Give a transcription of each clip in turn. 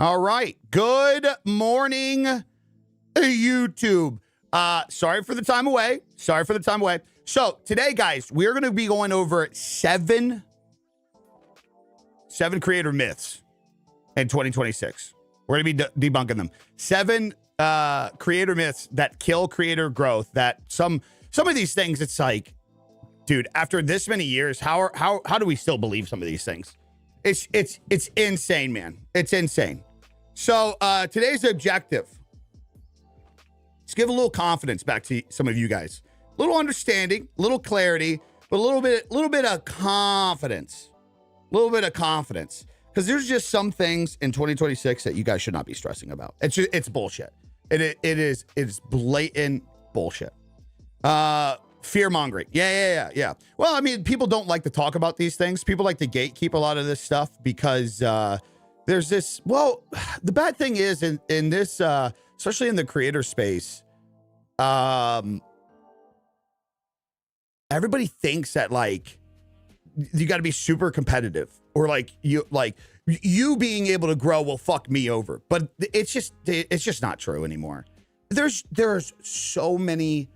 All right. Good morning, YouTube. Sorry for the time away. So today, guys, we're going to be going over seven creator myths in 2026. We're going to be debunking them. Seven creator myths that kill creator growth. That some of these things, it's like, dude, after this many years, how do we still believe some of these things? It's insane, man. It's insane. So today's objective is give a little confidence back to some of you guys. A little understanding, a little clarity, but a little bit of confidence. A little bit of confidence. Because there's just some things in 2026 that you guys should not be stressing about. It's bullshit. It's blatant bullshit. Fear mongering. Yeah. Well, I mean, people don't like to talk about these things. People like to gatekeep a lot of this stuff because there's this. Well, the bad thing is in this, especially in the creator space, everybody thinks that like you got to be super competitive or like you being able to grow will fuck me over. But it's just not true anymore. There's so many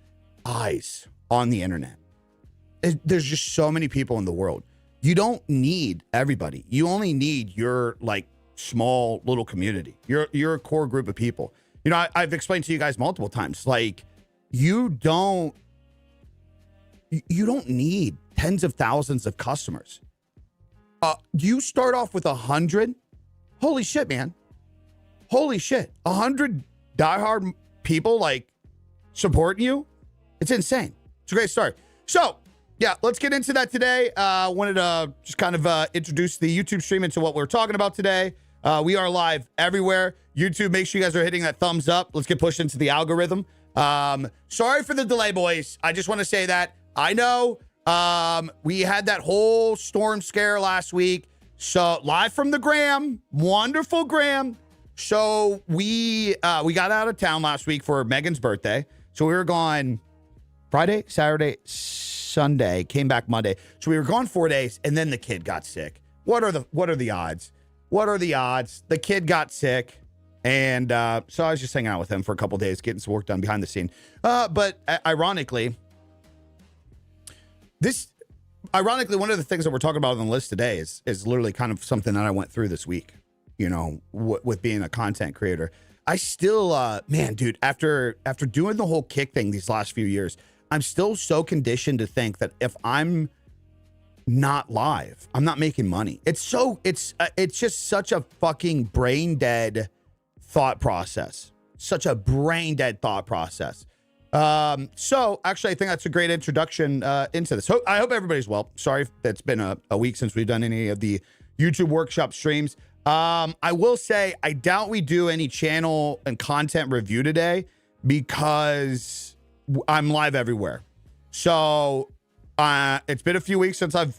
eyes on the internet. There's just so many people in the world. You don't need everybody. You only need your like small little community. Your core group of people. You know, I've explained to you guys multiple times, like you don't need tens of thousands of customers. You start off with 100. Holy shit, man. Holy shit. 100 diehard people like supporting you. It's insane. It's a great start. So, yeah, let's get into that today. Wanted to just kind of introduce the YouTube stream into what we're talking about today. We are live everywhere. YouTube, make sure you guys are hitting that thumbs up. Let's get pushed into the algorithm. Sorry for the delay, boys. I just want to say that. I know we had that whole storm scare last week. So, live from the Gram. Wonderful Gram. So, we got out of town last week for Megan's birthday. So, we were gone Friday, Saturday, Sunday, came back Monday. So we were gone 4 days, and then the kid got sick. What are the odds? What are the odds? The kid got sick, and so I was just hanging out with him for a couple days, getting some work done behind the scene. But ironically, one of the things that we're talking about on the list today is literally kind of something that I went through this week. You know, with being a content creator, I still, man, dude, after doing the whole Kick thing these last few years, I'm still so conditioned to think that if I'm not live, I'm not making money. It's just such a fucking brain dead thought process. So actually, I think that's a great introduction into this. I hope everybody's well. Sorry if it's been a week since we've done any of the YouTube workshop streams. I will say, I doubt we do any channel and content review today because I'm live everywhere. So it's been a few weeks since I've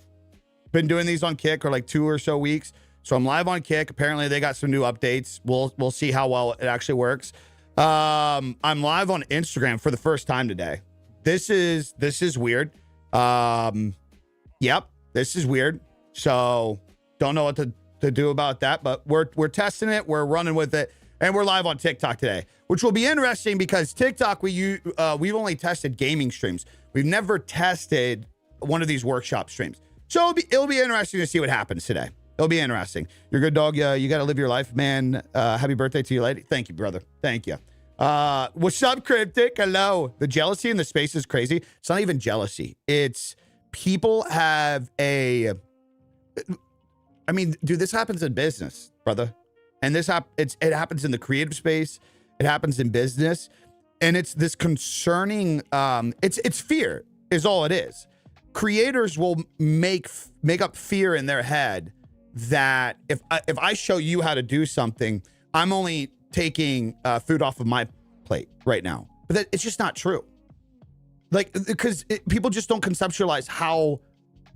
been doing these on Kick, or like 2 or so weeks. So I'm live on Kick. Apparently they got some new updates. We'll see how well it actually works. I'm live on Instagram for the first time today. This is weird. Yep, this is weird. So don't know what to do about that, but we're testing it. We're running with it. And we're live on TikTok today, which will be interesting because TikTok, we've only tested gaming streams. We've never tested one of these workshop streams. So it'll be interesting to see what happens today. It'll be interesting. You're a good dog. You got to live your life, man. Happy birthday to you, lady. Thank you, brother. Thank you. What's up, Cryptic? Hello. The jealousy in the space is crazy. It's not even jealousy. It's people have I mean, dude, this happens in business, brother. And it happens in the creative space. It happens in business. And it's this concerning, it's fear is all it is. Creators will make up fear in their head that if I show you how to do something, I'm only taking food off of my plate right now. But it's just not true. Like, because people just don't conceptualize how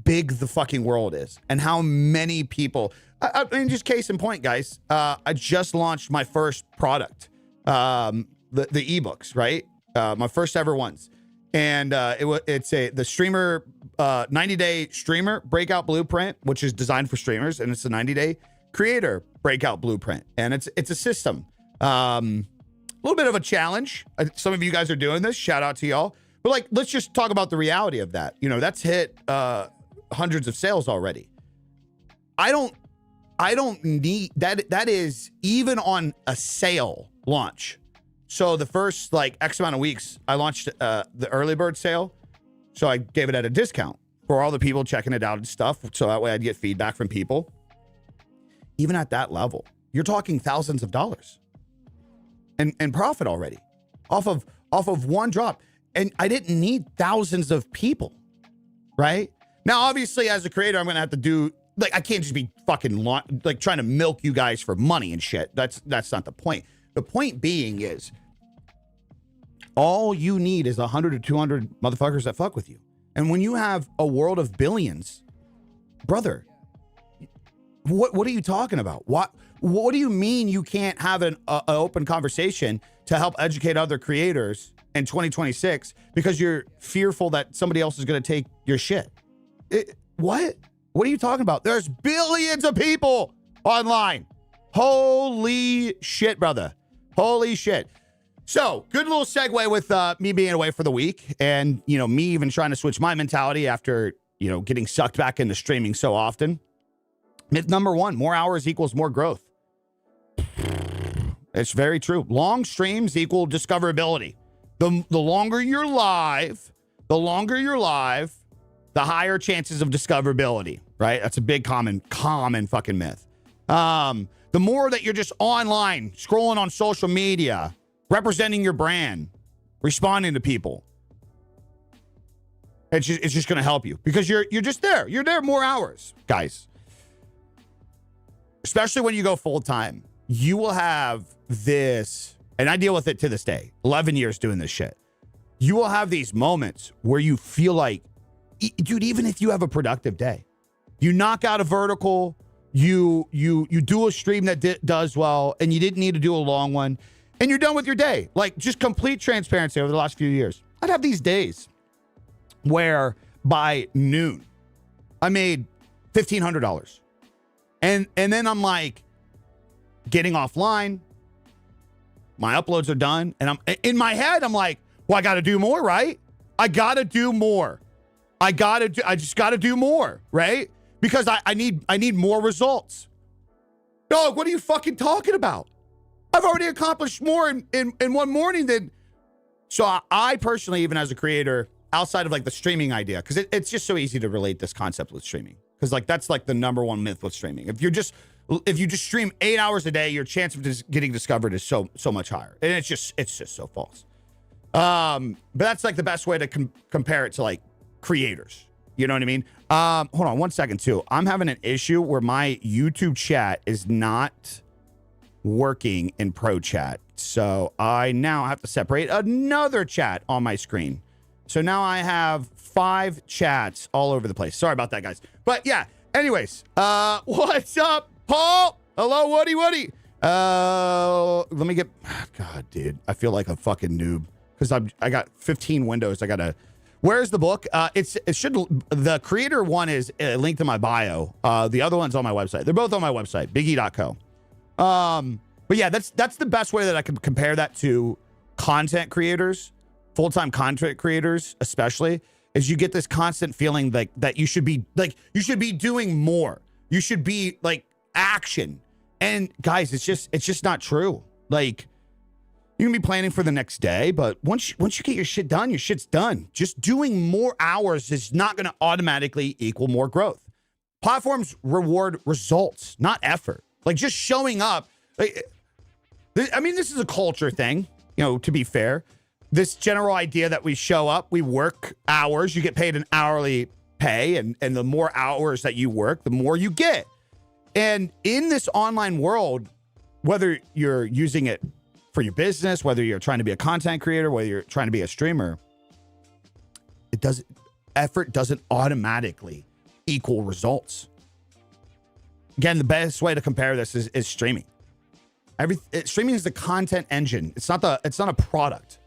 big the fucking world is and how many people. I mean, just case in point, guys. I just launched my first product, the ebooks, right? My first ever ones, and it's the streamer 90-day streamer breakout blueprint, which is designed for streamers, and it's a 90-day creator breakout blueprint, and it's a system. A little bit of a challenge. Some of you guys are doing this. Shout out to y'all. But like, let's just talk about the reality of that. You know, that's hit hundreds of sales already. I don't need that. That is even on a sale launch. So the first like X amount of weeks, I launched the early bird sale. So I gave it at a discount for all the people checking it out and stuff. So that way I'd get feedback from people. Even at that level, you're talking thousands of dollars and profit already off of one drop. And I didn't need thousands of people, right? Now, obviously, as a creator, I'm going to have to do, like, I can't just be fucking like trying to milk you guys for money and shit. That's not the point. The point being is all you need is 100 to 200 motherfuckers that fuck with you. And when you have a world of billions, brother, what are you talking about? What do you mean you can't have an open conversation to help educate other creators in 2026 because you're fearful that somebody else is going to take your shit? What are you talking about? There's billions of people online. Holy shit, brother. Holy shit. So, good little segue with me being away for the week and, you know, me even trying to switch my mentality after, you know, getting sucked back into streaming so often. Myth number one, more hours equals more growth. It's very true. Long streams equal discoverability. The longer you're live, the higher chances of discoverability, right? That's a big common fucking myth. The more that you're just online, scrolling on social media, representing your brand, responding to people, it's just going to help you because you're just there. You're there more hours, guys. Especially when you go full time, you will have this, and I deal with it to this day, 11 years doing this shit. You will have these moments where you feel like, dude, even if you have a productive day, you knock out a vertical, you do a stream that does well, and you didn't need to do a long one, and you're done with your day. Like, just complete transparency over the last few years. I'd have these days where by noon, I made $1,500. And then I'm like getting offline. My uploads are done. And I'm in my head, I'm like, well, I got to do more, right? I got to do more. I just got to do more, right? Because I need more results. Dog, what are you fucking talking about? I've already accomplished more in one morning than. So I personally, even as a creator, outside of like the streaming idea, because it's just so easy to relate this concept with streaming. Because like that's like the number one myth with streaming. If you just stream 8 hours a day, your chance of just getting discovered is so much higher, and it's just so false. But that's like the best way to compare it to like creators. You know what I mean? Hold on 1 second too. I'm having an issue where my YouTube chat is not working in Pro Chat, so I now have to separate another chat on my screen. So now I have 5 chats all over the place. Sorry about that, guys. But yeah, anyways, what's up, Paul? Hello, Woody. Let me get, God, dude, I feel like a fucking noob because I got 15 windows. Where's the book? The creator one is linked in my bio. The other one's on my website. They're both on my website, biggie.co. But yeah, that's the best way that I can compare that to content creators, full-time content creators, especially, is you get this constant feeling like that you should be doing more. You should be like action. And guys, it's just not true. Like, you can be planning for the next day, but once you get your shit done, your shit's done. Just doing more hours is not going to automatically equal more growth. Platforms reward results, not effort. Like just showing up. I mean, this is a culture thing, you know, to be fair. This general idea that we show up, we work hours, you get paid an hourly pay, and the more hours that you work, the more you get. And in this online world, whether you're using it for your business, whether you're trying to be a content creator, whether you're trying to be a streamer, effort doesn't automatically equal results. Again, the best way to compare this is streaming. Streaming is the content engine. It's not a product.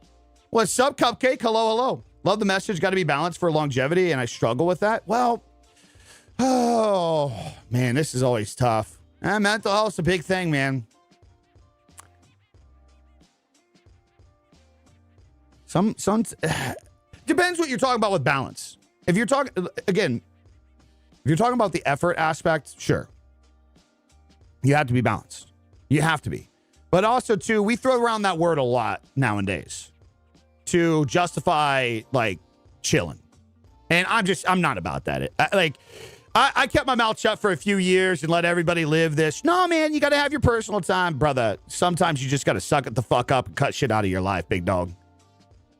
What's up, Cupcake? Hello. Love the message. Got to be balanced for longevity, and I struggle with that. Well, oh man, this is always tough. Mental health's a big thing, man. Some depends what you're talking about with balance. If you're talking about the effort aspect, sure. You have to be balanced. You have to be. But also, too, we throw around that word a lot nowadays to justify, like, chilling. And I'm not about that. I kept my mouth shut for a few years and let everybody live this. No, man, you got to have your personal time, brother. Sometimes you just got to suck it the fuck up and cut shit out of your life, big dog.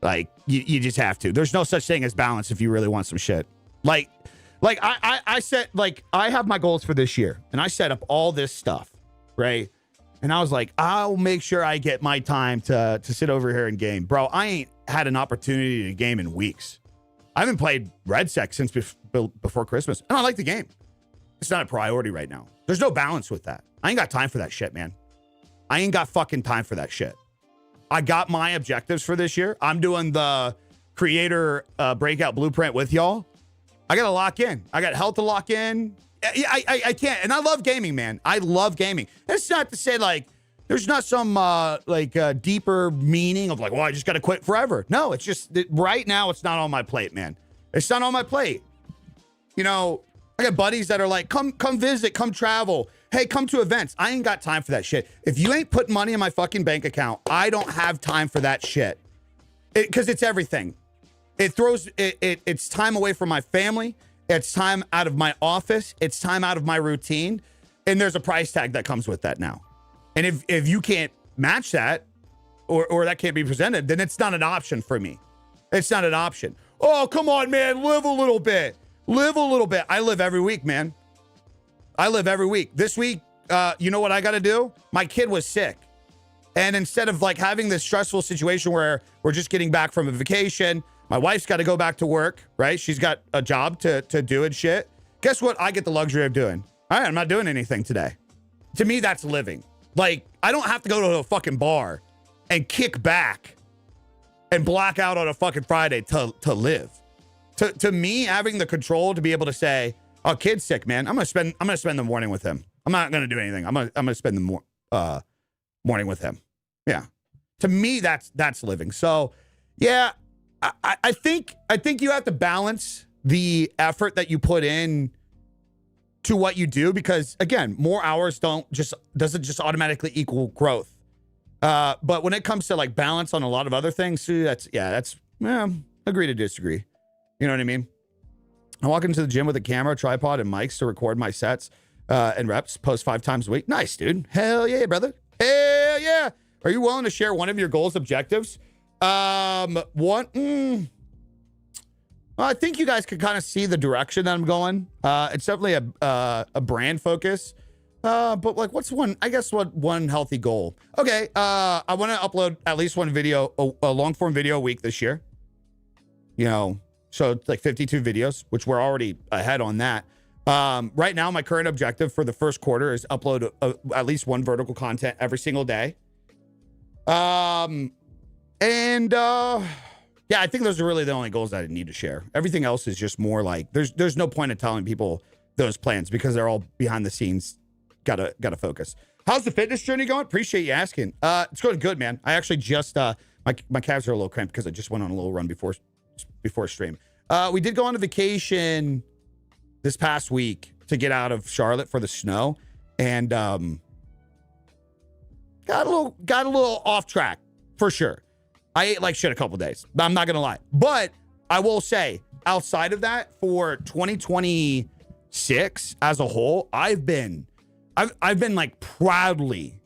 Like, you just have to. There's no such thing as balance if you really want some shit. Like I said, like, I have my goals for this year, and I set up all this stuff, right? And I was like, I'll make sure I get my time to sit over here and game. Bro, I ain't had an opportunity to game in weeks. I haven't played Red Sec since before Christmas, and I like the game. It's not a priority right now. There's no balance with that. I ain't got time for that shit, man. I ain't got fucking time for that shit. I got my objectives for this year. I'm doing the creator breakout blueprint with y'all. I got to lock in. I got health to lock in. I can't. And I love gaming, man. I love gaming. It's not to say, like, there's not some, deeper meaning of, like, well, I just got to quit forever. No, it's just that right now it's not on my plate, man. It's not on my plate. You know, I got buddies that are like, come visit, come travel. Hey, come to events. I ain't got time for that shit. If you ain't putting money in my fucking bank account, I don't have time for that shit. Because it's everything. It throws, it's time away from my family. It's time out of my office. It's time out of my routine. And there's a price tag that comes with that now. And if you can't match that, or that can't be presented, then it's not an option for me. It's not an option. Oh, come on, man. Live a little bit. Live a little bit. I live every week, man. I live every week. This week, you know what I got to do? My kid was sick. And instead of, like, having this stressful situation where we're just getting back from a vacation, my wife's got to go back to work, right? She's got a job to do and shit. Guess what I get the luxury of doing? All right, I'm not doing anything today. To me, that's living. Like, I don't have to go to a fucking bar and kick back and black out on a fucking Friday to live. To me, having the control to be able to say, oh, kid's sick, man. I'm gonna spend the morning with him. I'm not gonna do anything. I'm gonna spend the morning with him. Yeah. To me, that's living. So yeah, I think you have to balance the effort that you put in to what you do, because again, more hours doesn't just automatically equal growth. But when it comes to, like, balance on a lot of other things, that's agree to disagree. You know what I mean? I walk into the gym with a camera, tripod, and mics to record my sets and reps, post 5 times a week. Nice, dude. Hell yeah, brother. Hell yeah. Are you willing to share one of your goals objectives? Well, I think you guys could kind of see the direction that I'm going. It's definitely a brand focus. But, like, what's one healthy goal? Okay. I want to upload at least one video, a long form video a week this year. You know, so it's like 52 videos, which we're already ahead on that. Right now, my current objective for the first quarter is upload at least one vertical content every single day. Yeah, I think those are really the only goals that I need to share. Everything else is just more like, there's no point in telling people those plans because they're all behind the scenes. Gotta focus. How's the fitness journey going? Appreciate you asking. It's going good, man. I actually just, my calves are a little cramped because I just went on a little run before stream. We did go on a vacation this past week to get out of Charlotte for the snow, and got a little off track for sure. I ate like shit a couple days. I'm not gonna lie, but I will say, outside of that, for 2026 as a whole, I've been like proudly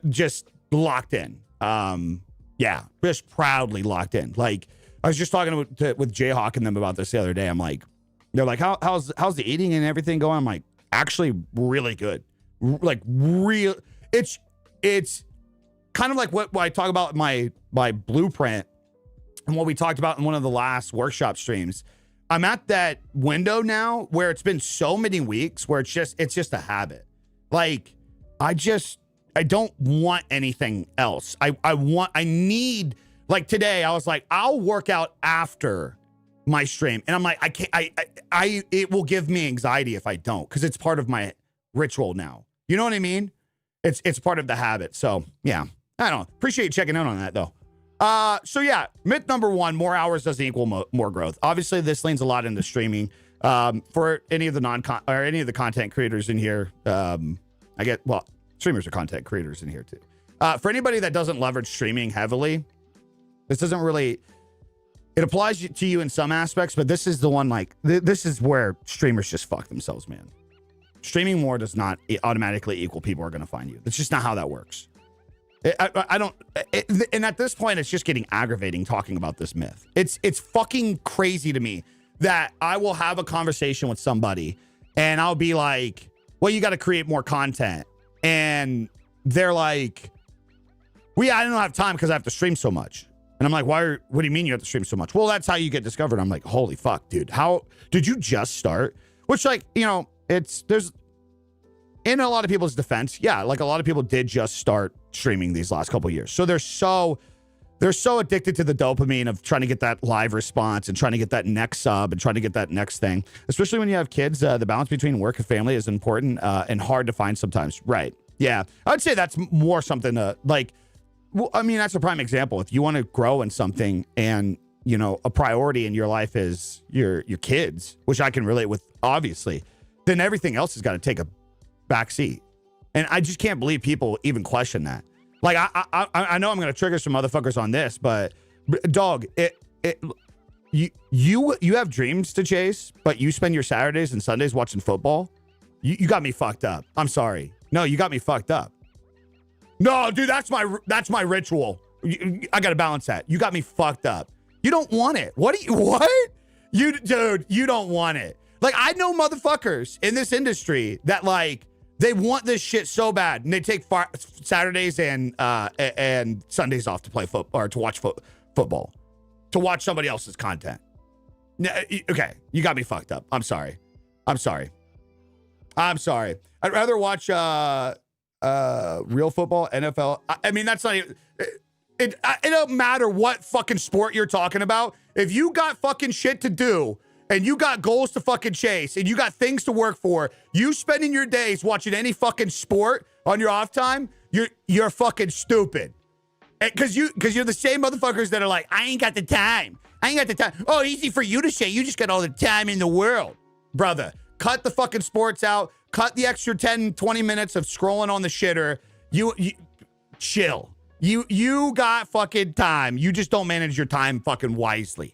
just locked in. Yeah, just proudly locked in. Like, I was just talking with Jayhawk and them about this the other day. I'm like, they're like, how's the eating and everything going? I'm like, actually really good. Like, real. It's kind of like what I talk about my blueprint and what we talked about in one of the last workshop streams. I'm at that window now where it's been so many weeks where it's just a habit. Like, I don't want anything else. I need, like today, I was like, I'll work out after my stream. And I'm like, I can't, it will give me anxiety if I don't, because it's part of my ritual now. You know what I mean? It's part of the habit. So yeah, I don't know. Appreciate you checking out on that though. So yeah, myth number one: more hours doesn't equal more growth. Obviously, this leans a lot into streaming. For any of the any of the content creators in here, streamers are content creators in here too. For anybody that doesn't leverage streaming heavily, this doesn't really. It applies to you in some aspects, but this is the one this is where streamers just fuck themselves, man. Streaming more does not automatically equal people are going to find you. That's just not how that works. I don't, and at this point, it's just getting aggravating talking about this myth. It's fucking crazy to me that I will have a conversation with somebody and I'll be like, well, you got to create more content. And they're like, well, yeah, I don't have time because I have to stream so much. And I'm like, what do you mean you have to stream so much? Well, that's how you get discovered. I'm like, holy fuck, dude. How did you just start? Which, like, you know, there's in a lot of people's defense. Yeah. Like a lot of people did just start streaming these last couple of years. So they're so addicted to the dopamine of trying to get that live response and trying to get that next sub and trying to get that next thing, especially when you have kids. The balance between work and family is important and hard to find sometimes. Right. Yeah. I'd say that's more something to like, well, I mean, that's a prime example. If you want to grow in something and, you know, a priority in your life is your kids, which I can relate with, obviously, then everything else has got to take a backseat. And I just can't believe people even question that. Like, I know I'm going to trigger some motherfuckers on this, but dog, you have dreams to chase, but you spend your Saturdays and Sundays watching football. You got me fucked up. I'm sorry. No, you got me fucked up. No, dude, that's my ritual. I got to balance that. You got me fucked up. You don't want it. What? Dude, you don't want it. Like, I know motherfuckers in this industry that, like, they want this shit so bad, and they take Saturdays and Sundays off to play football or to watch football, to watch somebody else's content. Okay, you got me fucked up. I'm sorry. I'd rather watch real football, NFL. I mean, that's not even. It don't matter what fucking sport you're talking about. If you got fucking shit to do and you got goals to fucking chase and you got things to work for, you spending your days watching any fucking sport on your off time, you're fucking stupid. Because you're the same motherfuckers that are like, I ain't got the time. Oh, easy for you to say. You just got all the time in the world. Brother, cut the fucking sports out. Cut the extra 10, 20 minutes of scrolling on the shitter. You chill. You got fucking time. You just don't manage your time fucking wisely.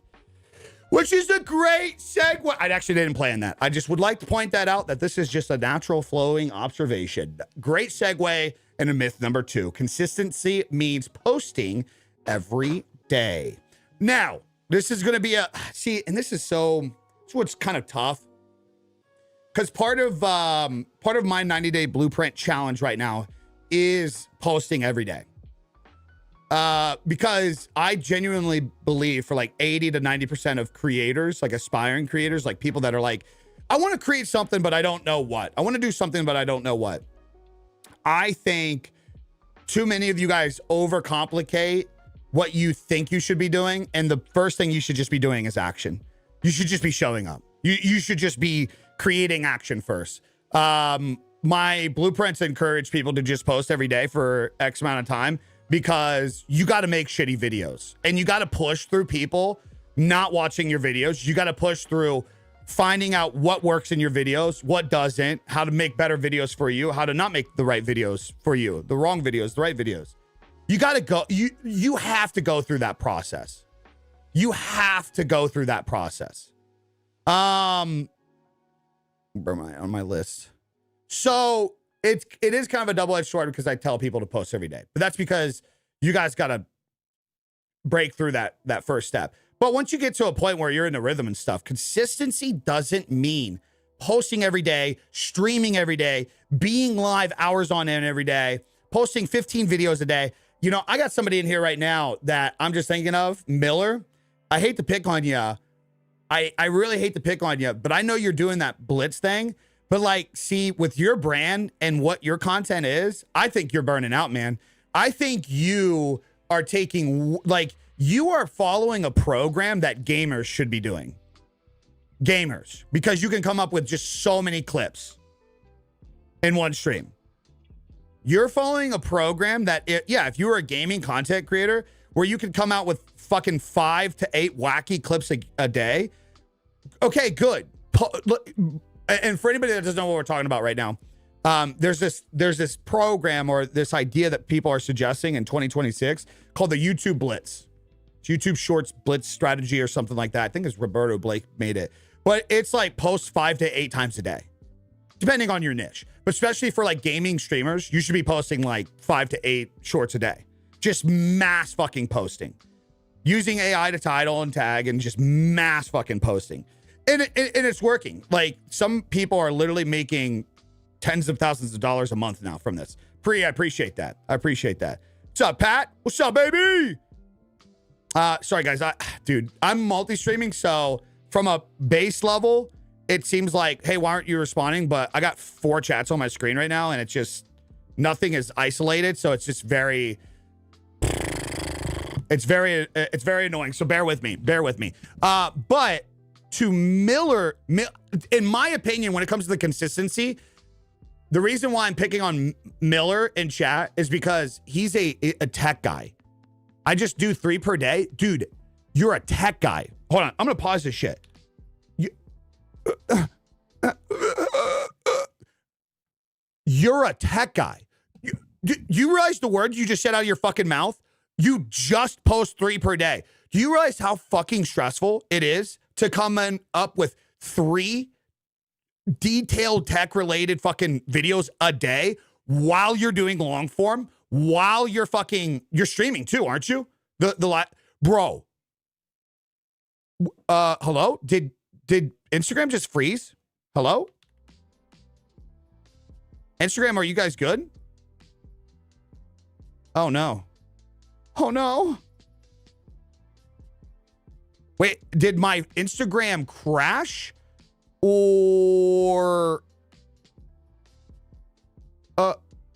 Which is a great segue. I actually didn't plan that. I just would like to point that out, that this is just a natural flowing observation. Great segue into myth number 2. Consistency means posting every day. Now, this is going to be and this is what's kind of tough. Because part of my 90-day blueprint challenge right now is posting every day. Because I genuinely believe for like 80 to 90% of creators, like aspiring creators, like people that are like, I want to create something, but I don't know what. I want to do something, but I don't know what. I think too many of you guys overcomplicate what you think you should be doing. And the first thing you should just be doing is action. You should just be showing up. You should just be creating action first. My blueprints encourage people to just post every day for X amount of time, because you got to make shitty videos and you got to push through people not watching your videos. You got to push through finding out what works in your videos, what doesn't, how to make better videos for you, how to not make the right videos for you, the wrong videos, the right videos. You got to go, you have to go through that process. You have to go through that process. Where am I on my list? So it is kind of a double-edged sword, because I tell people to post every day, but that's because you guys got to break through that first step. But once you get to a point where you're in the rhythm and stuff, consistency doesn't mean posting every day, streaming every day, being live hours on end every day, posting 15 videos a day. You know, I got somebody in here right now that I'm just thinking of, Miller. I hate to pick on you. I really hate to pick on you, but I know you're doing that blitz thing. But like, see, with your brand and what your content is, I think you're burning out, man. I think you are taking, like, you are following a program that gamers should be doing. Gamers, because you can come up with just so many clips. in one stream. You're following a program that, if you were a gaming content creator where you could come out with fucking 5 to 8 wacky clips a day, okay, good. And for anybody that doesn't know what we're talking about right now, there's this program or this idea that people are suggesting in 2026 called the YouTube Blitz. It's YouTube Shorts Blitz strategy or something like that. I think it's Roberto Blake made it. But it's like post 5 to 8 times a day, depending on your niche. But especially for like gaming streamers, you should be posting like 5 to 8 shorts a day. Just mass fucking posting. Using AI to title and tag and just mass fucking posting. And it's working. Like, some people are literally making tens of thousands of dollars a month now from this. I appreciate that. What's up, Pat? What's up, baby? Sorry, guys. Dude, I'm multi-streaming, so from a base level, it seems like, hey, why aren't you responding? But I got 4 chats on my screen right now, and it's just, nothing is isolated, so it's just very... It's very annoying, so bear with me. But to Miller, in my opinion, when it comes to the consistency, the reason why I'm picking on Miller in chat is because he's a tech guy. I just do 3 per day. Dude, you're a tech guy. Hold on, I'm gonna pause this shit. You're a tech guy. You realize the words you just said out of your fucking mouth? You just post 3 per day. Do you realize how fucking stressful it is to come up with 3 detailed tech related fucking videos a day while you're doing long form, while you're streaming too, aren't you? Bro. Hello? Did Instagram just freeze? Hello? Instagram, are you guys good? Oh no. Oh no. Wait, did my Instagram crash? Or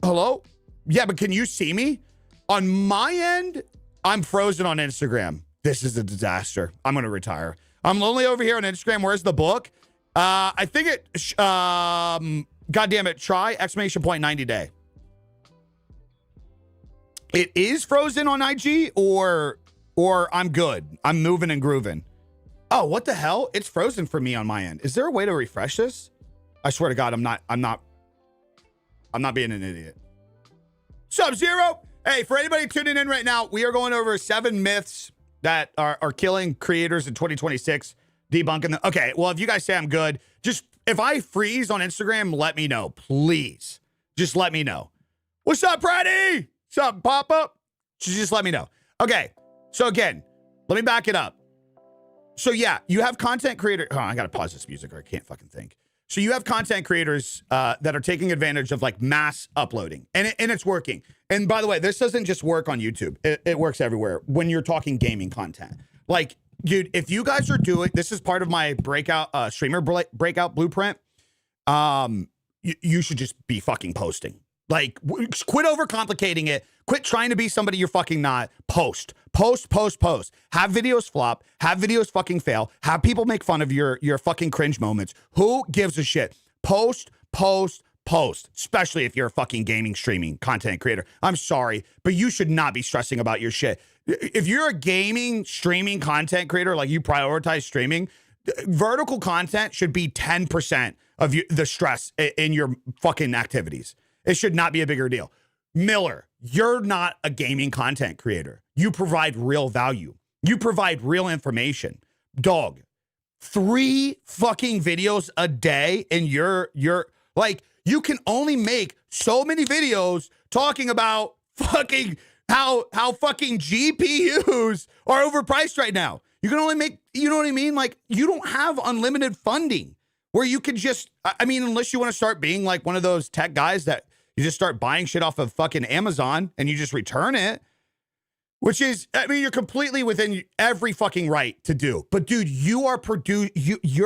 hello? Yeah, but can you see me? On my end, I'm frozen on Instagram. This is a disaster. I'm gonna retire. I'm lonely over here on Instagram. Where's the book? I think God damn it, try exclamation point 90 day. It is frozen on IG, or I'm good. I'm moving and grooving. Oh, what the hell? It's frozen for me on my end. Is there a way to refresh this? I swear to God, I'm not being an idiot. Sub-Zero. Hey, for anybody tuning in right now, we are going over 7 myths that are killing creators in 2026. Debunking them. Okay, well, if you guys say I'm good, just if I freeze on Instagram, let me know, please. Just let me know. What's up, Brady? What's up, Pop-Up? Just let me know. Okay, so again, let me back it up. So yeah, you have content creators. Oh, I gotta pause this music or I can't fucking think. So you have content creators that are taking advantage of like mass uploading, and it's working. And by the way, this doesn't just work on YouTube. It works everywhere when you're talking gaming content. Like, dude, if you guys are doing, this is part of my breakout streamer breakout blueprint. You should just be fucking posting. Like, quit overcomplicating it. Quit trying to be somebody you're fucking not. Post. Have videos flop. Have videos fucking fail. Have people make fun of your fucking cringe moments. Who gives a shit? Post. Especially if you're a fucking gaming streaming content creator. I'm sorry, but you should not be stressing about your shit. If you're a gaming streaming content creator, like you prioritize streaming, vertical content should be 10% of the stress in your fucking activities. It should not be a bigger deal. Miller, you're not a gaming content creator. You provide real value. You provide real information. Dog, 3 fucking videos a day and you're like, you can only make so many videos talking about fucking how fucking GPUs are overpriced right now. You can only make, you know what I mean? Like, you don't have unlimited funding where you can just, I mean, unless you want to start being like one of those tech guys that you just start buying shit off of fucking Amazon and you just return it, which is, I mean, you're completely within every fucking right to do. But dude, your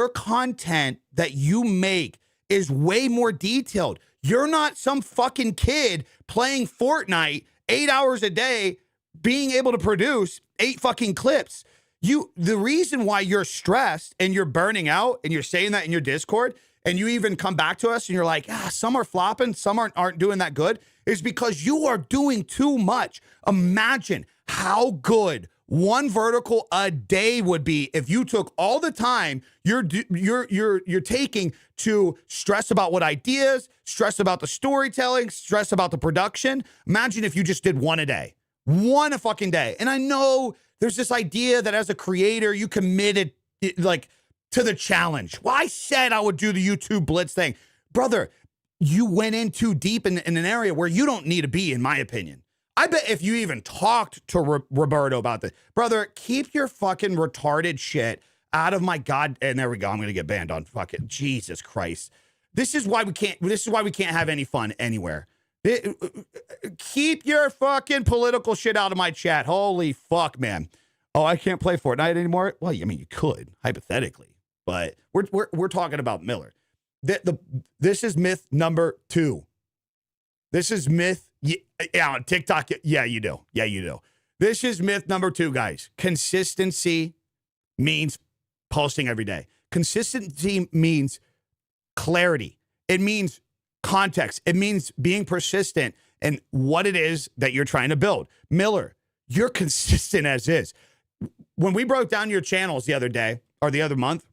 content that you make is way more detailed. You're not some fucking kid playing Fortnite 8 hours a day, being able to produce 8 fucking clips. The reason why you're stressed and you're burning out and you're saying that in your Discord and you even come back to us and you're like, some are flopping, some aren't doing that good, is because you are doing too much. Imagine how good one vertical a day would be if you took all the time you're taking to stress about what ideas, stress about the storytelling, stress about the production. Imagine if you just did one a day, one a fucking day. And I know there's this idea that as a creator, you committed like to the challenge. Well, I said I would do the YouTube Blitz thing. Brother, you went in too deep in an area where you don't need to be, in my opinion. I bet if you even talked to Roberto about this, brother, keep your fucking retarded shit out of my God. And there we go. I'm going to get banned on fucking Jesus Christ. This is why we can't have any fun anywhere. Keep your fucking political shit out of my chat. Holy fuck, man. Oh, I can't play Fortnite anymore. Well, I mean, you could hypothetically, but we're talking about Miller. This is myth number 2. This is myth. Yeah, on TikTok. Yeah, you do. Yeah, you do. This is myth number 2, guys. Consistency means posting every day. Consistency means clarity. It means context. It means being persistent in what it is that you're trying to build. Miller, you're consistent as is. When we broke down your channels the other day or the other month,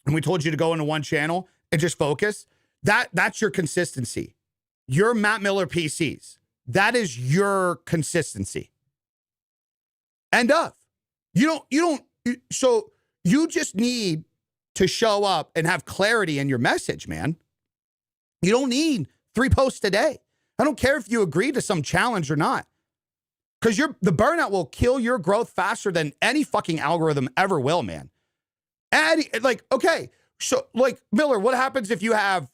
and we told you to go into one channel and just focus, that's your consistency. Your Matt Miller PCs. That is your consistency. End of. So you just need to show up and have clarity in your message, man. You don't need 3 posts a day. I don't care if you agree to some challenge or not. Because the burnout will kill your growth faster than any fucking algorithm ever will, man. And okay, so Miller, what happens if you have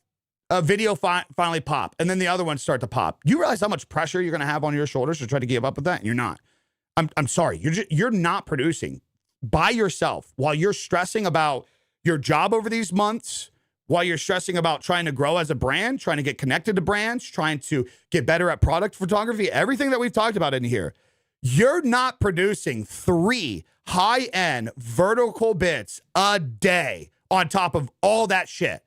a video finally pop and then the other ones start to pop? You realize how much pressure you're going to have on your shoulders to try to give up with that? And you're not. I'm sorry. You're not producing by yourself while you're stressing about your job over these months, while you're stressing about trying to grow as a brand, trying to get connected to brands, trying to get better at product photography, everything that we've talked about in here. You're not producing 3 high-end vertical bits a day on top of all that shit.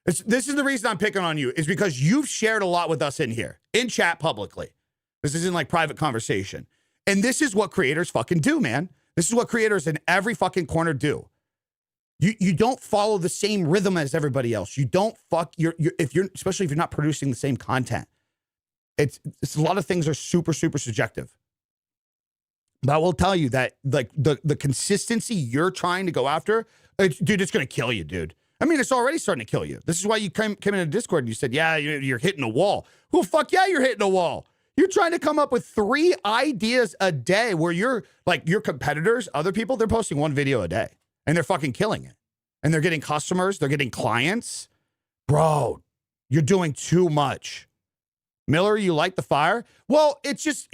This is the reason I'm picking on you, is because you've shared a lot with us in here, in chat publicly. This isn't like private conversation. And this is what creators fucking do, man. This is what creators in every fucking corner do. You don't follow the same rhythm as everybody else. You don't especially if you're not producing the same content. It's a lot of things are super, super subjective. But I will tell you that the consistency you're trying to go after, it's going to kill you, dude. I mean, it's already starting to kill you. This is why you came into Discord and you said, yeah, you're hitting a wall. Well, fuck yeah, you're hitting a wall. You're trying to come up with 3 ideas a day where you're like your competitors, other people, they're posting 1 video a day and they're fucking killing it. And they're getting customers, they're getting clients. Bro, you're doing too much. Miller, you light the fire? Well, it's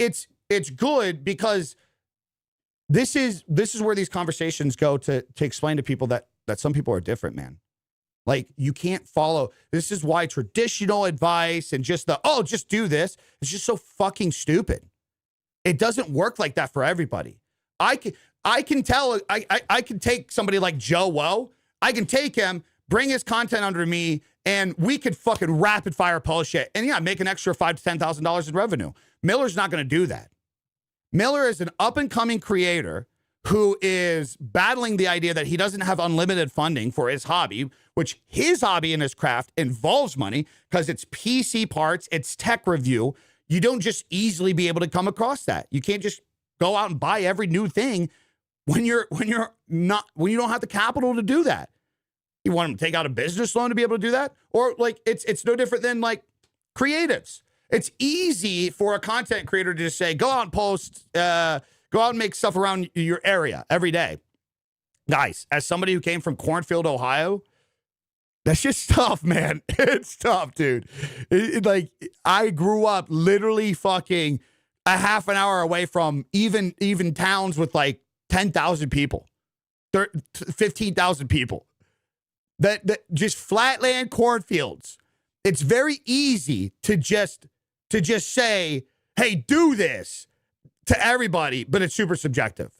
good because this is where these conversations go to explain to people that some people are different, man. Like, you can't follow. This is why traditional advice and just just do this. It's just so fucking stupid. It doesn't work like that for everybody. I can tell, I can take somebody like Joe Woe. I can take him, bring his content under me, and we could fucking rapid fire post shit. And yeah, make an extra $5,000 to $10,000 in revenue. Miller's not going to do that. Miller is an up and coming creator who is battling the idea that he doesn't have unlimited funding for his hobby, which his hobby and his craft involves money because it's PC parts, it's tech review. You don't just easily be able to come across that. You can't just go out and buy every new thing when you don't have the capital to do that. You want him to take out a business loan to be able to do that? Or it's no different than like creatives. It's easy for a content creator to just say, go out and post, go out and make stuff around your area every day. Guys, as somebody who came from Cornfield, Ohio, that's just tough, man. It's tough, dude. I grew up literally fucking a half an hour away from even towns with like 10,000 people, 15,000 people. That just flatland cornfields. It's very easy to just say, hey, do this to everybody, but it's super subjective.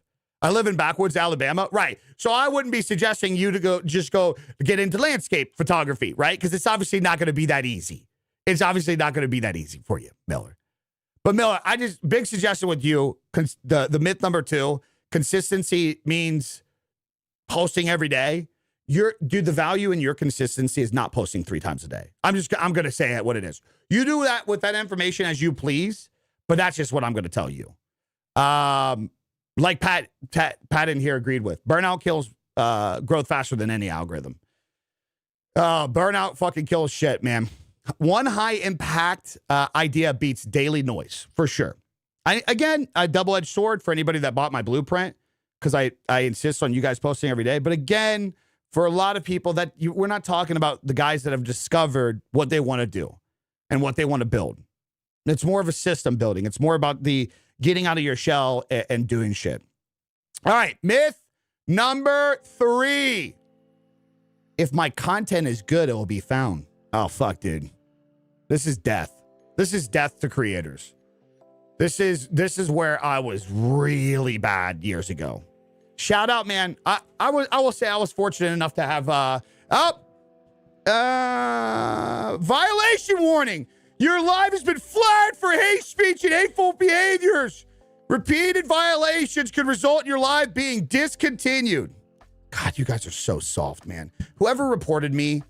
I live in backwoods Alabama. Right. So I wouldn't be suggesting you to go get into landscape photography, right? Because it's obviously not going to be that easy. It's obviously not going to be that easy for you, Miller. But Miller, big suggestion with you, the myth number 2, consistency means posting every day. Dude, the value in your consistency is not posting 3 times a day. I'm going to say it what it is. You do that with that information as you please, but that's just what I'm going to tell you. Like Pat in here agreed with. Burnout kills growth faster than any algorithm. Burnout fucking kills shit, man. One high impact idea beats daily noise, for sure. Again, a double-edged sword for anybody that bought my blueprint, because I insist on you guys posting every day. But again, for a lot of people we're not talking about the guys that have discovered what they want to do and what they want to build. It's more of a system building. It's more about the getting out of your shell and doing shit. All right, myth number 3. If my content is good, it will be found. Oh, fuck, dude. This is death. This is death to creators. This is where I was really bad years ago. Shout out, man. I will say I was fortunate enough to have violation warning. Your live has been flagged for hate speech and hateful behaviors. Repeated violations could result in your live being discontinued. God, you guys are so soft, man. Whoever reported me,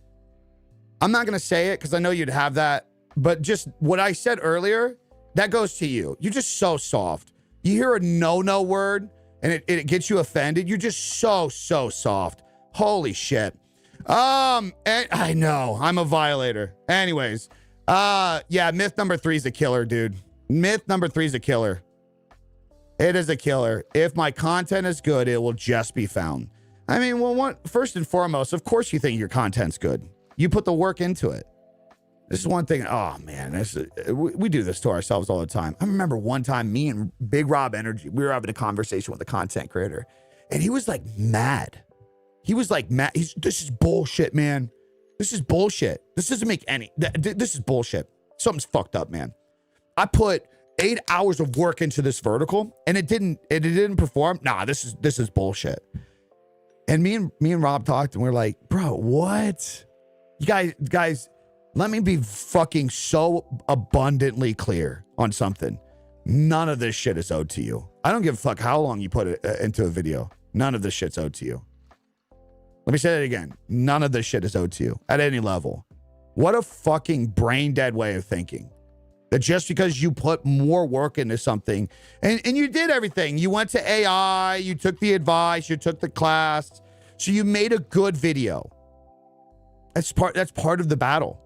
I'm not going to say it because I know you'd have that, but just what I said earlier, that goes to you. You're just so soft. You hear a no word and it gets you offended. You're just so soft. Holy shit. And I know I'm a violator. Anyways, yeah, myth number 3 is a killer, dude. Myth number 3 is a killer. It is a killer. If my content is good, it will just be found. I mean, well, first and foremost, of course you think your content's good. You put the work into it. This is one thing. Oh, man, we do this to ourselves all the time. I remember one time me and Big Rob Energy, we were having a conversation with a content creator, and he was like mad. He was like mad. This is bullshit, man. This is bullshit. This doesn't make any. This is bullshit. Something's fucked up, man. I put 8 hours of work into this vertical, and it didn't perform. Nah, this is bullshit. And me and Rob talked, and we're like, bro, what? You guys, let me be fucking so abundantly clear on something. None of this shit is owed to you. I don't give a fuck how long you put it into a video. None of this shit's owed to you. Let me say that again. None of this shit is owed to you at any level. What a fucking brain dead way of thinking. That just because you put more work into something and you did everything, you went to AI, you took the advice, you took the class, so you made a good video. That's part of the battle.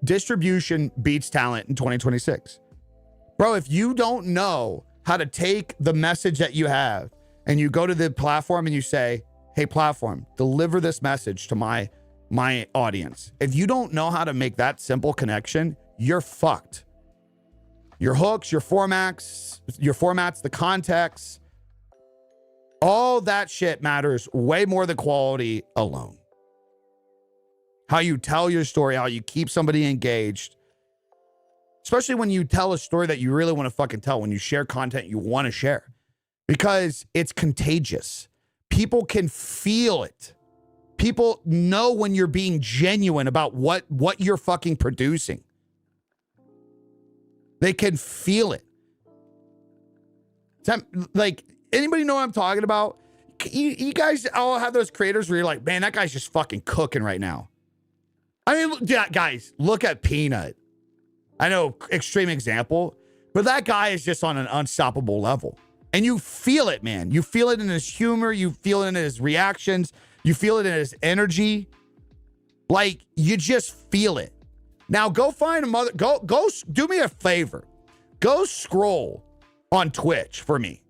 Distribution beats talent in 2026. Bro, if you don't know how to take the message that you have and you go to the platform and you say, hey, platform, deliver this message to my audience. If you don't know how to make that simple connection, you're fucked. Your hooks, your formats, the context, all that shit matters way more than quality alone. How you tell your story, how you keep somebody engaged, especially when you tell a story that you really want to fucking tell, when you share content you want to share, because it's contagious. People can feel it. People know when you're being genuine about what you're fucking producing. They can feel it. Like, anybody know what I'm talking about? You guys all have those creators where you're like, man, that guy's just fucking cooking right now. I mean, guys, look at Peanut. I know, extreme example, but that guy is just on an unstoppable level. And you feel it, man. You feel it in his humor. You feel it in his reactions. You feel it in his energy. Like, you just feel it. Now, go find go do me a favor. Go scroll on Twitch for me.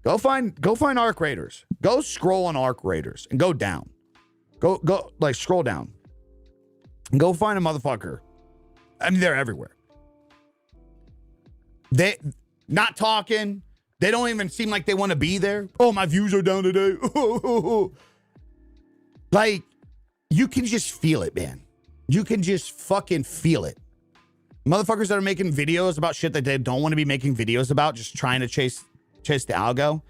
Go find Arc Raiders. Go scroll on Arc Raiders and go down. Go like scroll down. And go find a motherfucker. I mean, they're everywhere. They not talking. They don't even seem like they want to be there. Oh, my views are down today. Like, you can just feel it, man. You can just fucking feel it. Motherfuckers that are making videos about shit that they don't want to be making videos about, just trying to chase the algo.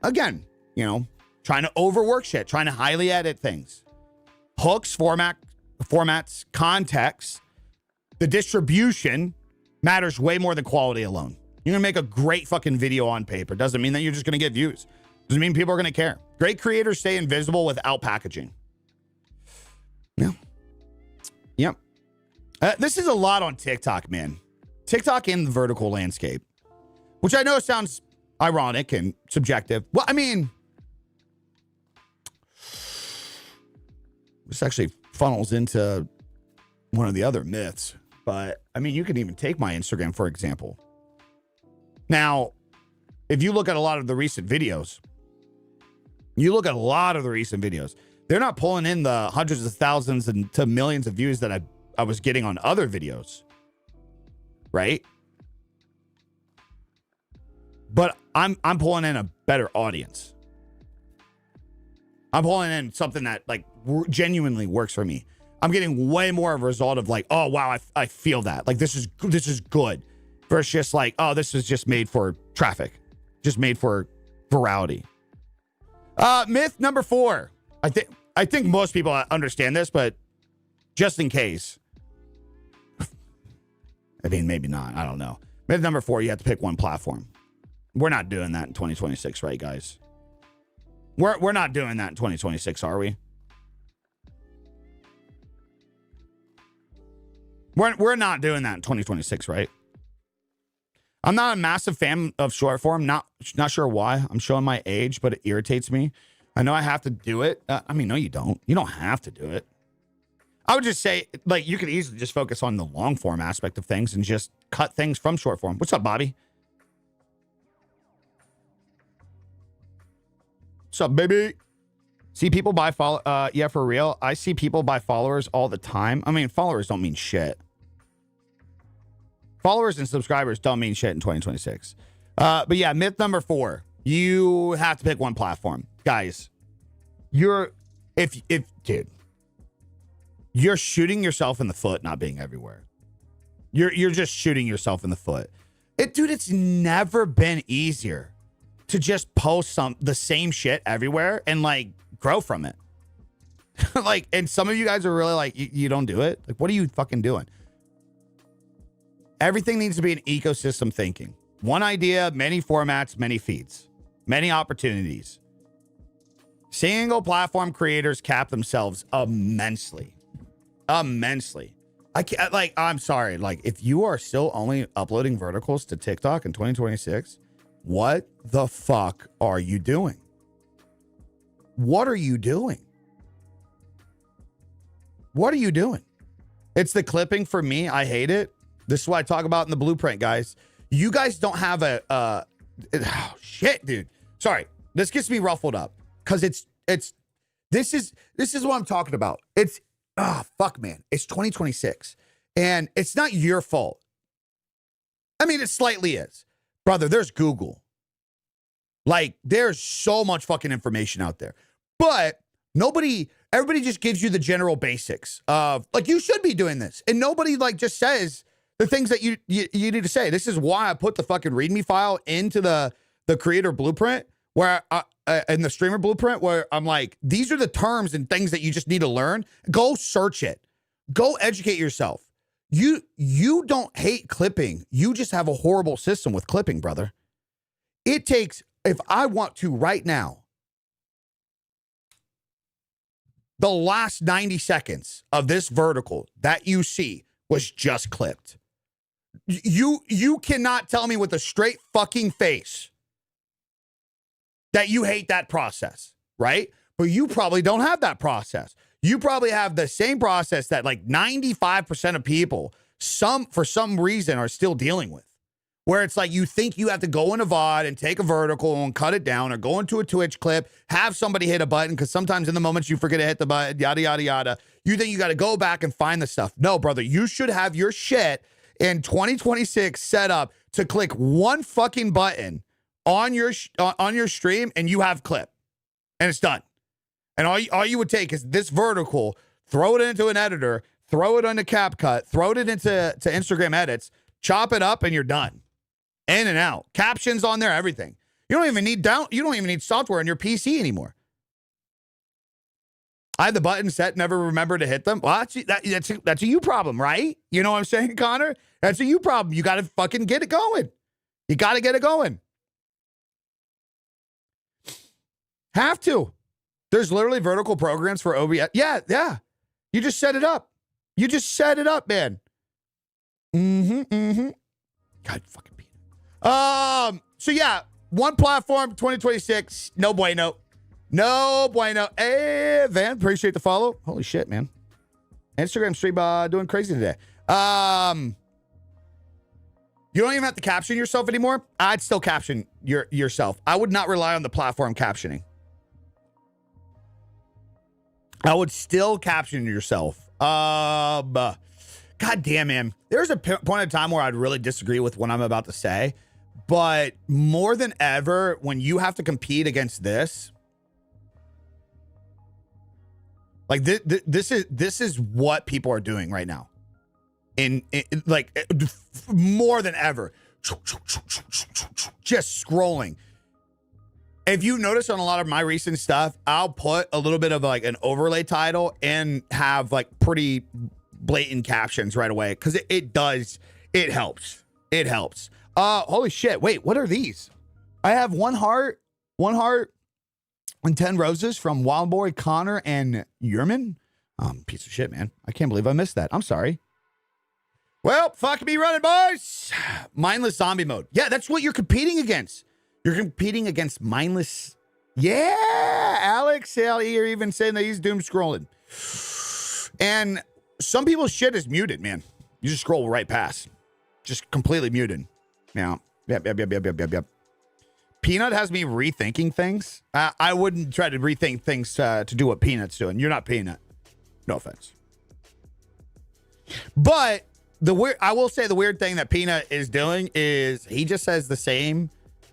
again, you know, trying to overwork shit, trying to highly edit things. Hooks, formats, context, the distribution matters way more than quality alone. You're going to make a great fucking video on paper. Doesn't mean that you're just going to get views. Doesn't mean people are going to care. Great creators stay invisible without packaging. Yeah. Yep. This is a lot on TikTok, man. TikTok in the vertical landscape, which I know sounds ironic and subjective. Well, I mean, this actually funnels into one of the other myths, but I mean, you can even take my Instagram, for example. Now, if you look at a lot of the recent videos, they're not pulling in the hundreds of thousands and to millions of views that I was getting on other videos, right? But I'm pulling in a better audience. I'm pulling in something that like genuinely works for me. I'm getting way more of a result of like, oh wow, I feel that. Like this is good. Versus just like, oh, this is just made for traffic. Just made for virality. Myth number 4. I think most people understand this, but just in case. I mean, maybe not. I don't know. Myth number 4, you have to pick one platform. We're not doing that in 2026, right, guys? We're not doing that in 2026, are we? We're not doing that in 2026, right? I'm not a massive fan of short form. Not sure why. I'm showing my age, but it irritates me. I know I have to do it. I mean, no, you don't. You don't have to do it. I would just say, like, you could easily just focus on the long form aspect of things and just cut things from short form. What's up, Bobby? What's up, baby? See people buy follow. Yeah, for real. I see people buy followers all the time. I mean, followers don't mean shit. Followers and subscribers don't mean shit in 2026. But yeah, myth number 4. You have to pick one platform. Guys, dude, you're shooting yourself in the foot not being everywhere. You're just shooting yourself in the foot. Dude, it's never been easier to just post the same shit everywhere and like grow from it. Like, and some of you guys are really like, you don't do it. Like, what are you fucking doing? Everything needs to be an ecosystem thinking. One idea, many formats, many feeds, many opportunities. Single platform creators cap themselves immensely. Immensely. I'm sorry. Like, if you are still only uploading verticals to TikTok in 2026, what the fuck are you doing? What are you doing? What are you doing? It's the clipping for me. I hate it. This is what I talk about in the blueprint, guys. You guys don't have oh, shit, dude. Sorry. This gets me ruffled up because this is what I'm talking about. Fuck, man. It's 2026 and it's not your fault. I mean, it slightly is. Brother, there's Google. Like, there's so much fucking information out there. But everybody just gives you the general basics of, like, you should be doing this. And nobody, like, just says the things that you need to say. This is why I put the fucking README file into the creator blueprint, where in the streamer blueprint, where I'm like, these are the terms and things that you just need to learn. Go search it. Go educate yourself. You don't hate clipping. You just have a horrible system with clipping, brother. It takes, if I want to right now, the last 90 seconds of this vertical that you see was just clipped. You cannot tell me with a straight fucking face that you hate that process, right? But you probably don't have that process. You probably have the same process that like 95% of people, for some reason, are still dealing with. Where it's like you think you have to go in a VOD and take a vertical and cut it down, or go into a Twitch clip, have somebody hit a button, because sometimes in the moments you forget to hit the button, yada, yada, yada. You think you got to go back and find the stuff. No, brother, you should have your shit in 2026 set up to click one fucking button on your stream and you have clip. And it's done. And all you would take is this vertical, throw it into an editor, throw it into CapCut, throw it into Instagram edits, chop it up, and you're done. In and out. Captions on there, everything. You don't even need software on your PC anymore. I had the button set, never remember to hit them. Well, that's a you problem, right? You know what I'm saying, Connor? That's a you problem. You got to fucking get it going. You got to get it going. Have to. There's literally vertical programs for OBS. Yeah. You just set it up. Man. God fucking peanut. So yeah, one platform, 2026. No bueno. Hey, Van, appreciate the follow. Holy shit, man. Instagram stream doing crazy today. You don't even have to caption yourself anymore. I'd still caption yourself. I would not rely on the platform captioning. I would still caption yourself. God damn, man. There's a point in time where I'd really disagree with what I'm about to say. But more than ever, when you have to compete against this, like this is what people are doing right now. In more than ever. Just scrolling. If you notice on a lot of my recent stuff, I'll put a little bit of like an overlay title and have like pretty blatant captions right away because it helps. It helps. Holy shit. Wait, what are these? I have one heart and 10 roses from Wild Boy, Connor, and Yerman. Piece of shit, man. I can't believe I missed that. I'm sorry. Well, fuck me running, boys. Mindless zombie mode. Yeah, that's what you're competing against. You're competing against mindless. Yeah, Alex. You're even saying that he's doom scrolling. And some people's shit is muted, man. You just scroll right past. Just completely muted. Now, yep. Peanut has me rethinking things. I wouldn't try to rethink things to do what Peanut's doing. You're not Peanut. No offense. But I will say the weird thing that Peanut is doing is he just says the same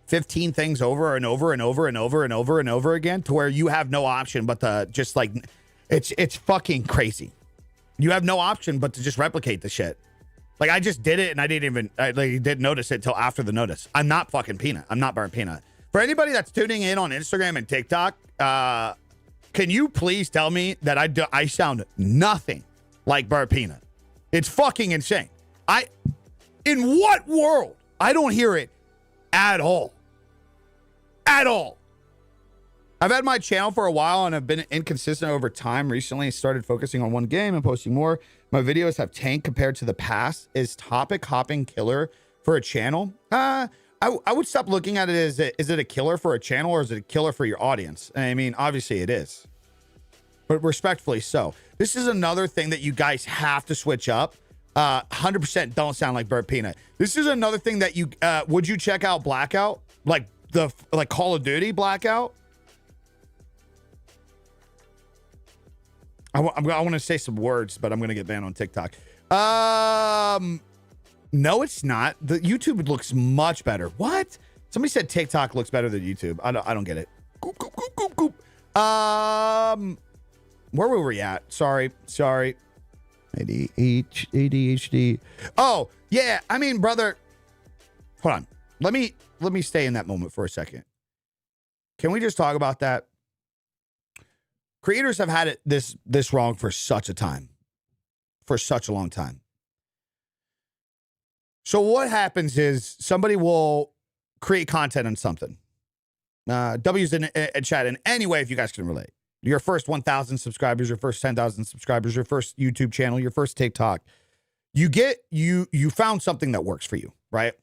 15 things over and over and over and over and over and over again to where you have no option but to just like, it's fucking crazy. You have no option but to just replicate the shit. Like I just did it and I didn't notice it till after the notice. I'm not fucking Peanut. I'm not Burnt Peanut. For anybody that's tuning in on Instagram and TikTok, can you please tell me that I sound nothing like Burnt Peanut? It's fucking insane. In what world? I don't hear it at all. At all. I've had my channel for a while and I've been inconsistent over time. Recently, I started focusing on one game and posting more. My videos have tanked compared to the past. Is topic hopping killer for a channel? I would stop looking at it as, is it a killer for a channel or is it a killer for your audience? I mean, obviously it is. But respectfully so. This is another thing that you guys have to switch up. 100% don't sound like Burnt Peanut. This is another thing that you, would you check out Blackout? Like Call of Duty Blackout? I want to say some words, but I'm going to get banned on TikTok. No, it's not. The YouTube looks much better. What? Somebody said TikTok looks better than YouTube. I don't get it. Goop. Where were we at? Sorry. ADHD. Oh, yeah. I mean, brother, hold on. Let me stay in that moment for a second. Can we just talk about that? Creators have had it this wrong for such a long time. So what happens is somebody will create content on something. W's in chat in any way if you guys can relate. Your first 1,000 subscribers, your first 10,000 subscribers, your first YouTube channel, your first TikTok. You found something that works for you, right?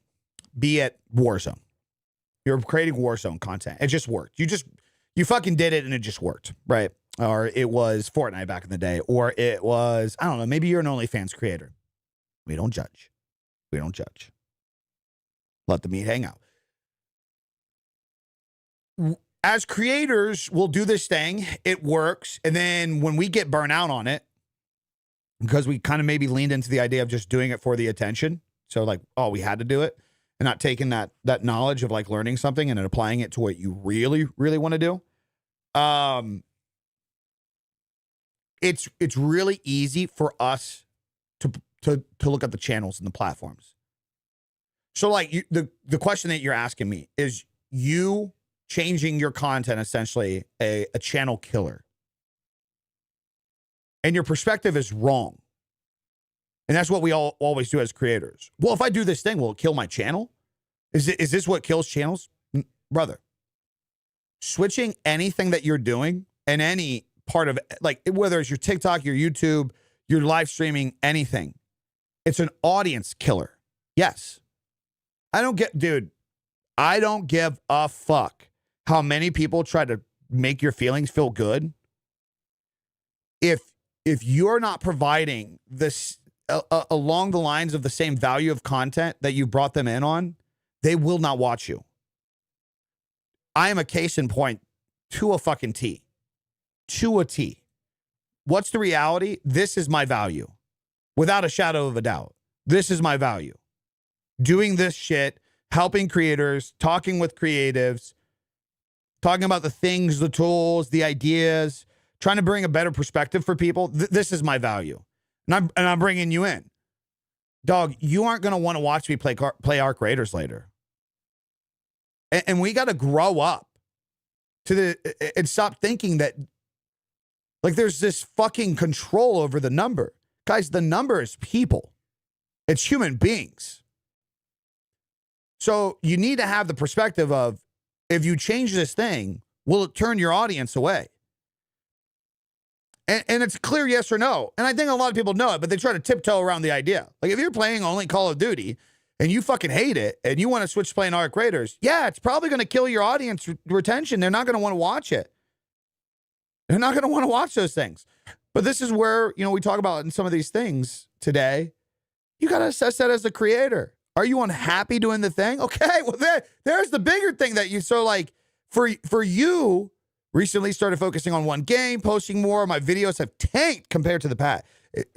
Be it Warzone. You're creating Warzone content. It just worked. You fucking did it and it just worked, right? Or it was Fortnite back in the day. Or it was, I don't know, maybe you're an OnlyFans creator. We don't judge. Let the meat hang out. As creators, we'll do this thing. It works. And then when we get burnt out on it, because we kind of maybe leaned into the idea of just doing it for the attention. So like, oh, we had to do it. And not taking that knowledge of like learning something and then applying it to what you really, really want to do. It's really easy for us to look at the channels and the platforms. So like the question that you're asking me is, you changing your content essentially a channel killer. And your perspective is wrong. And that's what we all always do as creators. Well, if I do this thing, will it kill my channel? Is this what kills channels? Brother, switching anything that you're doing and any part of it, like whether it's your TikTok, your YouTube, your live streaming, anything, it's an audience killer. Yes. I don't give a fuck how many people try to make your feelings feel good. If you're not providing this along the lines of the same value of content that you brought them in on, they will not watch you. I am a case in point to a fucking T. To a T. What's the reality? This is my value. Without a shadow of a doubt. This is my value. Doing this shit, helping creators, talking with creatives, talking about the things, the tools, the ideas, trying to bring a better perspective for people. This is my value. And I'm bringing you in. Dog, you aren't going to want to watch me play Arc Raiders later. And we got to grow up and stop thinking that like there's this fucking control over the number. Guys, the number is people. It's human beings. So you need to have the perspective of, if you change this thing, will it turn your audience away? And it's clear yes or no. And I think a lot of people know it, but they try to tiptoe around the idea. Like if you're playing only Call of Duty and you fucking hate it and you want to switch to playing Arc Raiders, yeah, it's probably going to kill your audience retention. They're not going to want to watch it. They're not going to want to watch those things. But this is where, we talk about in some of these things today. You got to assess that as a creator. Are you unhappy doing the thing? Okay, well, there's the bigger thing that for you, recently started focusing on one game, posting more. My videos have tanked compared to the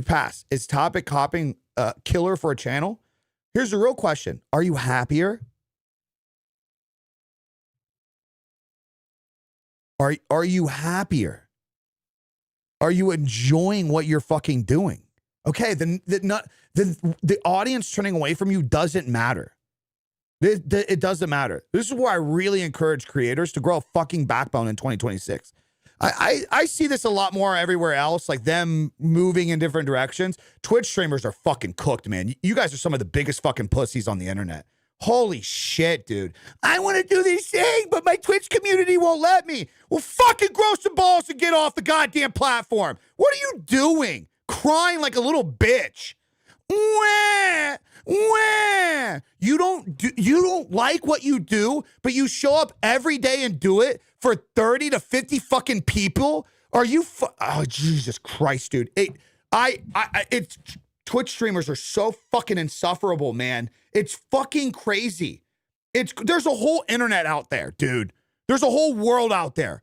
past. Is topic hopping killer for a channel? Here's the real question. Are you happier? Are you happier? Are you enjoying what you're fucking doing? Okay, the audience turning away from you doesn't matter. It doesn't matter. This is where I really encourage creators to grow a fucking backbone in 2026. I see this a lot more everywhere else, like them moving in different directions. Twitch streamers are fucking cooked, man. You guys are some of the biggest fucking pussies on the internet. Holy shit, dude. I want to do this thing, but my Twitch community won't let me. Well, fucking grow some balls and get off the goddamn platform. What are you doing? Crying like a little bitch. Wah, wah. You don't like what you do, but you show up every day and do it for 30 to 50 fucking people? Are you oh, Jesus Christ, dude. It's Twitch streamers are so fucking insufferable, man. It's fucking crazy. There's a whole internet out there, dude. There's a whole world out there.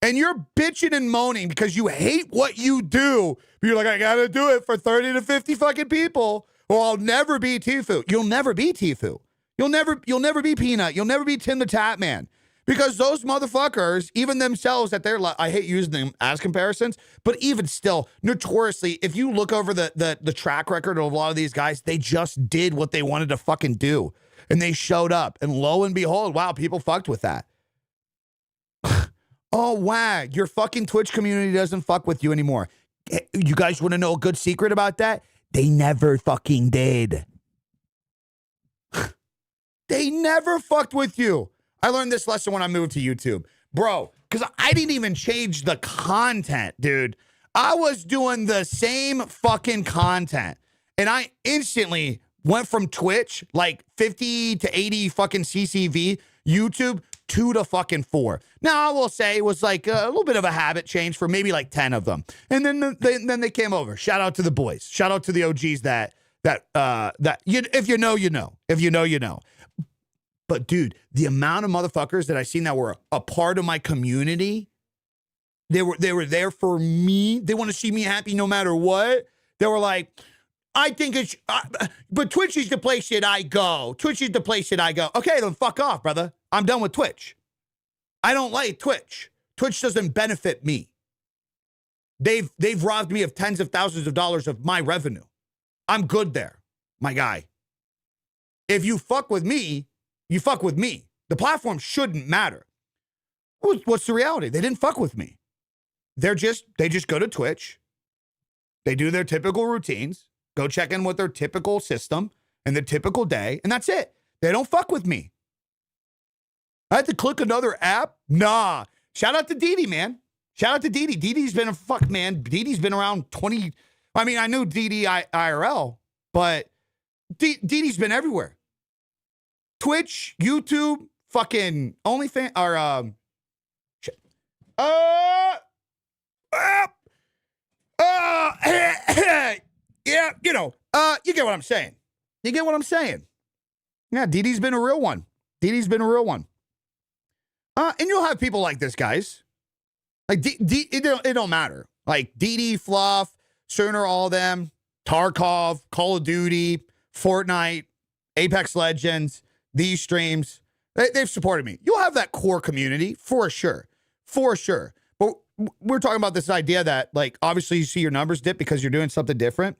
And you're bitching and moaning because you hate what you do. But you're like, I gotta do it for 30 to 50 fucking people, or I'll never be Tfue. You'll never be Tfue. You'll never be Peanut. You'll never be Tim the Tap Man. Because those motherfuckers, even themselves at their I hate using them as comparisons, but even still, notoriously, if you look over the track record of a lot of these guys, they just did what they wanted to fucking do. And they showed up. And lo and behold, wow, people fucked with that. Oh, wow, your fucking Twitch community doesn't fuck with you anymore. You guys want to know a good secret about that? They never fucking did. They never fucked with you. I learned this lesson when I moved to YouTube. Bro, because I didn't even change the content, dude. I was doing the same fucking content. And I instantly went from Twitch, like 50 to 80 fucking CCV, YouTube, 2 to fucking 4. Now, I will say it was like a little bit of a habit change for maybe like 10 of them. And then they came over. Shout out to the boys. Shout out to the OGs if you know, you know. If you know, you know. But dude, the amount of motherfuckers that I seen that were a part of my community, they were there for me. They want to see me happy no matter what. They were like, I think it's, but Twitch is the place that I go. Twitch is the place that I go. Okay, then fuck off, brother. I'm done with Twitch. I don't like Twitch. Twitch doesn't benefit me. They've robbed me of tens of thousands of dollars of my revenue. I'm good there, my guy. If you fuck with me, you fuck with me. The platform shouldn't matter. What's the reality? They didn't fuck with me. They just go to Twitch. They do their typical routines, go check in with their typical system and the typical day, and that's it. They don't fuck with me. I had to click another app? Nah. Shout out to Didi, man. Shout out to Didi. Didi's been Didi's been around 20. I mean, I knew Didi IRL, but Didi's been everywhere. Twitch, YouTube, fucking OnlyFans, or yeah, you get what I'm saying. You get what I'm saying. Yeah, Didi's been a real one. Didi's been a real one. And you'll have people like this, guys. Like, it don't matter. Like, Didi, Fluff, Cerner, all them, Tarkov, Call of Duty, Fortnite, Apex Legends, these streams, they've supported me. You'll have that core community, for sure. For sure. But we're talking about this idea that, like, obviously you see your numbers dip because you're doing something different.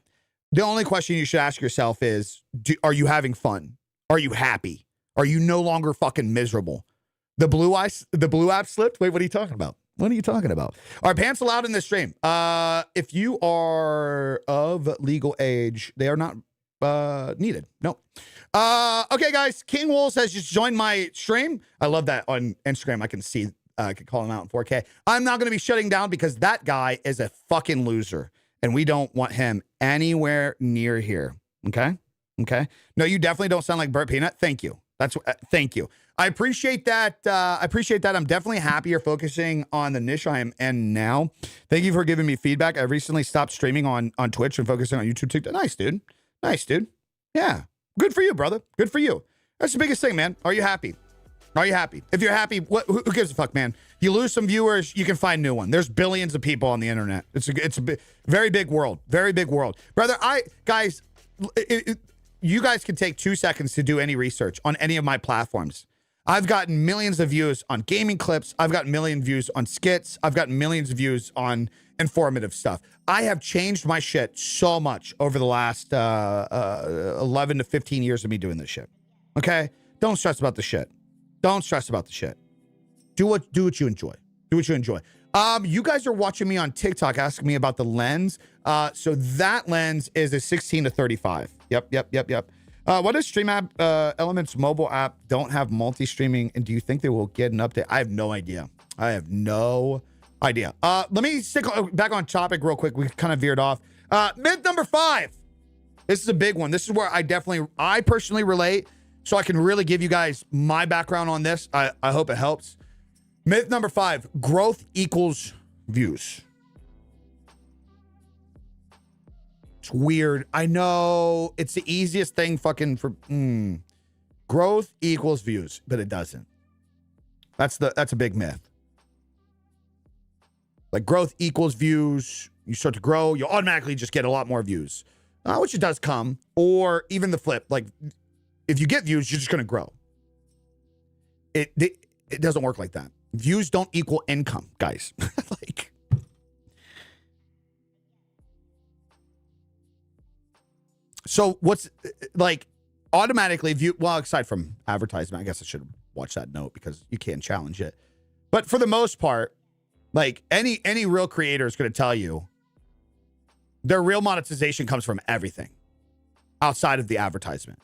The only question you should ask yourself is, are you having fun? Are you happy? Are you no longer fucking miserable? The blue app slipped? Wait, what are you talking about? What are you talking about? Are pants allowed in this stream? If you are of legal age, they are not needed. No. Okay, guys. King Wolves has just joined my stream. I love that on Instagram. I can see, I can call him out in 4K. I'm not going to be shutting down because that guy is a fucking loser. And we don't want him anywhere near here. Okay? Okay? No, you definitely don't sound like Burt Peanut. Thank you. Thank you. I appreciate that. I'm definitely happier focusing on the niche I am in now. Thank you for giving me feedback. I recently stopped streaming on Twitch and focusing on YouTube, TikTok. Nice, dude. Nice, dude. Yeah. Good for you, brother. Good for you. That's the biggest thing, man. Are you happy? Are you happy? If you're happy, who gives a fuck, man? You lose some viewers, you can find new one. There's billions of people on the internet. It's a very big world. Very big world. Brother, you guys can take 2 seconds to do any research on any of my platforms. I've gotten millions of views on gaming clips. I've gotten million views on skits. I've gotten millions of views on informative stuff. I have changed my shit so much over the last 11 to 15 years of me doing this shit. Okay? Don't stress about the shit. Don't stress about the shit. Do what you enjoy. Do what you enjoy. You guys are watching me on TikTok asking me about the lens. So that lens is a 16 to 35. Yep. What is Stream App Elements mobile app don't have multi-streaming, and do you think they will get an update? I have no idea. Let me stick back on topic real quick. We kind of veered off. Myth number 5. This is a big one. This is where I personally relate, so I can really give you guys my background on this. I hope it helps. Myth number 5, growth equals views. It's weird. I know it's the easiest thing fucking for growth equals views, but it doesn't. That's a big myth. Like growth equals views. You start to grow, you automatically just get a lot more views, which it does come. Or even the flip, like if you get views, you're just going to grow. It doesn't work like that. Views don't equal income, guys. Like, so what's like automatically view? Well, aside from advertisement, I guess I should watch that note because you can't challenge it. But for the most part, like any real creator is going to tell you their real monetization comes from everything outside of the advertisement.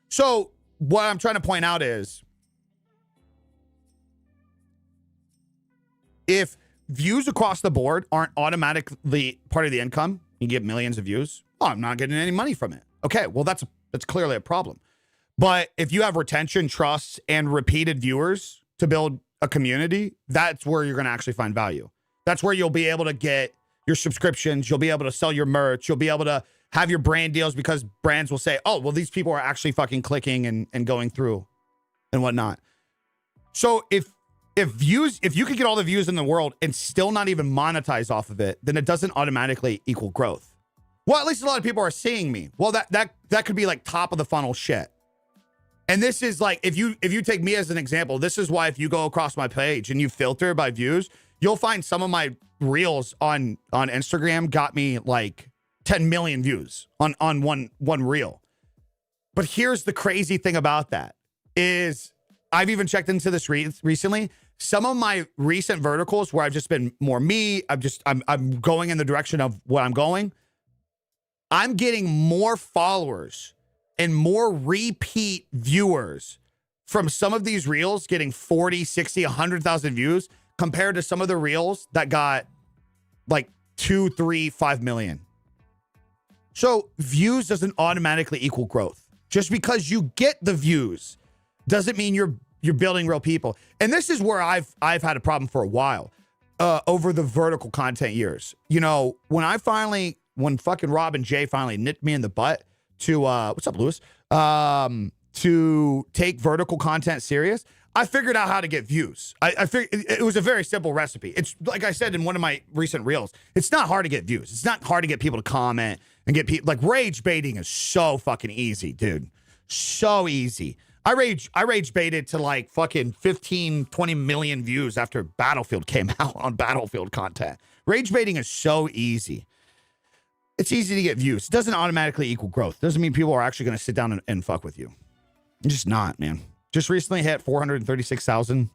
So what I'm trying to point out is, if views across the board aren't automatically part of the income, you get millions of views. Oh, I'm not getting any money from it. Okay, well, that's clearly a problem. But if you have retention, trust, and repeated viewers to build a community, that's where you're going to actually find value. That's where you'll be able to get your subscriptions. You'll be able to sell your merch. You'll be able to have your brand deals because brands will say, oh, well, these people are actually fucking clicking and going through and whatnot. So if you could get all the views in the world and still not even monetize off of it, then it doesn't automatically equal growth. Well, at least a lot of people are seeing me. Well, that could be like top of the funnel shit. And this is like, if you take me as an example, this is why if you go across my page and you filter by views, you'll find some of my reels on Instagram got me like 10 million views on one reel. But here's the crazy thing about that is I've even checked into this recently. Some of my recent verticals where I've just been more me, I'm going in the direction of what I'm going. I'm getting more followers and more repeat viewers from some of these reels getting 40, 60, 100,000 views compared to some of the reels that got like 2, 3, 5 million. So views doesn't automatically equal growth. Just because you get the views doesn't mean you're building real people. And this is where I've had a problem for a while over the vertical content years. You know, when fucking Rob and Jay finally nipped me in the butt to what's up, Lewis? To take vertical content serious, I figured out how to get views. I figured it was a very simple recipe. It's like I said in one of my recent reels, it's not hard to get views. It's not hard to get people to comment and get people like rage baiting is so fucking easy, dude. So easy. I rage baited to like fucking 15, 20 million views after Battlefield came out on Battlefield content. Rage baiting is so easy. It's easy to get views. It doesn't automatically equal growth. Doesn't mean people are actually going to sit down and fuck with you. It's just not, man. Just recently hit 436,000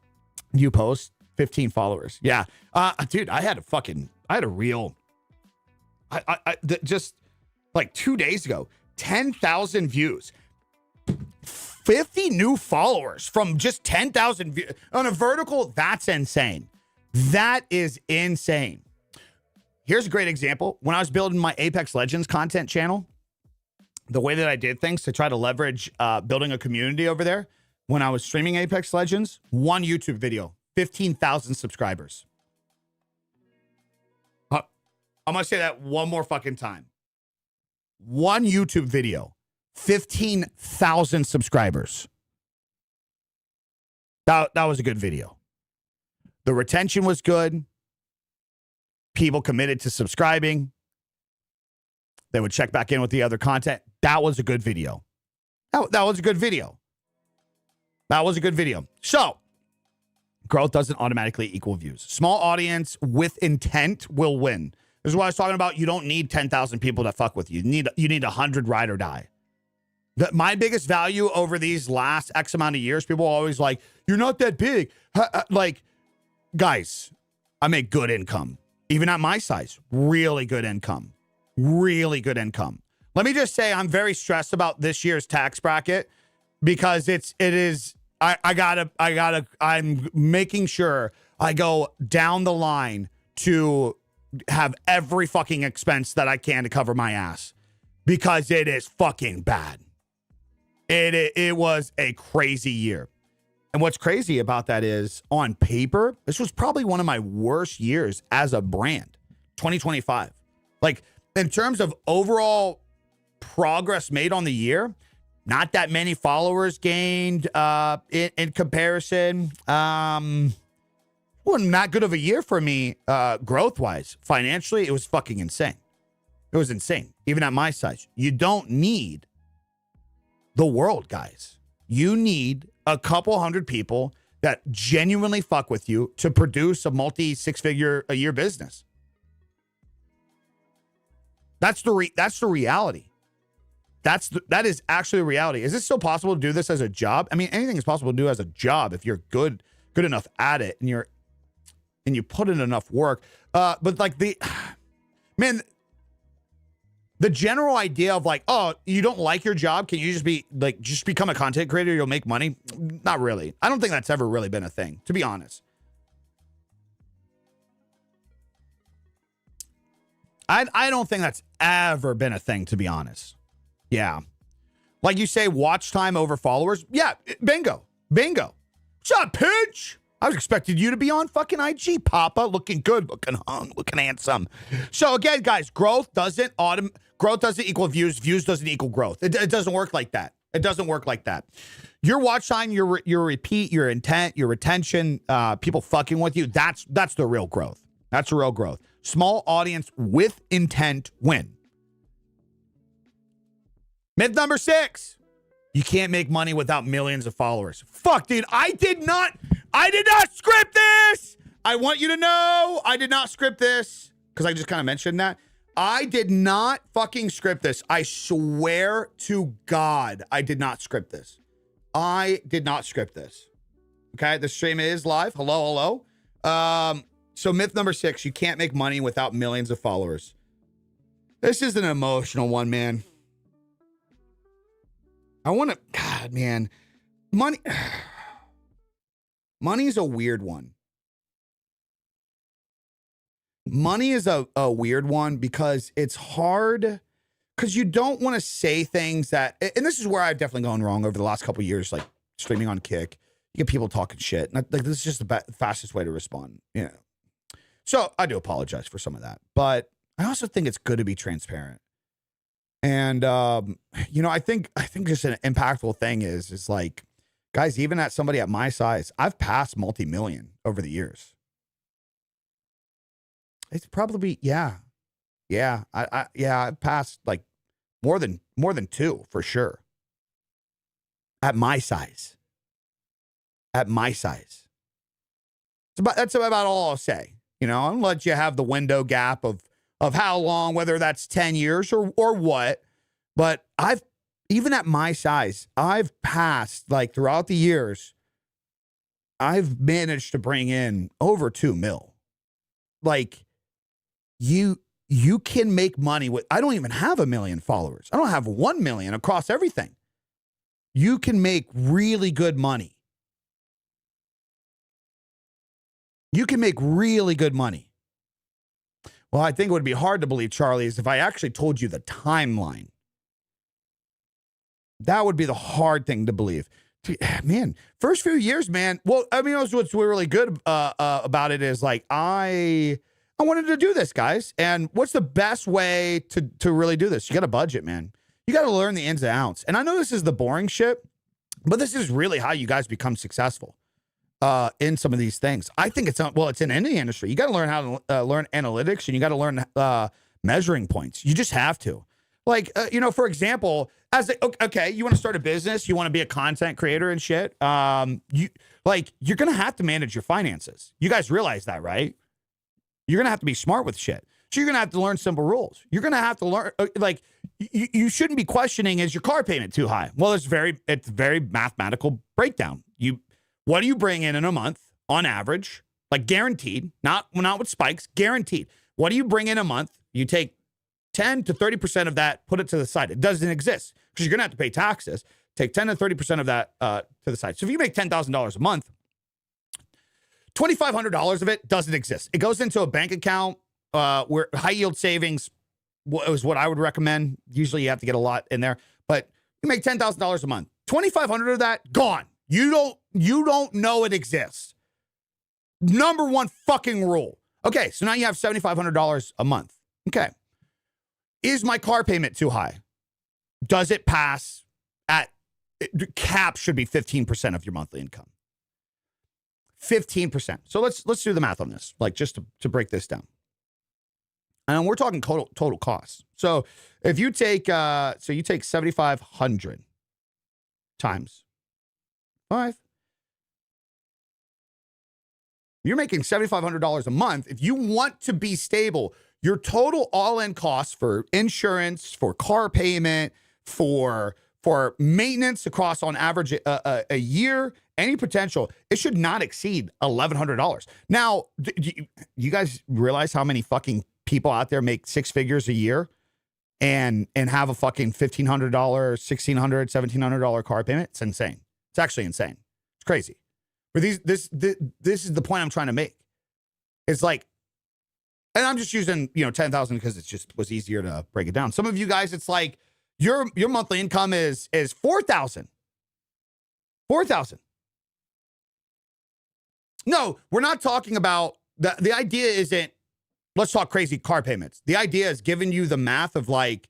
view posts, 15 followers. Yeah. Dude, I had a real, just like 2 days ago, 10,000 views, 50 new followers from just 10,000 views on a vertical. That's insane. That is insane. Here's a great example. When I was building my Apex Legends content channel, the way that I did things to try to leverage building a community over there, when I was streaming Apex Legends, one YouTube video, 15,000 subscribers. I'm going to say that one more fucking time. One YouTube video, 15,000 subscribers. That was a good video. The retention was good. People committed to subscribing. They would check back in with the other content. That was a good video. That was a good video. That was a good video. So, growth doesn't automatically equal views. Small audience with intent will win. This is what I was talking about. You don't need 10,000 people to fuck with you. You need 100 ride or die. My biggest value over these last X amount of years, people are always like, you're not that big. Like, guys, I make good income. Even at my size, really good income. Really good income. Let me just say I'm very stressed about this year's tax bracket because I'm making sure I go down the line to have every fucking expense that I can to cover my ass because it is fucking bad. It was a crazy year. And what's crazy about that is on paper, this was probably one of my worst years as a brand, 2025. Like in terms of overall progress made on the year, not that many followers gained in comparison. Well, not good of a year for me growth-wise. Financially, it was fucking insane. It was insane, even at my size. You don't need the world, guys. You need a couple hundred people that genuinely fuck with you to produce a multi-six-figure a year business. That's the reality. That is actually the reality. Is it still possible to do this as a job? I mean, anything is possible to do as a job if you're good enough at it and you put in enough work. But like the general idea of like, oh, you don't like your job, can you just become a content creator, you'll make money? Not really. I don't think that's ever really been a thing, to be honest. I don't think that's ever been a thing, to be honest. Yeah. Like you say, watch time over followers. Yeah, bingo. What's up, Pinch? I was expecting you to be on fucking IG, Papa. Looking good, looking hung, looking handsome. So again, guys, growth doesn't equal views. Views doesn't equal growth. It doesn't work like that. It doesn't work like that. Your watch time, your repeat, your intent, your retention, people fucking with you, that's the real growth. That's the real growth. Small audience with intent win. Myth number 6. You can't make money without millions of followers. Fuck, dude. I did not script this. I want you to know I did not script this because I just kind of mentioned that. I did not fucking script this. I swear to God, I did not script this. I did not script this. Okay, the stream is live. Hello. So myth number 6, you can't make money without millions of followers. This is an emotional one, man. God, man. Money is a weird one. Money is a weird one because it's hard, because you don't want to say things that, and this is where I've definitely gone wrong over the last couple of years, like streaming on Kick. You get people talking shit. Like, this is just the fastest way to respond. Yeah. So I do apologize for some of that, but I also think it's good to be transparent. And, I think just an impactful thing is like, guys, even at somebody at my size, I've passed multi-million over the years. It's probably, yeah. I've passed like more than 2 for sure. At my size. That's about all I'll say. I'll let you have the window gap of how long, whether that's 10 years or what. But even at my size, I've passed, like, throughout the years, I've managed to bring in over 2 mil. Like, you can make money with, I don't even have 1 million followers. I don't have 1 million across everything. You can make really good money. You can make really good money. Well, I think it would be hard to believe, Charlie, is if I actually told you the timeline. That would be the hard thing to believe. Man, first few years, man. Well, I mean, what's really good about it is, like, I wanted to do this, guys. And what's the best way to really do this? You got to budget, man. You got to learn the ins and outs. And I know this is the boring shit, but this is really how you guys become successful. In some of these things. I think it's in any industry. You got to learn how to learn analytics, and you got to learn measuring points. You just have to. Like, for example, you want to start a business, you want to be a content creator and shit. You're going to have to manage your finances. You guys realize that, right? You're going to have to be smart with shit. So you're going to have to learn simple rules. You're going to have to learn, you shouldn't be questioning, is your car payment too high? Well, it's very mathematical breakdown. What do you bring in a month on average? Like, guaranteed, not with spikes, guaranteed. What do you bring in a month? You take 10 to 30% of that, put it to the side. It doesn't exist because you're going to have to pay taxes. Take 10 to 30% of that to the side. So if you make $10,000 a month, $2,500 of it doesn't exist. It goes into a bank account where high yield savings is what I would recommend. Usually you have to get a lot in there, but you make $10,000 a month. $2,500 of that, gone. You don't know it exists. Number one fucking rule. Okay, so now you have $7,500 a month. Okay. Is my car payment too high? Does it pass cap should be 15% of your monthly income. 15%. So let's do the math on this, like, just to break this down. And we're talking total costs. So if you take 7,500 times 5. You're making $7,500 a month. If you want to be stable, your total all-in costs for insurance, for car payment, for maintenance across on average a year, any potential, it should not exceed $1,100. Now, do you guys realize how many fucking people out there make 6 figures a year and have a fucking $1,500, $1,600, $1,700 car payment? It's insane. It's actually insane. It's crazy. But this is the point I'm trying to make. It's like, and I'm just using 10,000 because it just was easier to break it down. Some of you guys, it's like your monthly income is 4,000. 4,000. No, we're not talking about the idea isn't let's talk crazy car payments. The idea is giving you the math of, like,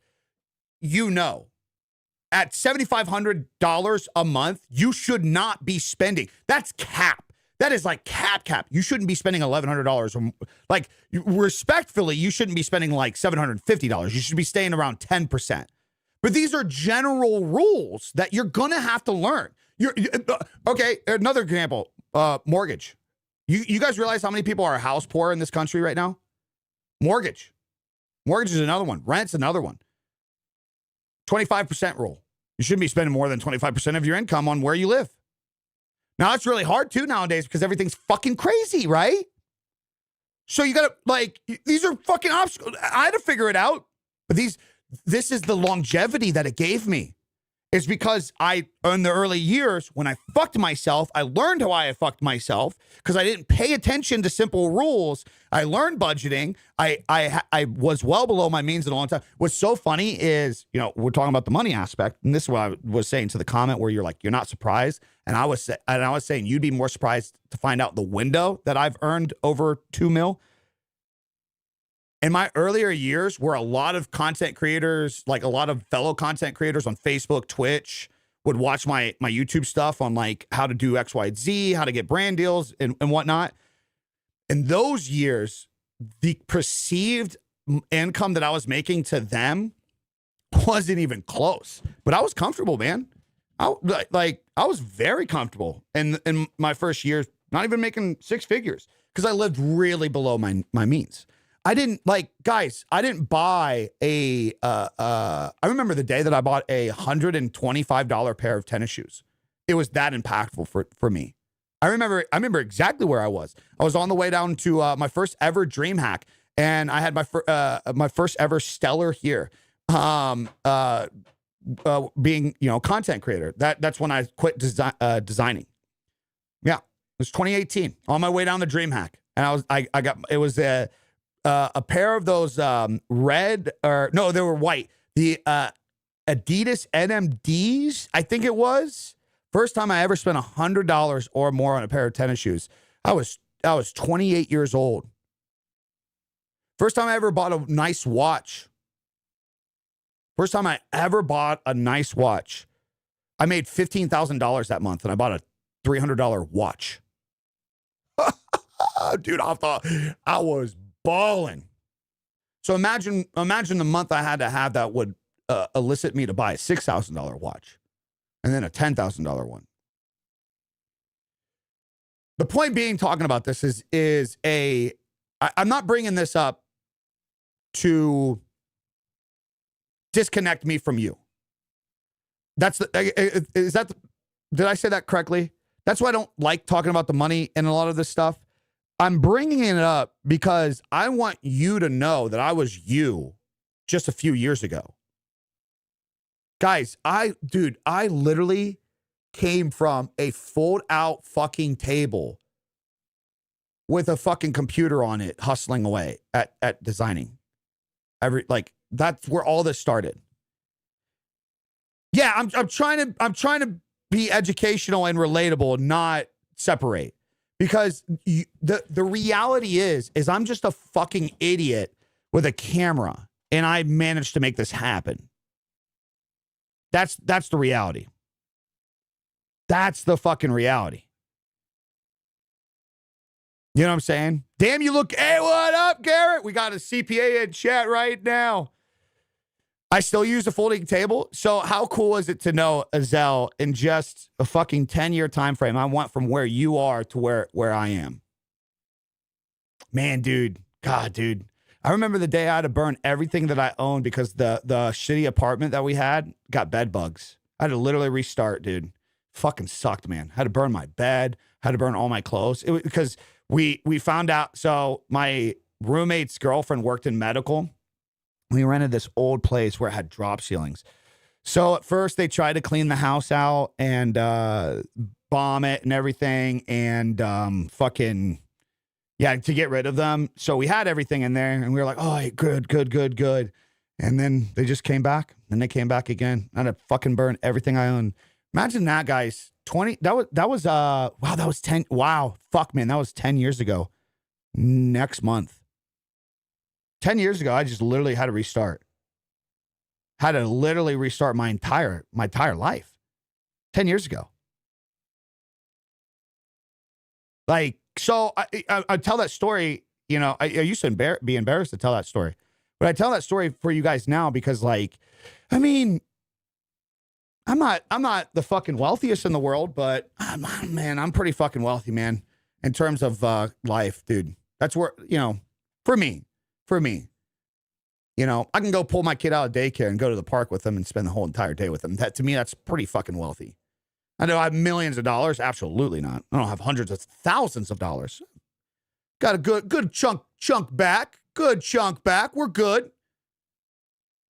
at $7,500 a month, you should not be spending. That's cap. That is like cap. You shouldn't be spending $1,100. Like, respectfully, you shouldn't be spending like $750. You should be staying around 10%. But these are general rules that you're going to have to learn. Okay, another example, mortgage. You guys realize how many people are house poor in this country right now? Mortgage is another one. Rent's another one. 25% rule. You shouldn't be spending more than 25% of your income on where you live. Now it's really hard too nowadays because everything's fucking crazy, right? So you gotta, like, these are fucking obstacles. I had to figure it out. But this is the longevity that it gave me. It's because in the early years, when I fucked myself, I learned how I fucked myself because I didn't pay attention to simple rules. I learned budgeting. I was well below my means in a long time. What's so funny is, we're talking about the money aspect, and this is what I was saying to the comment where you're like, you're not surprised, and I was saying you'd be more surprised to find out the window that I've earned over $2 million. In my earlier years, where a lot of content creators, like a lot of fellow content creators on Facebook, Twitch, would watch my YouTube stuff on like how to do X, Y, Z, how to get brand deals and whatnot. In those years, the perceived income that I was making to them wasn't even close. But I was comfortable, man. I was very comfortable in my first year, not even making six figures because I lived really below my means. I didn't I didn't buy I remember the day that I bought a $125 pair of tennis shoes. It was that impactful for me. I remember exactly where I was. I was on the way down to my first ever DreamHack, and I had my first ever Stellar here. Being, content creator. That's when I quit designing. Yeah. It was 2018 on my way down the DreamHack. And it was a pair of those they were white. The Adidas NMDs, I think it was. First time I ever spent $100 or more on a pair of tennis shoes. I was 28 years old. First time I ever bought a nice watch. First time I ever bought a nice watch. I made $15,000 that month, and I bought a $300 watch. Dude, I thought I was balling. So imagine the month I had to have that would elicit me to buy a $6,000 watch and then a $10,000 one. The point being talking about this is I'm not bringing this up to disconnect me from you. Did I say that correctly? That's why I don't like talking about the money and a lot of this stuff. I'm bringing it up because I want you to know that I was you just a few years ago. Guys, I literally came from a fold out fucking table with a fucking computer on it, hustling away at designing. That's where all this started. Yeah, I'm trying to be educational and relatable, not separate. Because the reality is I'm just a fucking idiot with a camera, and I managed to make this happen. That's the reality. That's the fucking reality. You know what I'm saying? Damn, you look, hey, what up, Garrett? We got a CPA in chat right now. I still use a folding table. So how cool is it to know, Azel, in just a fucking 10-year time frame, I went from where you are to where I am. Man, dude. God, dude. I remember the day I had to burn everything that I owned because the shitty apartment that we had got bed bugs. I had to literally restart, dude. Fucking sucked, man. Had to burn my bed. Had to burn all my clothes. It was because we found out. So my roommate's girlfriend worked in medical. We rented this old place where it had drop ceilings. So at first they tried to clean the house out and bomb it and everything and to get rid of them. So we had everything in there and we were like, oh, good. And then they just came back and they came back again. I had to fucking burn everything I owned. Imagine that, guys. 10. Wow. Fuck, man. That was 10 years ago. Next month. 10 years ago, I just literally had to restart. Had to literally restart my entire life. 10 years ago. So I tell that story, I used to be embarrassed to tell that story. But I tell that story for you guys now because, I'm not the fucking wealthiest in the world, but I'm pretty fucking wealthy, man, in terms of life, dude. That's where, for me, I can go pull my kid out of daycare and go to the park with them and spend the whole entire day with them. That, to me, that's pretty fucking wealthy. Do I have millions of dollars? Absolutely not. I don't have hundreds of thousands of dollars. Got a good chunk back. Good chunk back. We're good.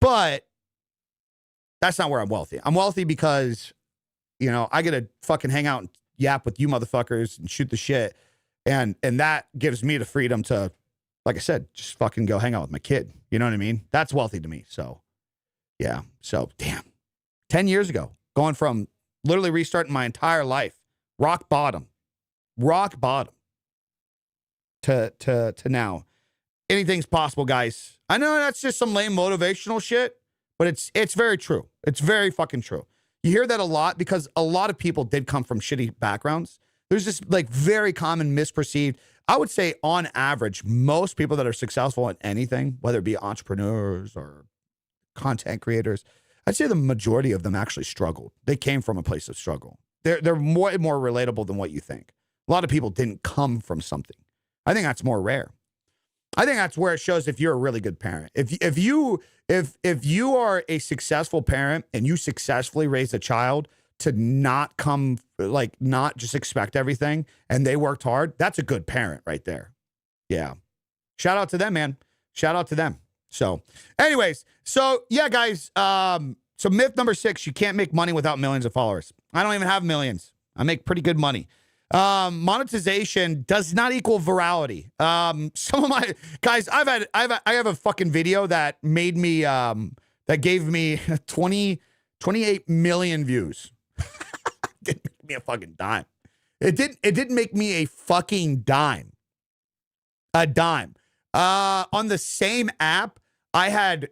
But that's not where I'm wealthy. I'm wealthy because, I get to fucking hang out and yap with you motherfuckers and shoot the shit. And that gives me the freedom to, like I said, just fucking go hang out with my kid. You know what I mean? That's wealthy to me. So, yeah. So, damn. 10 years ago, going from literally restarting my entire life, rock bottom, to now. Anything's possible, guys. I know that's just some lame motivational shit, but it's very true. It's very fucking true. You hear that a lot because a lot of people did come from shitty backgrounds. There's this like very common misperceived. I would say on average, most people that are successful at anything, whether it be entrepreneurs or content creators, I'd say the majority of them actually struggled. They came from a place of struggle. They're more relatable than what you think. A lot of people didn't come from something. I think that's more rare. I think that's where it shows if you're a really good parent. If you are a successful parent and you successfully raise a child to not just expect everything and they worked hard, that's a good parent right there. Yeah. Shout out to them, man. Shout out to them. So anyways, yeah, guys. So myth number 6, you can't make money without millions of followers. I don't even have millions. I make pretty good money. Monetization does not equal virality. Some of my guys, I have a fucking video that made me, that gave me 28 million views. Didn't make me a fucking dime. It didn't make me a fucking dime. A dime. On the same app, I did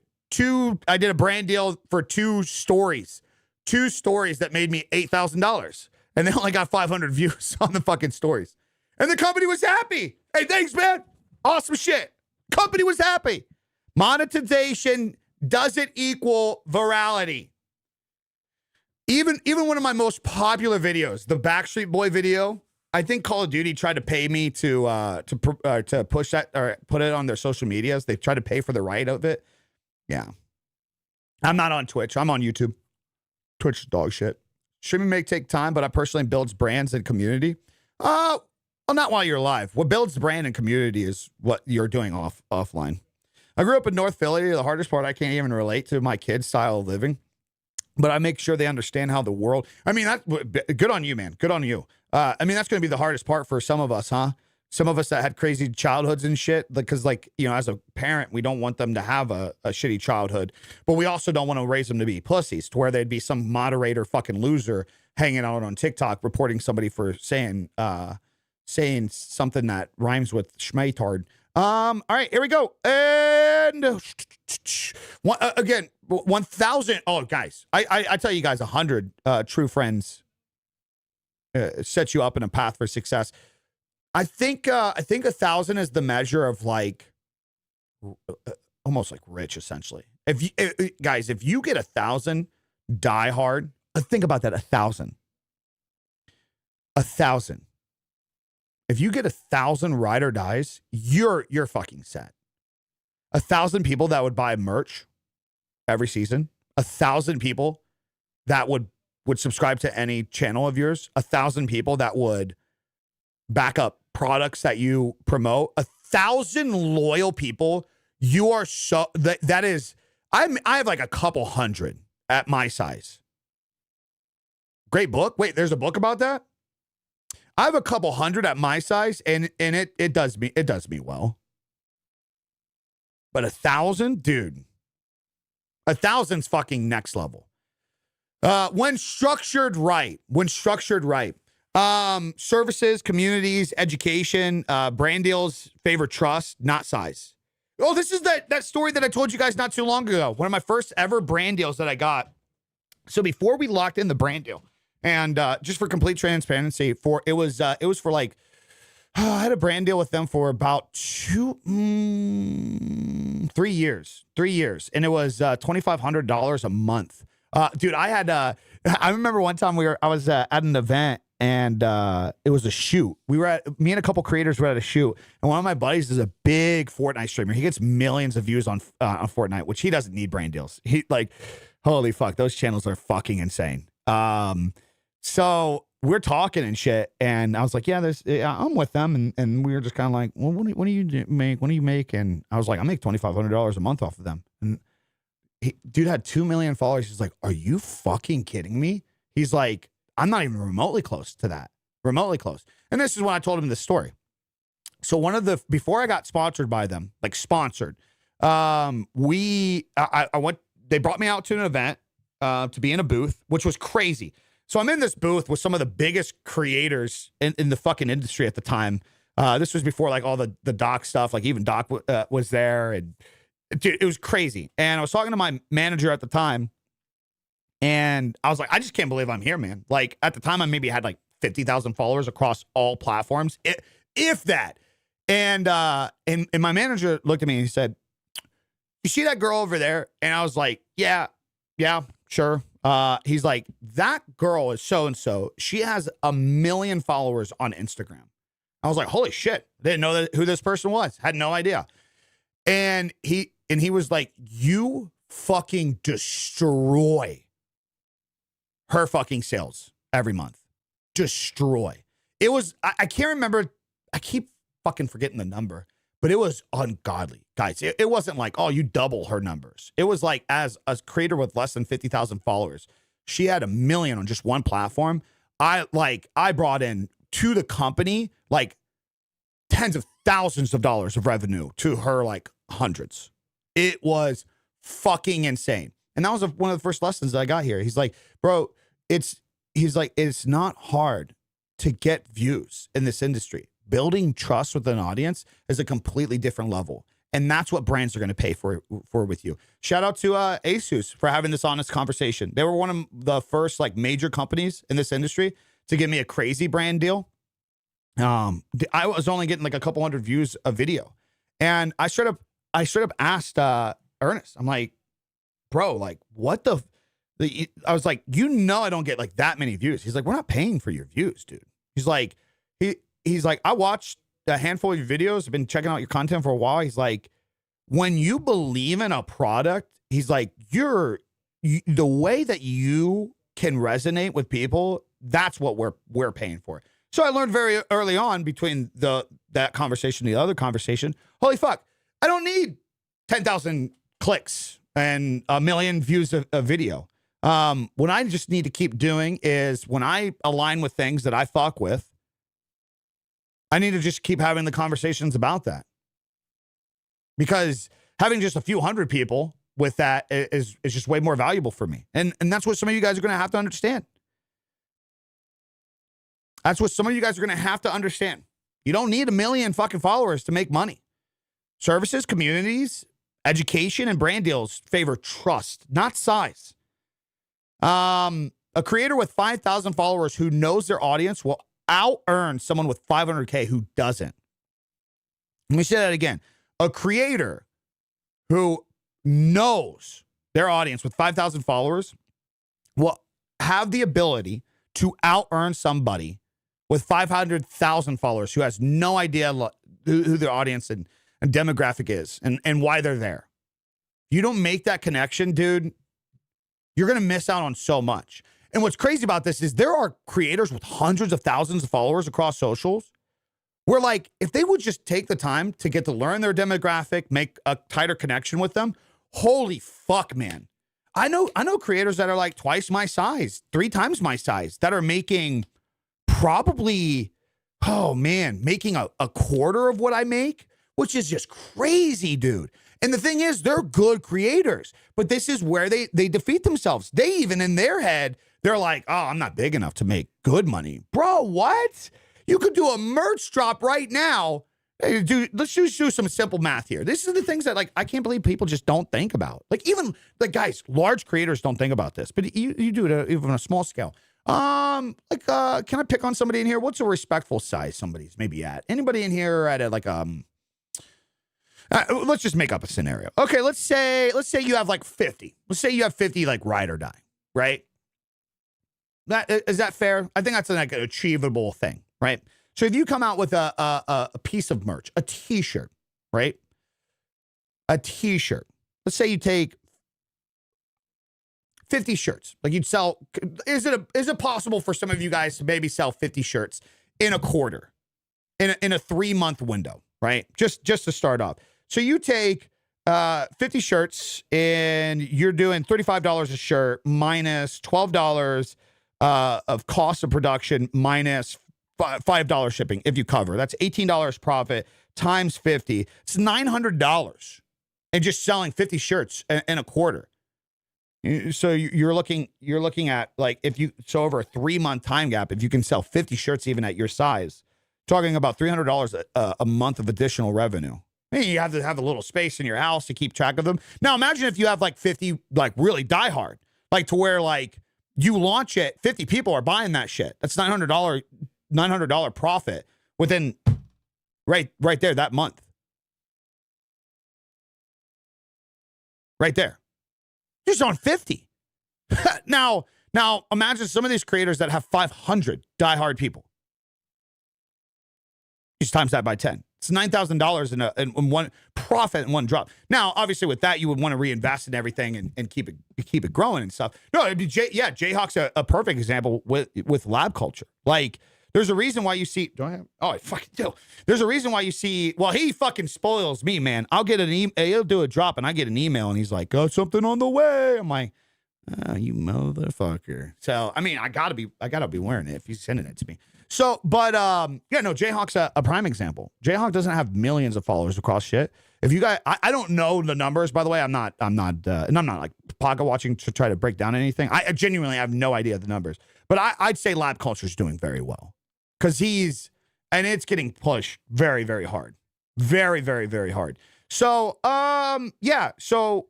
a brand deal for 2 stories that made me $8,000. And they only got 500 views on the fucking stories. And the company was happy. Hey, thanks, man. Awesome shit. Company was happy. Monetization doesn't equal virality. Even one of my most popular videos, the Backstreet Boy video, I think Call of Duty tried to pay me to push that or put it on their social medias. They tried to pay for the right of it. Yeah. I'm not on Twitch. I'm on YouTube. Twitch is dog shit. Streaming may take time, but it personally builds brands and community. Well, not while you're live. What builds brand and community is what you're doing offline. I grew up in North Philly. The hardest part, I can't even relate to my kids' style of living, but I make sure they understand how the world. I mean, good on you, man. Good on you. I mean, that's going to be the hardest part for some of us, huh? Some of us that had crazy childhoods and shit, because as a parent, we don't want them to have a shitty childhood, but we also don't want to raise them to be pussies, to where they'd be some moderator fucking loser hanging out on TikTok reporting somebody for saying something that rhymes with schmaytard. All right, here we go. And again, 1,000. Oh, guys, I tell you guys, 100 true friends set you up in a path for success. I think 1,000 is the measure of almost like rich, essentially. If you get 1,000 die hard, think about that. 1,000. If you get 1,000 ride or dies, you're fucking set. 1,000 people that would buy merch every season. 1,000 people that would subscribe to any channel of yours. 1,000 people that would back up products that you promote. 1,000 loyal people. You are that is. I have like a couple hundred at my size. Great book. Wait, there's a book about that. I have a couple hundred at my size, and it does me well. But 1,000, dude. 1,000's fucking next level. When structured right. Services, communities, education, brand deals favor trust, not size. Oh, this is that story that I told you guys not too long ago. One of my first ever brand deals that I got. So before we locked in the brand deal, and just for complete transparency, it was for like, I had a brand deal with them for about 3 years, and it was $2,500 a month. Dude, I remember one time I was at an event, and it was a shoot. Me and a couple creators were at a shoot, and one of my buddies is a big Fortnite streamer. He gets millions of views on Fortnite, which he doesn't need brand deals. He holy fuck, those channels are fucking insane. So we're talking and shit, and I was like, yeah, I'm with them, and we were just kind of like, well, what do you make? What do you make? And I was like, I make $2,500 a month off of them. And dude had 2 million followers. He's like, are you fucking kidding me? He's like, I'm not even remotely close to that. Remotely close. And this is when I told him this story. So before I got sponsored by them, like sponsored, I went, they brought me out to an event to be in a booth, which was crazy. So I'm in this booth with some of the biggest creators in the fucking industry at the time. This was before like all the Doc stuff, like even Doc was there, and dude, it was crazy. And I was talking to my manager at the time, and I was like, I just can't believe I'm here, man. Like at the time, I maybe had like 50,000 followers across all platforms, if that. And my manager looked at me and he said, you see that girl over there? And I was like, yeah, sure. He's like, that girl is so-and-so. She has 1 million followers on Instagram. I was like, holy shit. Didn't know who this person was. Had no idea. And he was like, you fucking destroy her fucking sales every month. Destroy. It was, I can't remember. I keep fucking forgetting the number, but it was ungodly, guys. It wasn't like, oh, you double her numbers. It was like, as a creator with less than 50,000 followers, she had 1 million on just one platform. I brought in to the company like tens of thousands of dollars of revenue, to her like hundreds. It was fucking insane. And that was one of the first lessons that I got here. He's like, bro, it's not hard to get views in this industry. Building trust with an audience is a completely different level. And that's what brands are going to pay for with you. Shout out to Asus for having this honest conversation. They were one of the first like major companies in this industry to give me a crazy brand deal. I was only getting like a couple hundred views a video. And I straight up asked Ernest, I'm like, bro, like what I was like, I don't get like that many views. He's like, we're not paying for your views, dude. He's like, he's like, I watched a handful of your videos. I've been checking out your content for a while. He's like, when you believe in a product, he's like, the way that you can resonate with people, that's what we're paying for. So I learned very early on between that conversation and the other conversation, holy fuck, I don't need 10,000 clicks and 1 million views of video. What I just need to keep doing is when I align with things that I fuck with, I need to just keep having the conversations about that. Because having just a few hundred people with that is just way more valuable for me. And that's what some of you guys are going to have to understand. That's what some of you guys are going to have to understand. You don't need 1 million fucking followers to make money. Services, communities, education, and brand deals favor trust, not size. A creator with 5,000 followers who knows their audience will out-earn someone with 500K who doesn't. Let me say that again. A creator who knows their audience with 5,000 followers will have the ability to out-earn somebody with 500,000 followers who has no idea who their audience and demographic is and why they're there. You don't make that connection, dude, you're going to miss out on so much. And what's crazy about this is there are creators with hundreds of thousands of followers across socials where, like, if they would just take the time to get to learn their demographic, make a tighter connection with them, holy fuck, man. I know creators that are like twice my size, 3 times my size, that are making probably, making a quarter of what I make, which is just crazy, dude. And the thing is, they're good creators, but this is where they defeat themselves. They even in their head, they're like, oh, I'm not big enough to make good money. Bro, what? You could do a merch drop right now. Hey, dude, let's just do some simple math here. This is the things that, like, I can't believe people just don't think about. Like, even, like, guys, large creators don't think about this, but you do it even on a small scale. Can I pick on somebody in here? What's a respectful size somebody's maybe at? Anybody in here at let's just make up a scenario. Okay, let's say you have like 50. Let's say you have 50 like ride or die, right? Is that fair? I think that's like an achievable thing, right? So if you come out with a piece of merch, a t-shirt, right? A t-shirt. Let's say you take 50 shirts. Like you'd sell, is it possible for some of you guys to maybe sell 50 shirts in a quarter, in a 3-month window, right? Just to start off. So you take 50 shirts and you're doing $35 a shirt minus $12 of cost of production minus $5 shipping if you cover. That's $18 profit times 50. It's $900 and just selling 50 shirts in a quarter. So you're looking at like so over a 3-month time gap, if you can sell 50 shirts even at your size, talking about $300 a month of additional revenue. You have to have a little space in your house to keep track of them. Now imagine if you have like 50 like really diehard, like to where like you launch it, 50 people are buying that shit. That's $900 profit within right there that month. Right there. Just on 50. Now imagine some of these creators that have 500 diehard people. Just times that by 10. It's $9,000 in one profit in one drop. Now, obviously, with that, you would want to reinvest in everything and keep it growing and stuff. No, it'd be Jayhawk's a perfect example with Lab Culture. Like, there's a reason why you see. Do I have? Oh, I fucking do. There's a reason why you see. Well, he fucking spoils me, man. I'll get an email. He'll do a drop, and I get an email, and he's like, "Got something on the way." I'm like, "Oh, you motherfucker." So, I mean, I gotta be wearing it if he's sending it to me. So, but Jayhawk's a prime example. Jayhawk doesn't have millions of followers across shit. If you guys, I don't know the numbers, by the way. I'm not like pocket watching to try to break down anything. I genuinely have no idea the numbers, but I'd say Lab Culture's doing very well because it's getting pushed very, very hard, very, very, very hard. So, so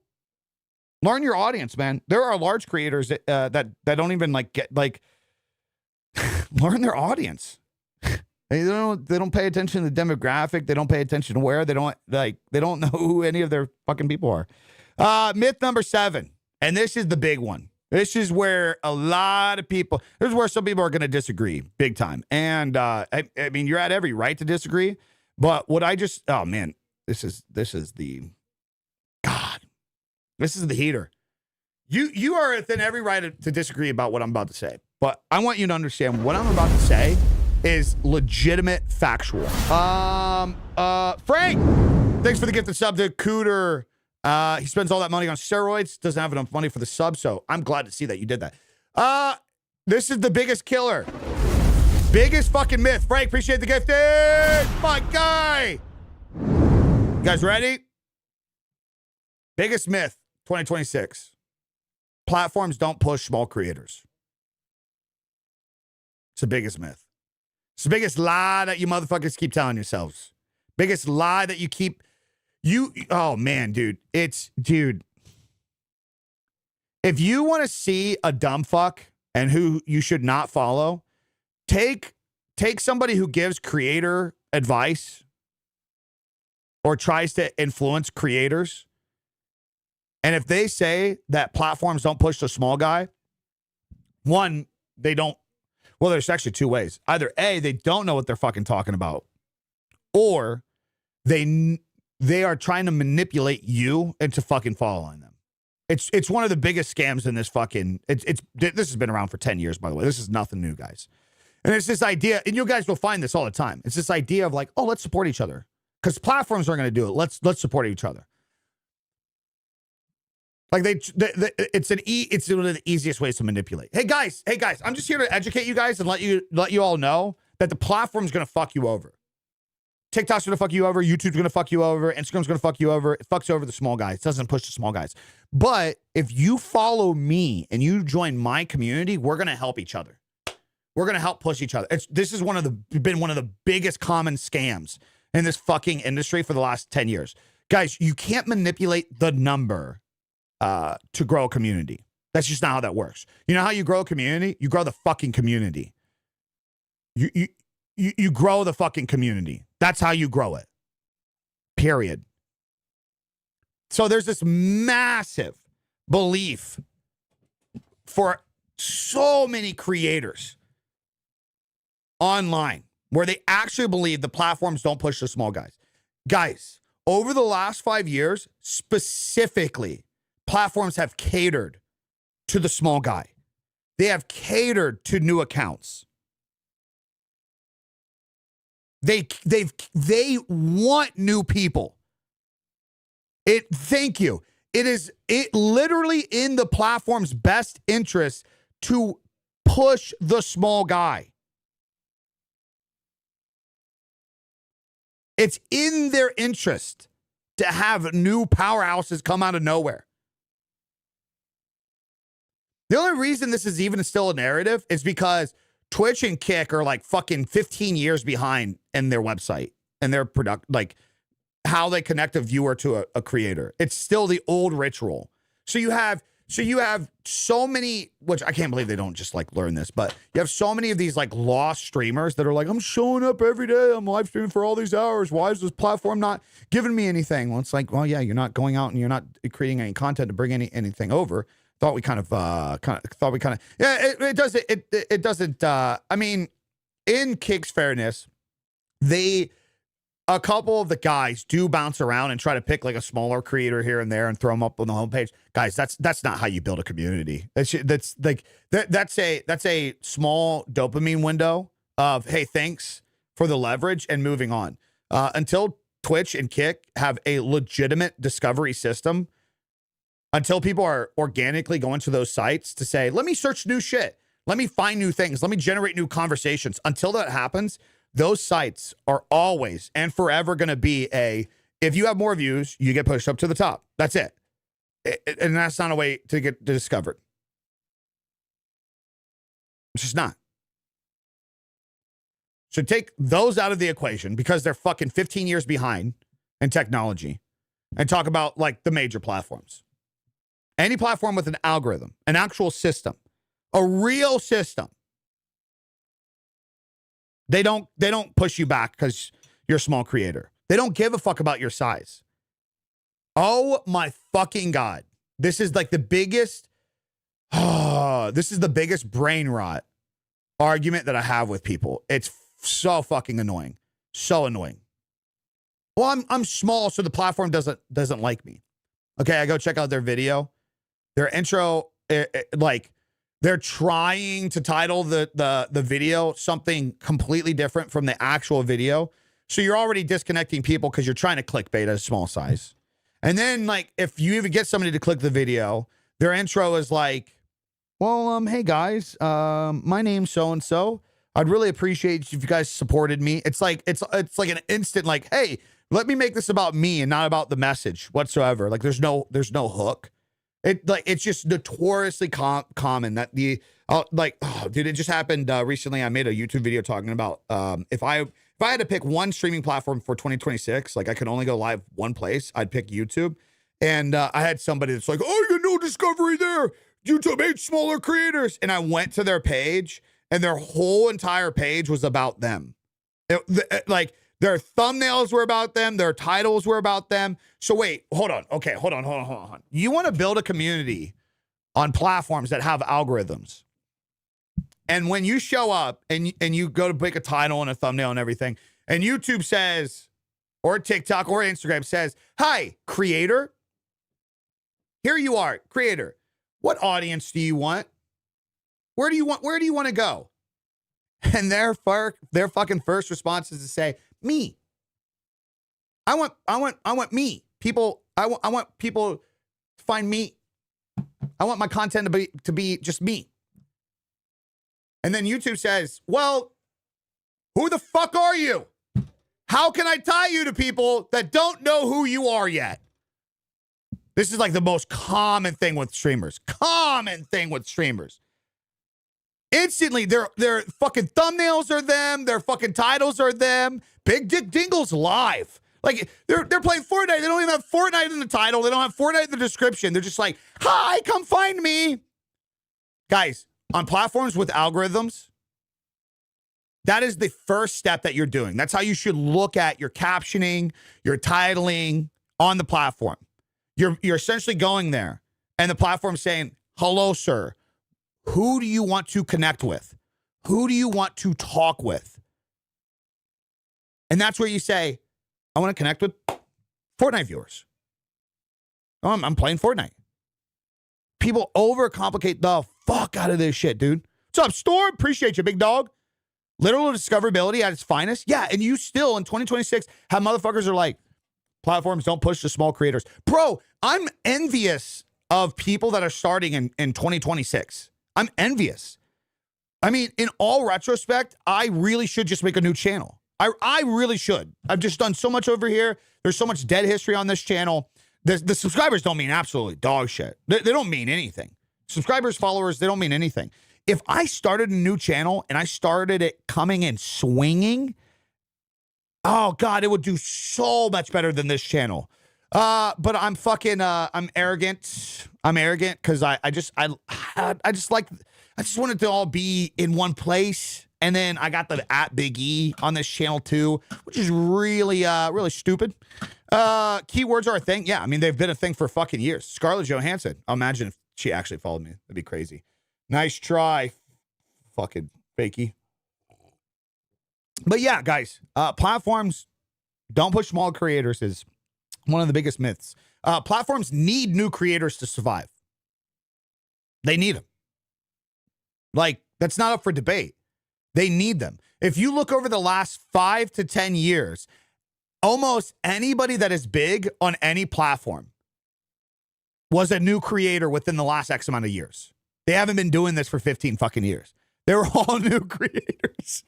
learn your audience, man. There are large creators that don't even like get like. Learn their audience. They don't pay attention to the demographic. They don't pay attention to where they don't know who any of their fucking people are. Myth number 7. And this is the big one. This is where a lot of people, this is where some people are going to disagree big time. And I mean, you're at every right to disagree, but oh man, this is the heater. You are within every right to disagree about what I'm about to say. But I want you to understand what I'm about to say is legitimate factual. Frank, thanks for the gift of sub to Cooter. He spends all that money on steroids, doesn't have enough money for the sub, so I'm glad to see that you did that. This is the biggest killer. Biggest fucking myth. Frank, appreciate the gift. My guy. You guys ready? Biggest myth, 2026. Platforms don't push small creators. It's the biggest myth. It's the biggest lie that you motherfuckers keep telling yourselves. Biggest lie that you keep. Oh man, dude. Dude. If you want to see a dumb fuck and who you should not follow, take somebody who gives creator advice or tries to influence creators. And if they say that platforms don't push the small guy, one, they don't. Well, there's actually 2 ways. Either A, they don't know what they're fucking talking about, or they are trying to manipulate you into fucking following them. It's one of the biggest scams in this fucking. This has been around for 10 years, by the way. This is nothing new, guys. And it's this idea, and you guys will find this all the time. It's this idea of like, oh, let's support each other because platforms aren't going to do it. Let's support each other. Like it's one of the easiest ways to manipulate. Hey guys, I'm just here to educate you guys and let you all know that the platform's gonna fuck you over. TikTok's gonna fuck you over, YouTube's gonna fuck you over, Instagram's gonna fuck you over. It fucks over the small guys. It doesn't push the small guys. But if you follow me and you join my community, we're gonna help each other. We're gonna help push each other. This is been one of the biggest common scams in this fucking industry for the last 10 years. Guys, you can't manipulate the number to grow a community. That's just not how that works. You know how you grow a community? You grow the fucking community. You grow the fucking community. That's how you grow it. Period. So there's this massive belief for so many creators online where they actually believe the platforms don't push the small guys. Guys, over the last 5 years, specifically, platforms have catered to the small guy. They have catered to new accounts. They want new people. Thank you. It literally in the platform's best interest to push the small guy. It's in their interest to have new powerhouses come out of nowhere. The only reason this is even still a narrative is because Twitch and Kick are like fucking 15 years behind in their website and their like how they connect a viewer to a creator. It's still the old ritual. So you have so many, which I can't believe they don't just like learn this, but you have so many of these like lost streamers that are like, I'm showing up every day. I'm live streaming for all these hours. Why is this platform not giving me anything? Well, it's like, well, yeah, you're not going out and you're not creating any content to bring anything over. Thought we kind of, yeah, it doesn't, I mean, in Kick's fairness, a couple of the guys do bounce around and try to pick like a smaller creator here and there and throw them up on the homepage. Guys, that's not how you build a community. That's a small dopamine window of, hey, thanks for the leverage and moving on. Until Twitch and Kick have a legitimate discovery system, until people are organically going to those sites to say, let me search new shit. Let me find new things. Let me generate new conversations. Until that happens, those sites are always and forever going to be if you have more views, you get pushed up to the top. That's it. And that's not a way to get discovered. It's just not. So take those out of the equation because they're fucking 15 years behind in technology and talk about like the major platforms. Any platform with an algorithm, an actual system, a real system. They don't push you back because you're a small creator. They don't give a fuck about your size. Oh my fucking God. This is like the biggest, this is the biggest brain rot argument that I have with people. It's so fucking annoying. So annoying. Well, I'm small, so the platform doesn't like me. Okay, I go check out their video. Their intro, like they're trying to title the video something completely different from the actual video. So you're already disconnecting people because you're trying to clickbait at a small size. And then like if you even get somebody to click the video, their intro is like, well, hey guys, my name's so-and-so. I'd really appreciate if you guys supported me. It's like an instant like, hey, let me make this about me and not about the message whatsoever. Like there's no hook. It's just notoriously common that dude, it just happened recently. I made a YouTube video talking about if I had to pick one streaming platform for 2026, like I could only go live one place, I'd pick YouTube. And I had somebody that's like, oh, you got no discovery there. YouTube hates smaller creators. And I went to their page and their whole entire page was about them. Like their thumbnails were about them. Their titles were about them. So wait, hold on. Okay, hold on. You want to build a community on platforms that have algorithms. And when you show up and you go to pick a title and a thumbnail and everything, and YouTube says, or TikTok or Instagram says, hi, creator. Here you are, creator. What audience do you want? Where do you want to go? And their fucking first response is to say, me. I want me. People, I want people to find me. I want my content to be just me. And then YouTube says, well, who the fuck are you? How can I tie you to people that don't know who you are yet? This is like the most common thing with streamers. Instantly, their fucking thumbnails are them. Their fucking titles are them. Big Dick Dingle's live. Like, they're playing Fortnite. They don't even have Fortnite in the title. They don't have Fortnite in the description. They're just like, hi, come find me. Guys, on platforms with algorithms, that is the first step that you're doing. That's how you should look at your captioning, your titling on the platform. You're essentially going there, and the platform's saying, hello, sir. Who do you want to connect with? Who do you want to talk with? And that's where you say, I want to connect with Fortnite viewers. Oh, I'm playing Fortnite. people overcomplicate the fuck out of this shit, dude. What's up, Storm? Appreciate you, big dog. Literal discoverability at its finest. Yeah, and you still, in 2026, have motherfuckers are like, platforms don't push the small creators. Bro, I'm envious of people that are starting in 2026. I'm envious. I mean, in all retrospect, I really should just make a new channel. I really should. I've just done so much over here. There's so much dead history on this channel. The subscribers don't mean absolutely dog shit. They don't mean anything. Subscribers, followers, they don't mean anything. If I started a new channel and I started it coming and swinging, oh God, it would do so much better than this channel. But I'm fucking, I'm arrogant. I'm arrogant because I just wanted to all be in one place. And then I got the @Big E on this channel too, which is really, really stupid. Keywords are a thing. Yeah, I mean, they've been a thing for fucking years. Scarlett Johansson. Imagine if she actually followed me. That'd be crazy. Nice try, fucking fakey. But yeah, guys, platforms don't push small creators is one of the biggest myths. Platforms need new creators to survive. They need them. Like, that's not up for debate. They need them. If you look over the last 5 to 10 years, almost anybody that is big on any platform was a new creator within the last X amount of years. They haven't been doing this for 15 fucking years. They were all new creators.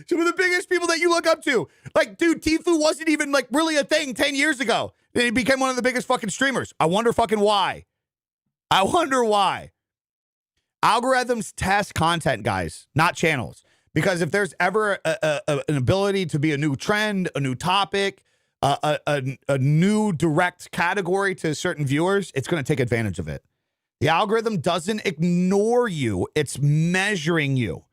Some of the biggest people that you look up to. Like, dude, Tfue wasn't even like really a thing 10 years ago. He became one of the biggest fucking streamers. I wonder fucking why. I wonder why. Algorithms test content, guys, not channels. Because if there's ever an ability to be a new trend, a new topic, a new direct category to certain viewers, it's going to take advantage of it. The algorithm doesn't ignore you. It's measuring you.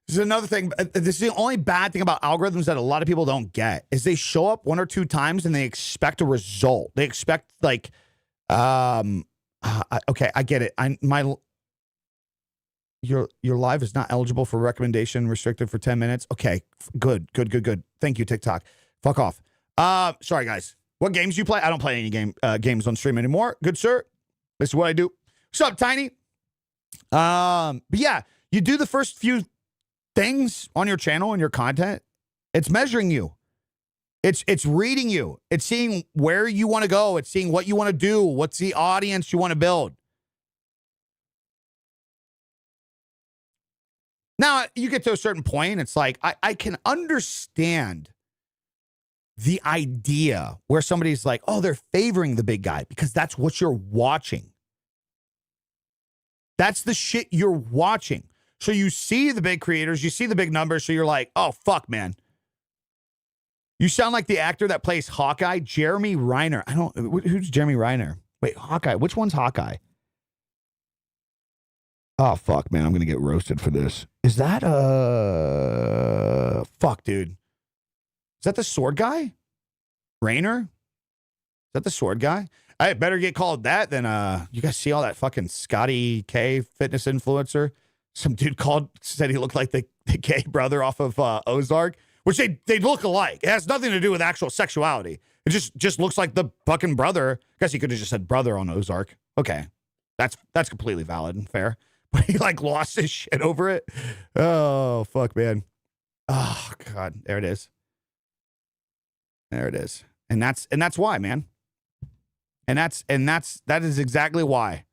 This is another thing. This is the only bad thing about algorithms that a lot of people don't get is they show up 1 or 2 times and they expect a result. They expect like, okay, I get it. Your live is not eligible for recommendation, restricted for 10 minutes. Okay, good. Thank you, TikTok. Fuck off. Sorry, guys. What games do you play? I don't play any games on stream anymore. Good, sir. This is what I do. What's up, Tiny? But yeah, you do the first few things on your channel and your content. It's measuring you. It's reading you. It's seeing where you want to go. It's seeing what you want to do. What's the audience you want to build. Now, you get to a certain point, it's like, I can understand the idea where somebody's like, oh, they're favoring the big guy because that's what you're watching. That's the shit you're watching. So you see the big creators, you see the big numbers, so you're like, oh, fuck, man. You sound like the actor that plays Hawkeye, Jeremy Renner. Who's Jeremy Renner? Wait, Hawkeye. Which one's Hawkeye? Oh, fuck, man. I'm going to get roasted for this. Is that, fuck, dude. Is that the sword guy? Rainer? Is that the sword guy? I better get called that than, you guys see all that fucking Scotty K fitness influencer? Some dude said he looked like the gay brother off of Ozark, which they look alike. It has nothing to do with actual sexuality. It just looks like the fucking brother. I guess he could have just said brother on Ozark. Okay. That's completely valid and fair. But he like lost his shit over it. Oh, fuck, man. Oh, God. There it is. There it is. And that's why, man. That is exactly why.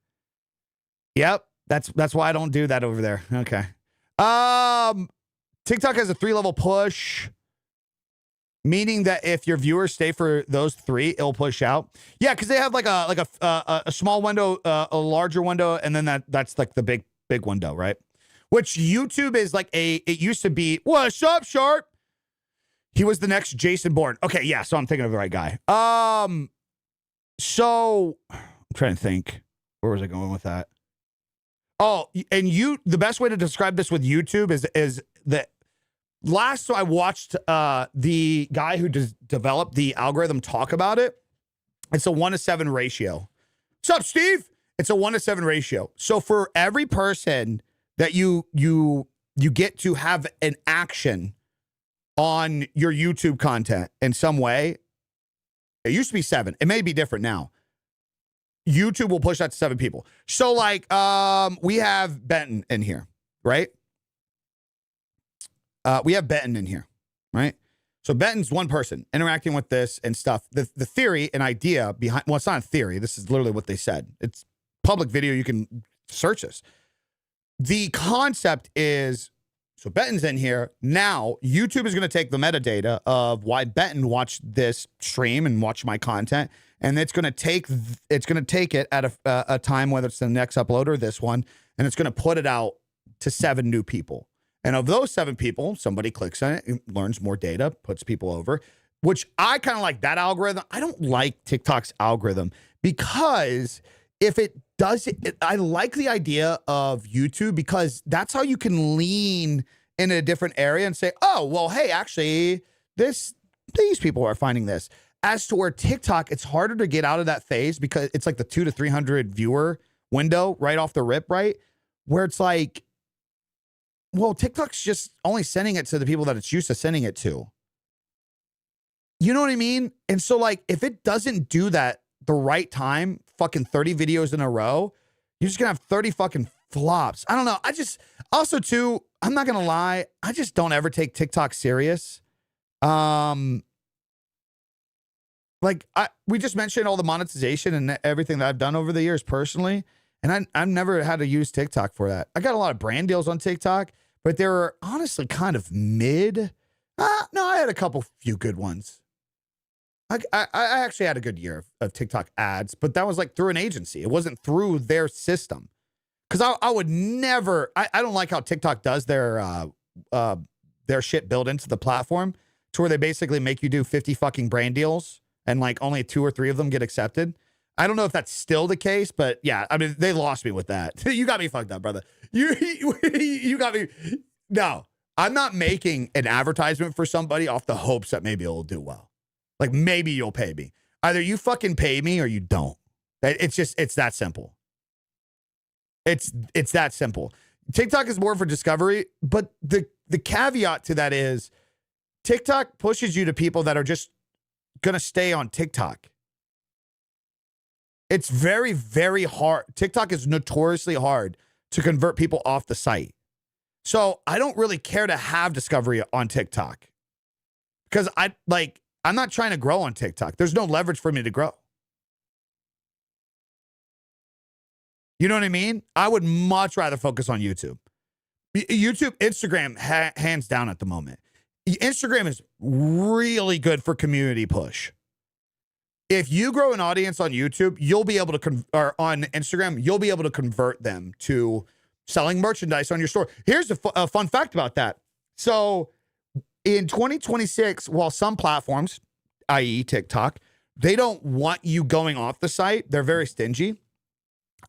Yep. That's why I don't do that over there. Okay. TikTok has a 3-level push, meaning that if your viewers stay for those 3, it'll push out. Yeah, because they have like a small window, a larger window, and then that's like the big window, right? Which YouTube is like it used to be. What's up, Sharp? He was the next Jason Bourne. Okay, yeah, so I'm thinking of the right guy. So I'm trying to think. Where was I going with that? Oh, and the best way to describe this with YouTube is that last I watched the guy who developed the algorithm talk about it. It's a 1-to-7 ratio. What's up, Steve? It's a 1-to-7 ratio. So for every person that you get to have an action on your YouTube content in some way, it used to be 7. It may be different now. YouTube will push that to 7 people. So like, we have Benton in here, right? We have Benton in here, right? So Benton's one person interacting with this and stuff. The theory and idea behind, well, it's not a theory. This is literally what they said. It's public video. You can search this. The concept is, so Benton's in here. Now, YouTube is going to take the metadata of why Benton watched this stream and watched my content, and it's going to take it at a time, whether it's the next upload or this one, and it's going to put it out to 7 new people. And of those 7 people, somebody clicks on it, learns more data, puts people over, which I kind of like that algorithm. I don't like TikTok's algorithm because if it does it, I like the idea of YouTube because that's how you can lean in a different area and say, oh, well, hey, actually, these people are finding this. As to where TikTok, it's harder to get out of that phase because it's like the 200 to 300 viewer window right off the rip, right? Where it's like, well, TikTok's just only sending it to the people that it's used to sending it to. You know what I mean? And so, like, if it doesn't do that the right time, fucking 30 videos in a row, you're just gonna have 30 fucking flops. I don't know. I just, also, too, I'm not gonna lie, I just don't ever take TikTok serious. We just mentioned all the monetization and everything that I've done over the years personally, and I've never had to use TikTok for that. I got a lot of brand deals on TikTok, but they were honestly kind of mid. No, I had a few good ones. I actually had a good year of TikTok ads, but that was like through an agency. It wasn't through their system. Because I would never, I don't like how TikTok does their shit built into the platform to where they basically make you do 50 fucking brand deals and like only 2 or 3 of them get accepted. I don't know if that's still the case, but yeah, I mean, they lost me with that. You got me fucked up, brother. You got me. No, I'm not making an advertisement for somebody off the hopes that maybe it'll do well. Like maybe you'll pay me. Either you fucking pay me or you don't. It's that simple. It's that simple. TikTok is more for discovery, but the caveat to that is TikTok pushes you to people that are just going to stay on TikTok. It's very, very hard. TikTok is notoriously hard to convert people off the site. So I don't really care to have discovery on TikTok because I'm not trying to grow on TikTok. There's no leverage for me to grow. You know what I mean? I would much rather focus on YouTube. Instagram, hands down at the moment. Instagram is really good for community push. If you grow an audience on YouTube, you'll be able to, or on Instagram, you'll be able to convert them to selling merchandise on your store. Here's a fun fact about that. So in 2026, while some platforms, i.e. TikTok, they don't want you going off the site, they're very stingy.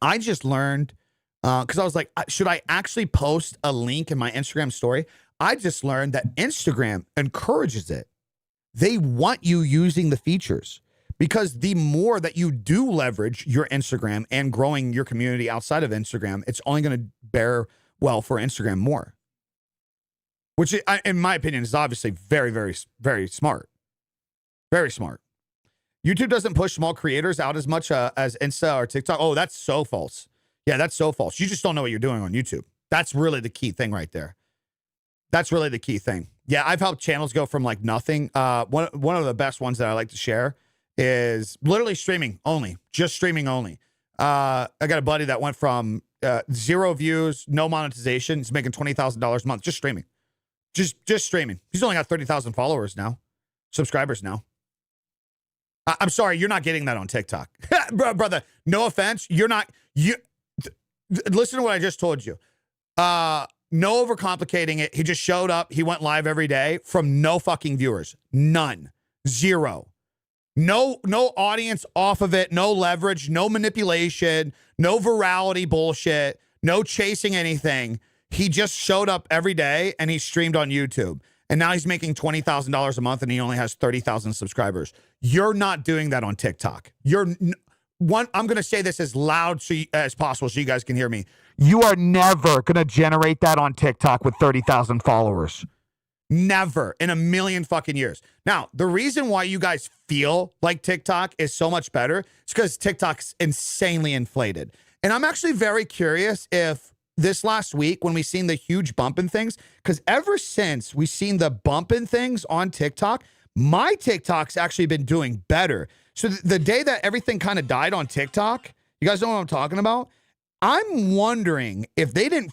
I just learned, because I was like, should I actually post a link in my Instagram story? I just learned that Instagram encourages it. They want you using the features because the more that you do leverage your Instagram and growing your community outside of Instagram, it's only going to bear well for Instagram more. Which, in my opinion, is obviously very, very, very smart. Very smart. YouTube doesn't push small creators out as much as Insta or TikTok. Oh, that's so false. Yeah, that's so false. You just don't know what you're doing on YouTube. That's really the key thing right there. That's really the key thing. Yeah, I've helped channels go from like nothing. One of the best ones that I like to share is literally streaming only. Just streaming only. I got a buddy that went from 0 views, no monetization. He's making $20,000 a month just streaming. Just streaming. He's only got 30,000 followers now. Subscribers now. I'm sorry, you're not getting that on TikTok. Brother, no offense. Listen to what I just told you. No overcomplicating it. He just showed up. He went live every day from no fucking viewers. None. 0. No audience off of it. No leverage. No manipulation. No virality bullshit. No chasing anything. He just showed up every day and he streamed on YouTube. And now he's making $20,000 a month and he only has 30,000 subscribers. You're not doing that on TikTok. I'm going to say this as loud as possible so you guys can hear me. You are never going to generate that on TikTok with 30,000 followers. Never in a million fucking years. Now, the reason why you guys feel like TikTok is so much better is because TikTok's insanely inflated. And I'm actually very curious if this last week when we seen the huge bump in things, because ever since we seen the bump in things on TikTok, my TikTok's actually been doing better. So the day that everything kind of died on TikTok, you guys know what I'm talking about? I'm wondering if they didn't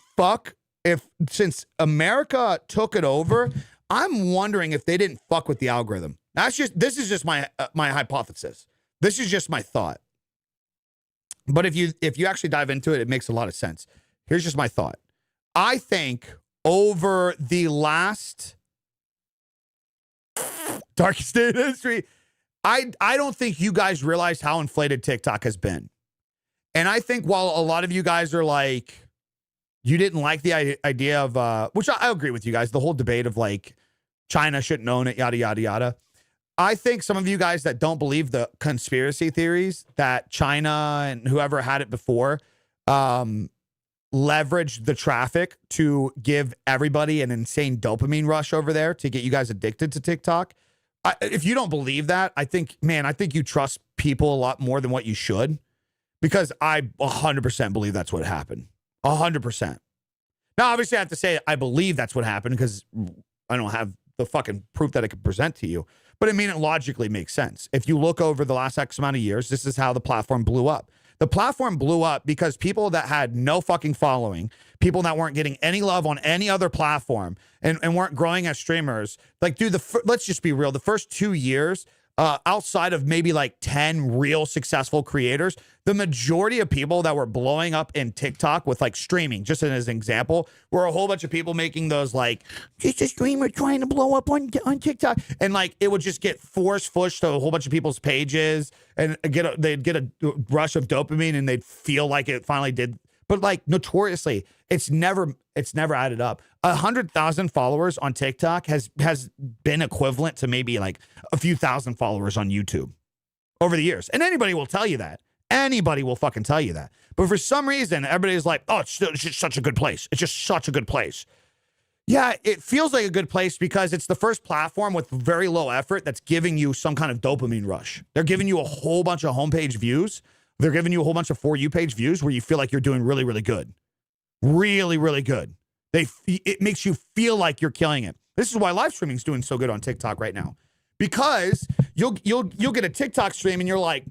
since America took it over, I'm wondering if they didn't fuck with the algorithm. This is just my hypothesis. This is just my thought. But if you actually dive into it, it makes a lot of sense. Here's just my thought. I think over the last darkest day in history, I don't think you guys realize how inflated TikTok has been. And I think while a lot of you guys are like, you didn't like the idea of, which I agree with you guys, the whole debate of like, China shouldn't own it, yada, yada, yada. I think some of you guys that don't believe the conspiracy theories that China and whoever had it before leveraged the traffic to give everybody an insane dopamine rush over there to get you guys addicted to TikTok. If you don't believe that, I think you trust people a lot more than what you should, because I 100% believe that's what happened. 100%. Now, obviously, I have to say I believe that's what happened because I don't have the fucking proof that I could present to you. But I mean, it logically makes sense. If you look over the last X amount of years, this is how the platform blew up. The platform blew up because people that had no fucking following, people that weren't getting any love on any other platform and weren't growing as streamers, like, dude, let's just be real. The first 2 years, outside of maybe like 10 real successful creators, the majority of people that were blowing up in TikTok with like streaming, just as an example, were a whole bunch of people making those like, just a streamer trying to blow up on TikTok. And like, it would just get pushed to a whole bunch of people's pages and they'd get a rush of dopamine and they'd feel like it finally did. But like notoriously, it's never added up. 100,000 followers on TikTok has been equivalent to maybe like a few thousand followers on YouTube over the years. And anybody will tell you that. Anybody will fucking tell you that. But for some reason, everybody's like, oh, it's just such a good place. It's just such a good place. Yeah, it feels like a good place because it's the first platform with very low effort that's giving you some kind of dopamine rush. They're giving you a whole bunch of homepage views. They're giving you a whole bunch of For You page views where you feel like you're doing really, really good. Really, really good. It makes you feel like you're killing it. This is why live streaming is doing so good on TikTok right now. Because you'll get a TikTok stream and you're like,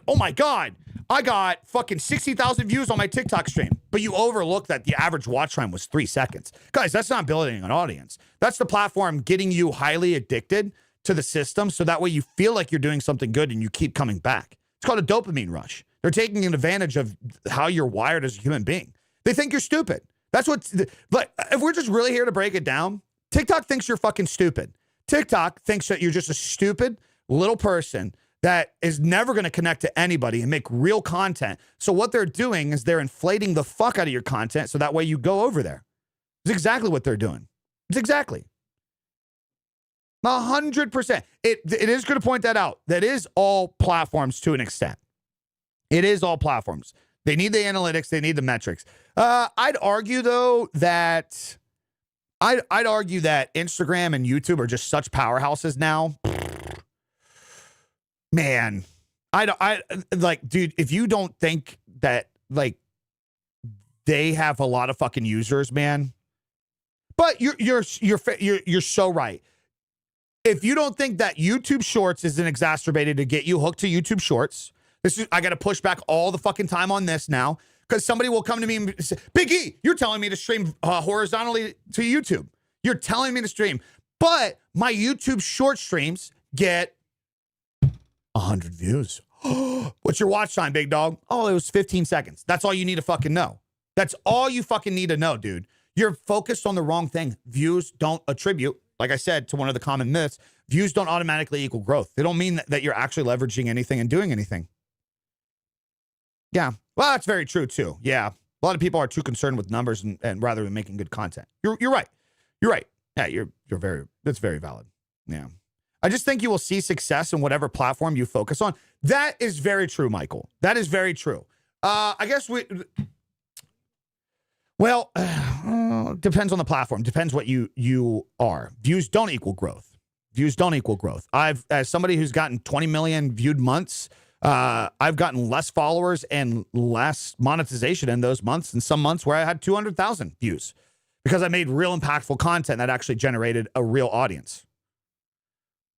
oh my God, I got fucking 60,000 views on my TikTok stream. But you overlook that the average watch time was 3 seconds. Guys, that's not building an audience. That's the platform getting you highly addicted to the system so that way you feel like you're doing something good and you keep coming back. It's called a dopamine rush. They're taking advantage of how you're wired as a human being. They think you're stupid. That's what, but if we're just really here to break it down, TikTok thinks you're fucking stupid. TikTok thinks that you're just a stupid little person that is never going to connect to anybody and make real content. So what they're doing is they're inflating the fuck out of your content so that way you go over there. It's exactly what they're doing. It's exactly 100%. It is going to point that out. That is all platforms to an extent. It is all platforms. They need the analytics. They need the metrics. I'd argue though that I'd argue that Instagram and YouTube are just such powerhouses now. Man, I like, dude, if you don't think that like they have a lot of fucking users, man. But you're so right. If you don't think that YouTube Shorts isn't exacerbated to get you hooked to YouTube Shorts, I got to push back all the fucking time on this now because somebody will come to me and say, Big E, you're telling me to stream horizontally to YouTube. You're telling me to stream, but my YouTube Short streams get 100 views. What's your watch time, big dog? Oh, it was 15 seconds. That's all you need to fucking know. That's all you fucking need to know, dude. You're focused on the wrong thing. Views don't attribute, like I said, to one of the common myths. Views don't automatically equal growth. They don't mean that you're actually leveraging anything and doing anything. Yeah. Well, that's very true too. Yeah. A lot of people are too concerned with numbers and rather than making good content. You're right. You're right. Yeah, that's very valid. Yeah. I just think you will see success in whatever platform you focus on. That is very true, Michael. That is very true. I guess Well, depends on the platform. Depends what you are. Views don't equal growth. Views don't equal growth. As somebody who's gotten 20 million viewed months, I've gotten less followers and less monetization in those months, and some months where I had 200,000 views because I made real impactful content that actually generated a real audience.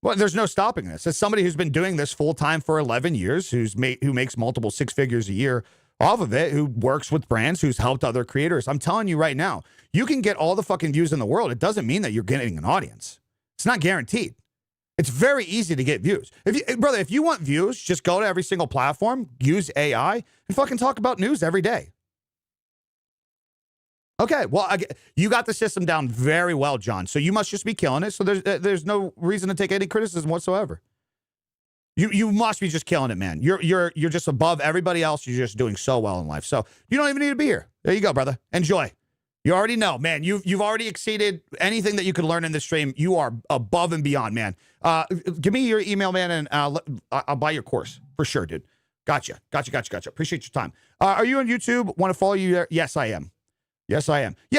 Well, there's no stopping this. As somebody who's been doing this full time for 11 years, who makes multiple six figures a year off of it, who works with brands, who's helped other creators, I'm telling you right now, you can get all the fucking views in the world. It doesn't mean that you're getting an audience. It's not guaranteed. It's very easy to get views. If you want views, just go to every single platform, use AI, and fucking talk about news every day. Okay, well, you got the system down very well, John. So you must just be killing it. So there's no reason to take any criticism whatsoever. You must be just killing it, man. You're just above everybody else. You're just doing so well in life. So you don't even need to be here. There you go, brother. Enjoy. You already know, man. You've already exceeded anything that you could learn in this stream. You are above and beyond, man. Give me your email, man, and I'll buy your course for sure, dude. Gotcha. Appreciate your time. Are you on YouTube? Want to follow you there? Yes, I am. Yeah.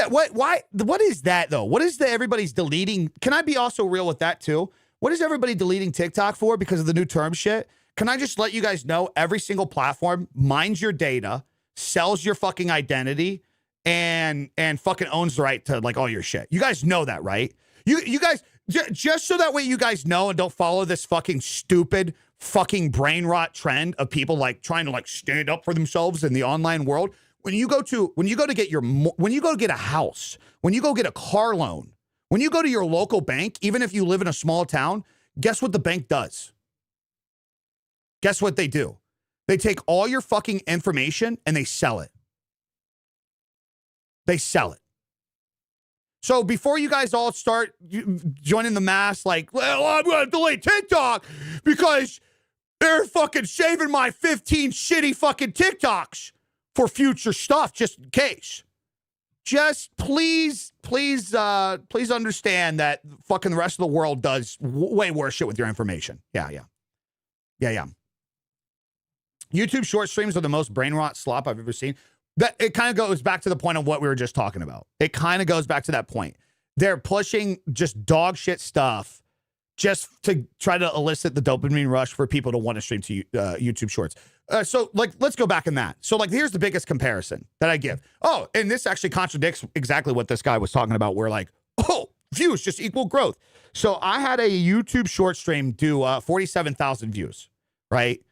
What is that though? What is everybody's deleting? Can I be also real with that too? What is everybody deleting TikTok for because of the new term shit? Can I just let you guys know every single platform mines your data, sells your fucking identity, and fucking owns the right to like all your shit. You guys know that, right? You guys, just so that way you guys know and don't follow this fucking stupid fucking brain rot trend of people like trying to like stand up for themselves in the online world. When you go to get a house, when you go get a car loan, when you go to your local bank, even if you live in a small town, guess what the bank does? Guess what they do? They take all your fucking information and they sell it. They sell it. So before you guys all start joining the mass, like, well, I'm going to delete TikTok because they're fucking saving my 15 shitty fucking TikToks for future stuff, just in case. Just please understand that fucking the rest of the world does way worse shit with your information. Yeah. YouTube short streams are the most brain rot slop I've ever seen. That it kind of goes back to the point of what we were just talking about. It kind of goes back to that point. They're pushing just dog shit stuff just to try to elicit the dopamine rush for people to want to stream to YouTube Shorts. So, like, let's go back in that. So, like, here's the biggest comparison that I give. Oh, and this actually contradicts exactly what this guy was talking about, where, like, oh, views just equal growth. So, I had a YouTube short stream do 47,000 views, right?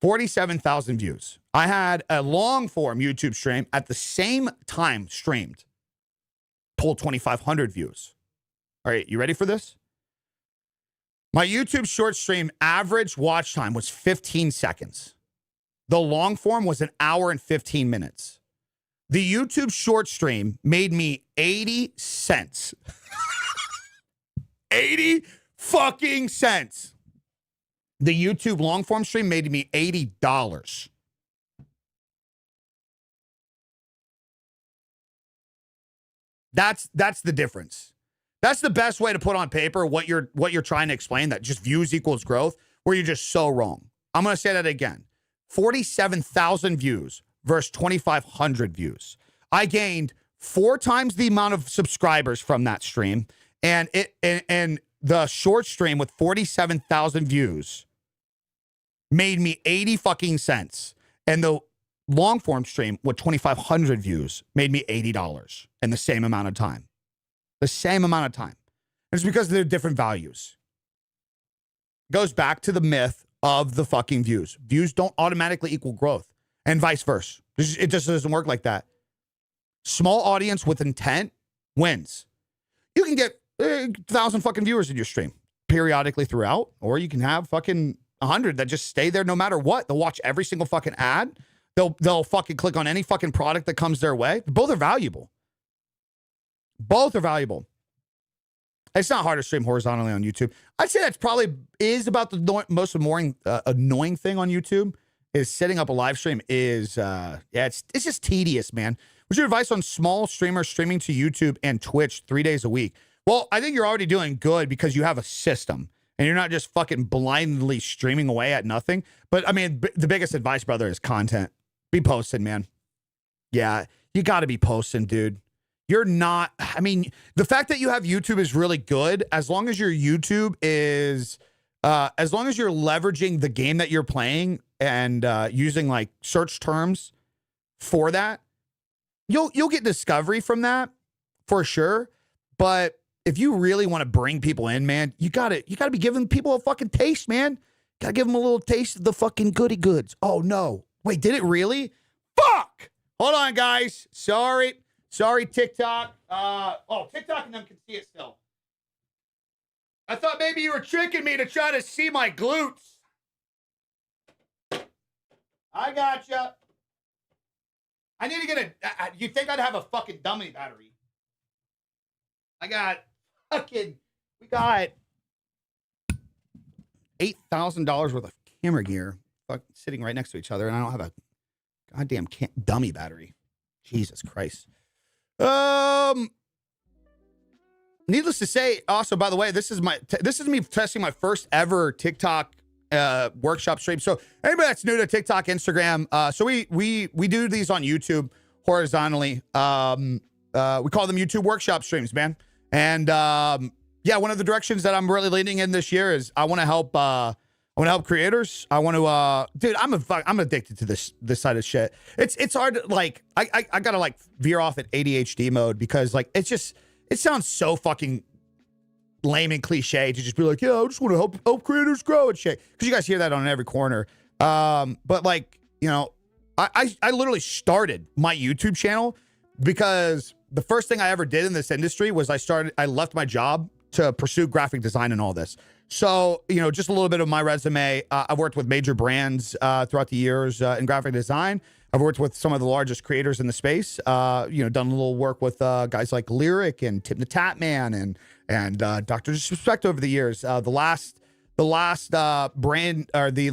47,000 views. I had a long-form YouTube stream at the same time streamed, pulled 2,500 views. All right, you ready for this? My YouTube short stream average watch time was 15 seconds. The long form was an hour and 15 minutes. The YouTube short stream made me 80 cents. 80 fucking cents. The YouTube long form stream made me $80. That's the difference. That's the best way to put on paper what you're trying to explain, that just views equals growth, where you're just so wrong. I'm going to say that again. 47,000 views versus 2,500 views. I gained 4 times the amount of subscribers from that stream, and the short stream with 47,000 views made me 80 fucking cents, and the long form stream with 2,500 views made me $80 in the same amount of time. The same amount of time. And it's because they're different values. Goes back to the myth of the fucking views. Views don't automatically equal growth, and vice versa. It just doesn't work like that. Small audience with intent wins. You can get 1,000 fucking viewers in your stream periodically throughout, or you can have fucking 100 that just stay there no matter what. They'll watch every single fucking ad. They'll fucking click on any fucking product that comes their way. Both are valuable. Both are valuable. It's not hard to stream horizontally on YouTube. I'd say that's probably is about the most annoying thing on YouTube is setting up a live stream is, it's just tedious, man. What's your advice on small streamers streaming to YouTube and Twitch 3 days a week? Well, I think you're already doing good because you have a system and you're not just fucking blindly streaming away at nothing. But I mean, the biggest advice, brother, is content. Be posting, man. Yeah, you got to be posting, dude. you're not, I mean, the fact that you have YouTube is really good as long as your YouTube is, as long as you're leveraging the game that you're playing and using like search terms for that, you'll get discovery from that for sure. But if you really want to bring people in, man, you gotta be giving people a fucking taste, man. Gotta give them a little taste of the fucking goody goods. Oh no. Wait, did it really? Fuck! Hold on, guys. Sorry, TikTok. TikTok and them can see it still. I thought maybe you were tricking me to try to see my glutes. I gotcha. I need to get you think I'd have a fucking dummy battery? We got $8,000 worth of camera gear sitting right next to each other, and I don't have a goddamn dummy battery. Jesus Christ. Needless to say, also, by the way, this is me testing my first ever TikTok workshop stream. So anybody that's new to TikTok, Instagram, so we do these on YouTube horizontally. We call them YouTube workshop streams, man. And yeah, one of the directions that I'm really leaning in this year is I want to help creators. I want to dude, I'm addicted to this side of shit. It's hard to, like, I gotta like veer off at ADHD mode because like it sounds so fucking lame and cliche to just be like, yeah, I just want to help creators grow and shit. Because you guys hear that on every corner. But like, you know, I literally started my YouTube channel because the first thing I ever did in this industry was I left my job to pursue graphic design and all this. So, you know, just a little bit of my resume. I've worked with major brands throughout the years in graphic design. I've worked with some of the largest creators in the space. You know, done a little work with guys like Lyric and Tip the Tap Man and Dr. Disrespect over the years. The last brand or the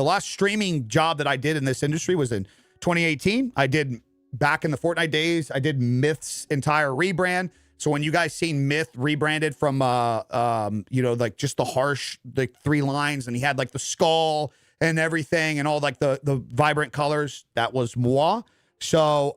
last streaming job that I did in this industry was in 2018. I did back in the Fortnite days. I did Myth's entire rebrand. So when you guys seen Myth rebranded from, you know, like just the harsh, like 3 lines, and he had like the skull and everything and all like the vibrant colors, that was moi. So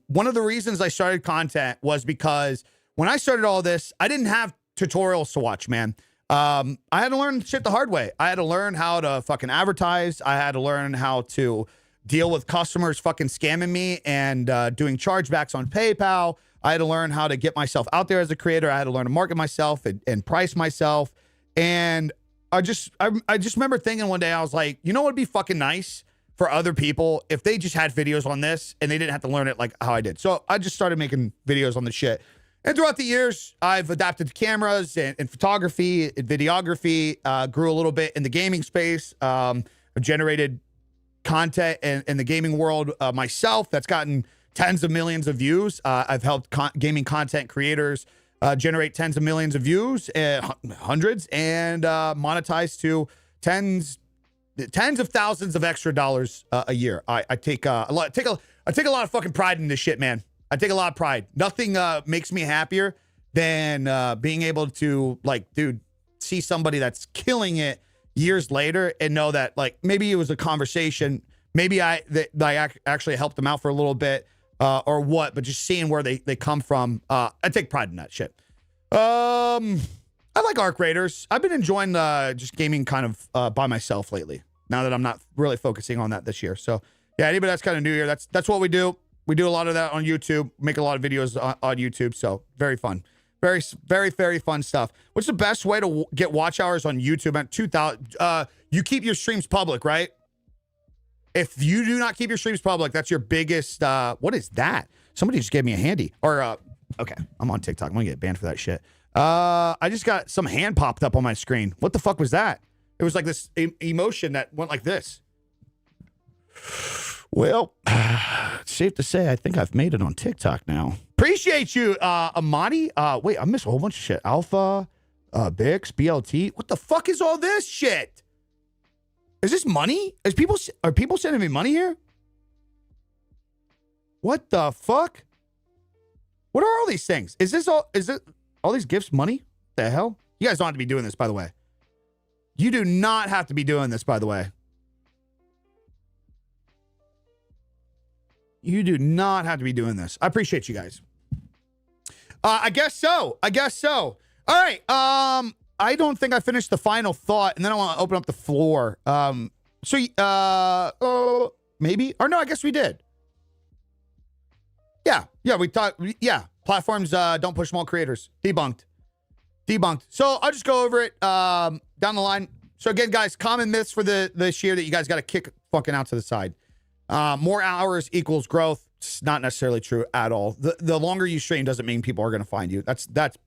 one of the reasons I started content was because when I started all this, I didn't have tutorials to watch, man. I had to learn shit the hard way. I had to learn how to fucking advertise. I had to learn how to deal with customers fucking scamming me and doing chargebacks on PayPal. I had to learn how to get myself out there as a creator. I had to learn to market myself and price myself. And I just remember thinking one day, I was like, you know what would be fucking nice for other people if they just had videos on this and they didn't have to learn it like how I did. So I just started making videos on the shit. And throughout the years, I've adapted to cameras and photography and videography, grew a little bit in the gaming space. I've generated content in the gaming world myself that's gotten tens of millions of views. I've helped gaming content creators generate tens of millions of views, hundreds, and monetize to tens of thousands of extra dollars a year. I take a lot of fucking pride in this shit, man. I take a lot of pride. Nothing makes me happier than being able to, like, dude, see somebody that's killing it years later and know that, like, maybe it was a conversation, maybe I actually helped them out for a little bit, or what, but just seeing where they come from, I take pride in that shit. I like Arc Raiders. I've been enjoying just gaming kind of by myself lately, now that I'm not really focusing on that this year. So yeah, anybody that's kind of new here, that's what we do. We do a lot of that on YouTube, make a lot of videos on YouTube. So very fun. Very, very, very fun stuff. What's the best way to get watch hours on YouTube at 2,000? You keep your streams public, right? If you do not keep your streams public, that's your biggest, what is that? Somebody just gave me a handy. Or, okay, I'm on TikTok. I'm gonna get banned for that shit. I just got some hand popped up on my screen. What the fuck was that? It was like this emotion that went like this. Well, it's safe to say I think I've made it on TikTok now. Appreciate you, Amani. Wait, I missed a whole bunch of shit. Alpha, Bix, BLT. What the fuck is all this shit? Is this money? Are people sending me money here? What the fuck? What are all these things? Is it all these gifts money? The hell? You guys don't have to be doing this, by the way. You do not have to be doing this, by the way. You do not have to be doing this. I appreciate you guys. I guess so. All right. I don't think I finished the final thought, and then I want to open up the floor. Maybe, or no, I guess we did. Yeah, we thought. Yeah, platforms don't push small creators. Debunked. So I'll just go over it down the line. So again, guys, common myths for this year that you guys got to kick fucking out to the side. More hours equals growth. It's not necessarily true at all. The longer you stream doesn't mean people are going to find you. That's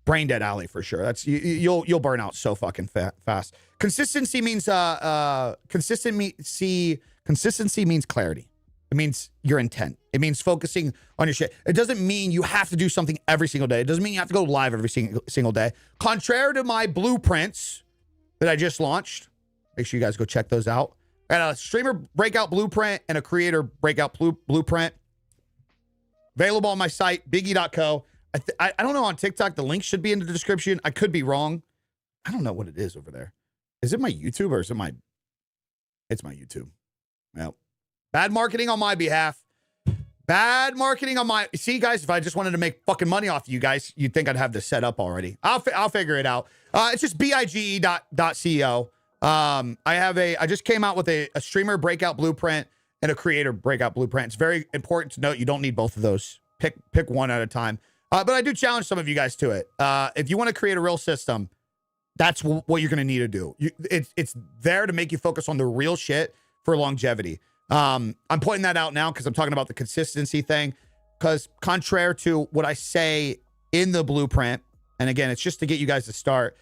brain dead alley for sure. That's you'll burn out so fucking fast. Consistency means consistency means clarity. It means your intent. It means focusing on your shit. It doesn't mean you have to do something every single day. It doesn't mean you have to go live every single day. Contrary to my blueprints that I just launched, make sure you guys go check those out. And a streamer breakout blueprint and a creator breakout blueprint available on my site, biggie.co. I don't know on TikTok. The link should be in the description. I could be wrong. I don't know what it is over there. Is it my YouTube or is it it's my YouTube. Well, bad marketing on my behalf. See, guys, if I just wanted to make fucking money off you guys, you'd think I'd have this set up already. I'll figure it out. It's just bige.co. I just came out with a streamer breakout blueprint and a creator breakout blueprint. It's very important to note you don't need both of those. Pick one at a time. But I do challenge some of you guys to it. If you want to create a real system, that's what you're going to need to do. It's there to make you focus on the real shit for longevity. I'm pointing that out now because I'm talking about the consistency thing. Because contrary to what I say in the blueprint, and again, it's just to get you guys to start.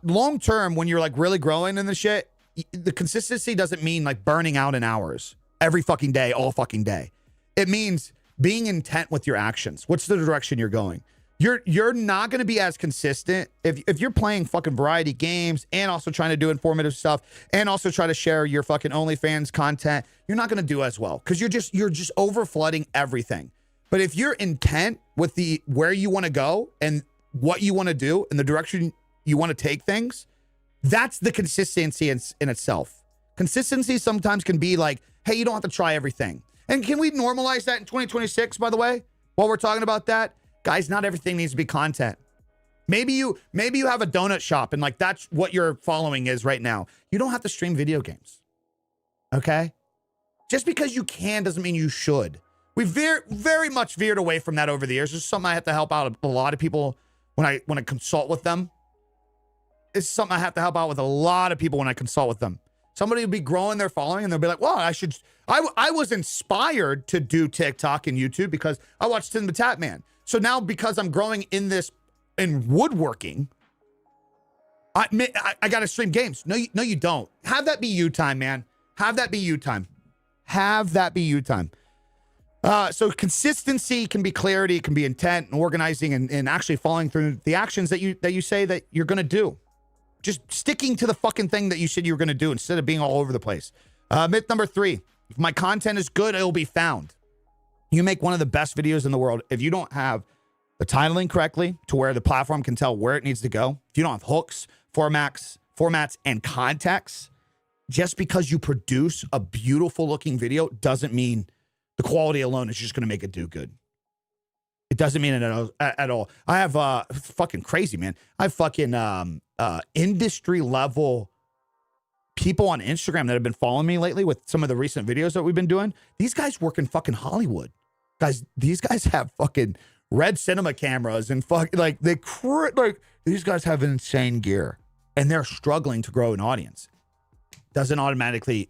Long term, when you're like really growing in the shit, the consistency doesn't mean like burning out in hours every fucking day, all fucking day. It means being intent with your actions. What's the direction you're going? You're not going to be as consistent if you're playing fucking variety games and also trying to do informative stuff and also try to share your fucking OnlyFans content. You're not going to do as well because you're just over flooding everything. But if you're intent with where you want to go and what you want to do and the direction you want to take things, that's the consistency in itself. Consistency sometimes can be like, hey, you don't have to try everything. And can we normalize that in 2026, by the way? While we're talking about that, guys, not everything needs to be content. Maybe you have a donut shop and like that's what your following is right now. You don't have to stream video games. Okay? Just because you can doesn't mean you should. We've very much veered away from that over the years. This is something I have to help out a lot of people when I consult with them. It's something I have to help out with a lot of people when I consult with them. Somebody will be growing their following and they'll be like, well, I was inspired to do TikTok and YouTube because I watched Tim the Tap Man. So now because I'm growing in woodworking, I got to stream games. No, you don't. Have that be you time, man. Have that be you time. So consistency can be clarity, it can be intent and organizing and actually following through the actions that you say that you're going to do. Just sticking to the fucking thing that you said you were going to do instead of being all over the place. Myth number 3, if my content is good, it'll be found. You make one of the best videos in the world. If you don't have the titling correctly to where the platform can tell where it needs to go, if you don't have hooks, formats, and context, just because you produce a beautiful looking video doesn't mean the quality alone is just going to make it do good. It doesn't mean it at all. I have fucking crazy, man. I have fucking industry level people on Instagram that have been following me lately with some of the recent videos that we've been doing. These guys work in fucking Hollywood. Guys, these guys have fucking red cinema cameras and these guys have insane gear and they're struggling to grow an audience.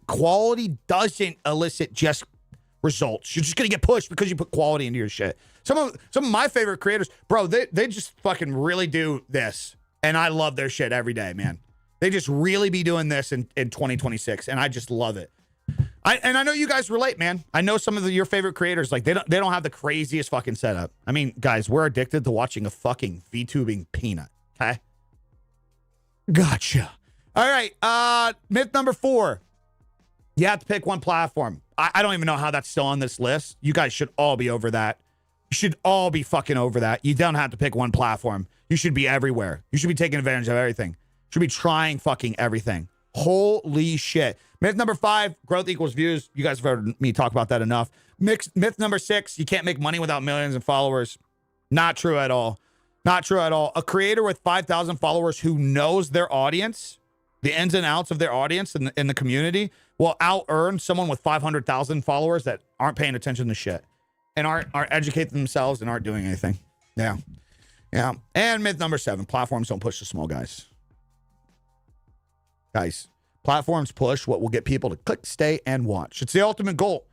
Quality doesn't elicit just results. You're just going to get pushed because you put quality into your shit. Some of my favorite creators, bro, they just fucking really do this. And I love their shit every day, man. They just really be doing this in 2026. And I just love it. I know you guys relate, man. I know some of your favorite creators, like they don't have the craziest fucking setup. I mean, guys, we're addicted to watching a fucking VTubing peanut. Okay. Gotcha. All right. Myth number 4. You have to pick one platform. I don't even know how that's still on this list. You guys should all be over that. You should all be fucking over that. You don't have to pick one platform. You should be everywhere. You should be taking advantage of everything. You should be trying fucking everything. Holy shit. Myth number 5, growth equals views. You guys have heard me talk about that enough. Myth number 6, you can't make money without millions of followers. Not true at all. Not true at all. A creator with 5,000 followers who knows their audience, the ins and outs of their audience in the community, will out-earn someone with 500,000 followers that aren't paying attention to shit and aren't educating themselves and aren't doing anything. Yeah. Yeah. And myth number 7, platforms don't push the small guys. Guys, platforms push what will get people to click, stay, and watch. It's the ultimate goal.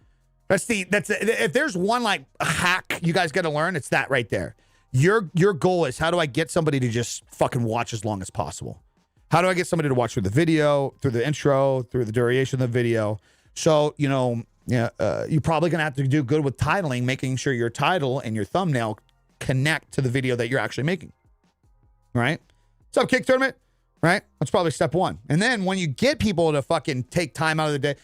If there's one like hack you guys got to learn, it's that right there. Your goal is, how do I get somebody to just fucking watch as long as possible? How do I get somebody to watch through the video, through the intro, through the duration of the video? So, you're probably going to have to do good with titling, making sure your title and your thumbnail connect to the video that you're actually making. Right? What's up, Kick Tournament? Right? That's probably step 1. And then when you get people to fucking take time out of the day,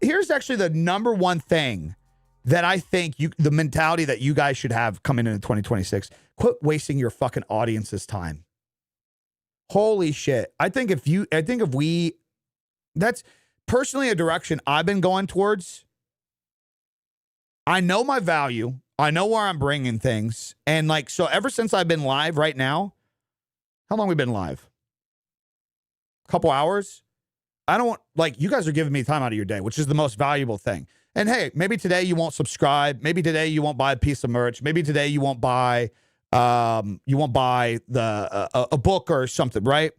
here's actually the number 1 thing that I think the mentality that you guys should have coming into 2026. Quit wasting your fucking audience's time. Holy shit. I think if we, that's personally a direction I've been going towards. I know my value. I know where I'm bringing things. And like, so ever since I've been live right now, how long we been live? A couple hours? I don't want, like, you guys are giving me time out of your day, which is the most valuable thing. And hey, maybe today you won't subscribe. Maybe today you won't buy a piece of merch. Maybe today you won't buy a book or something, right?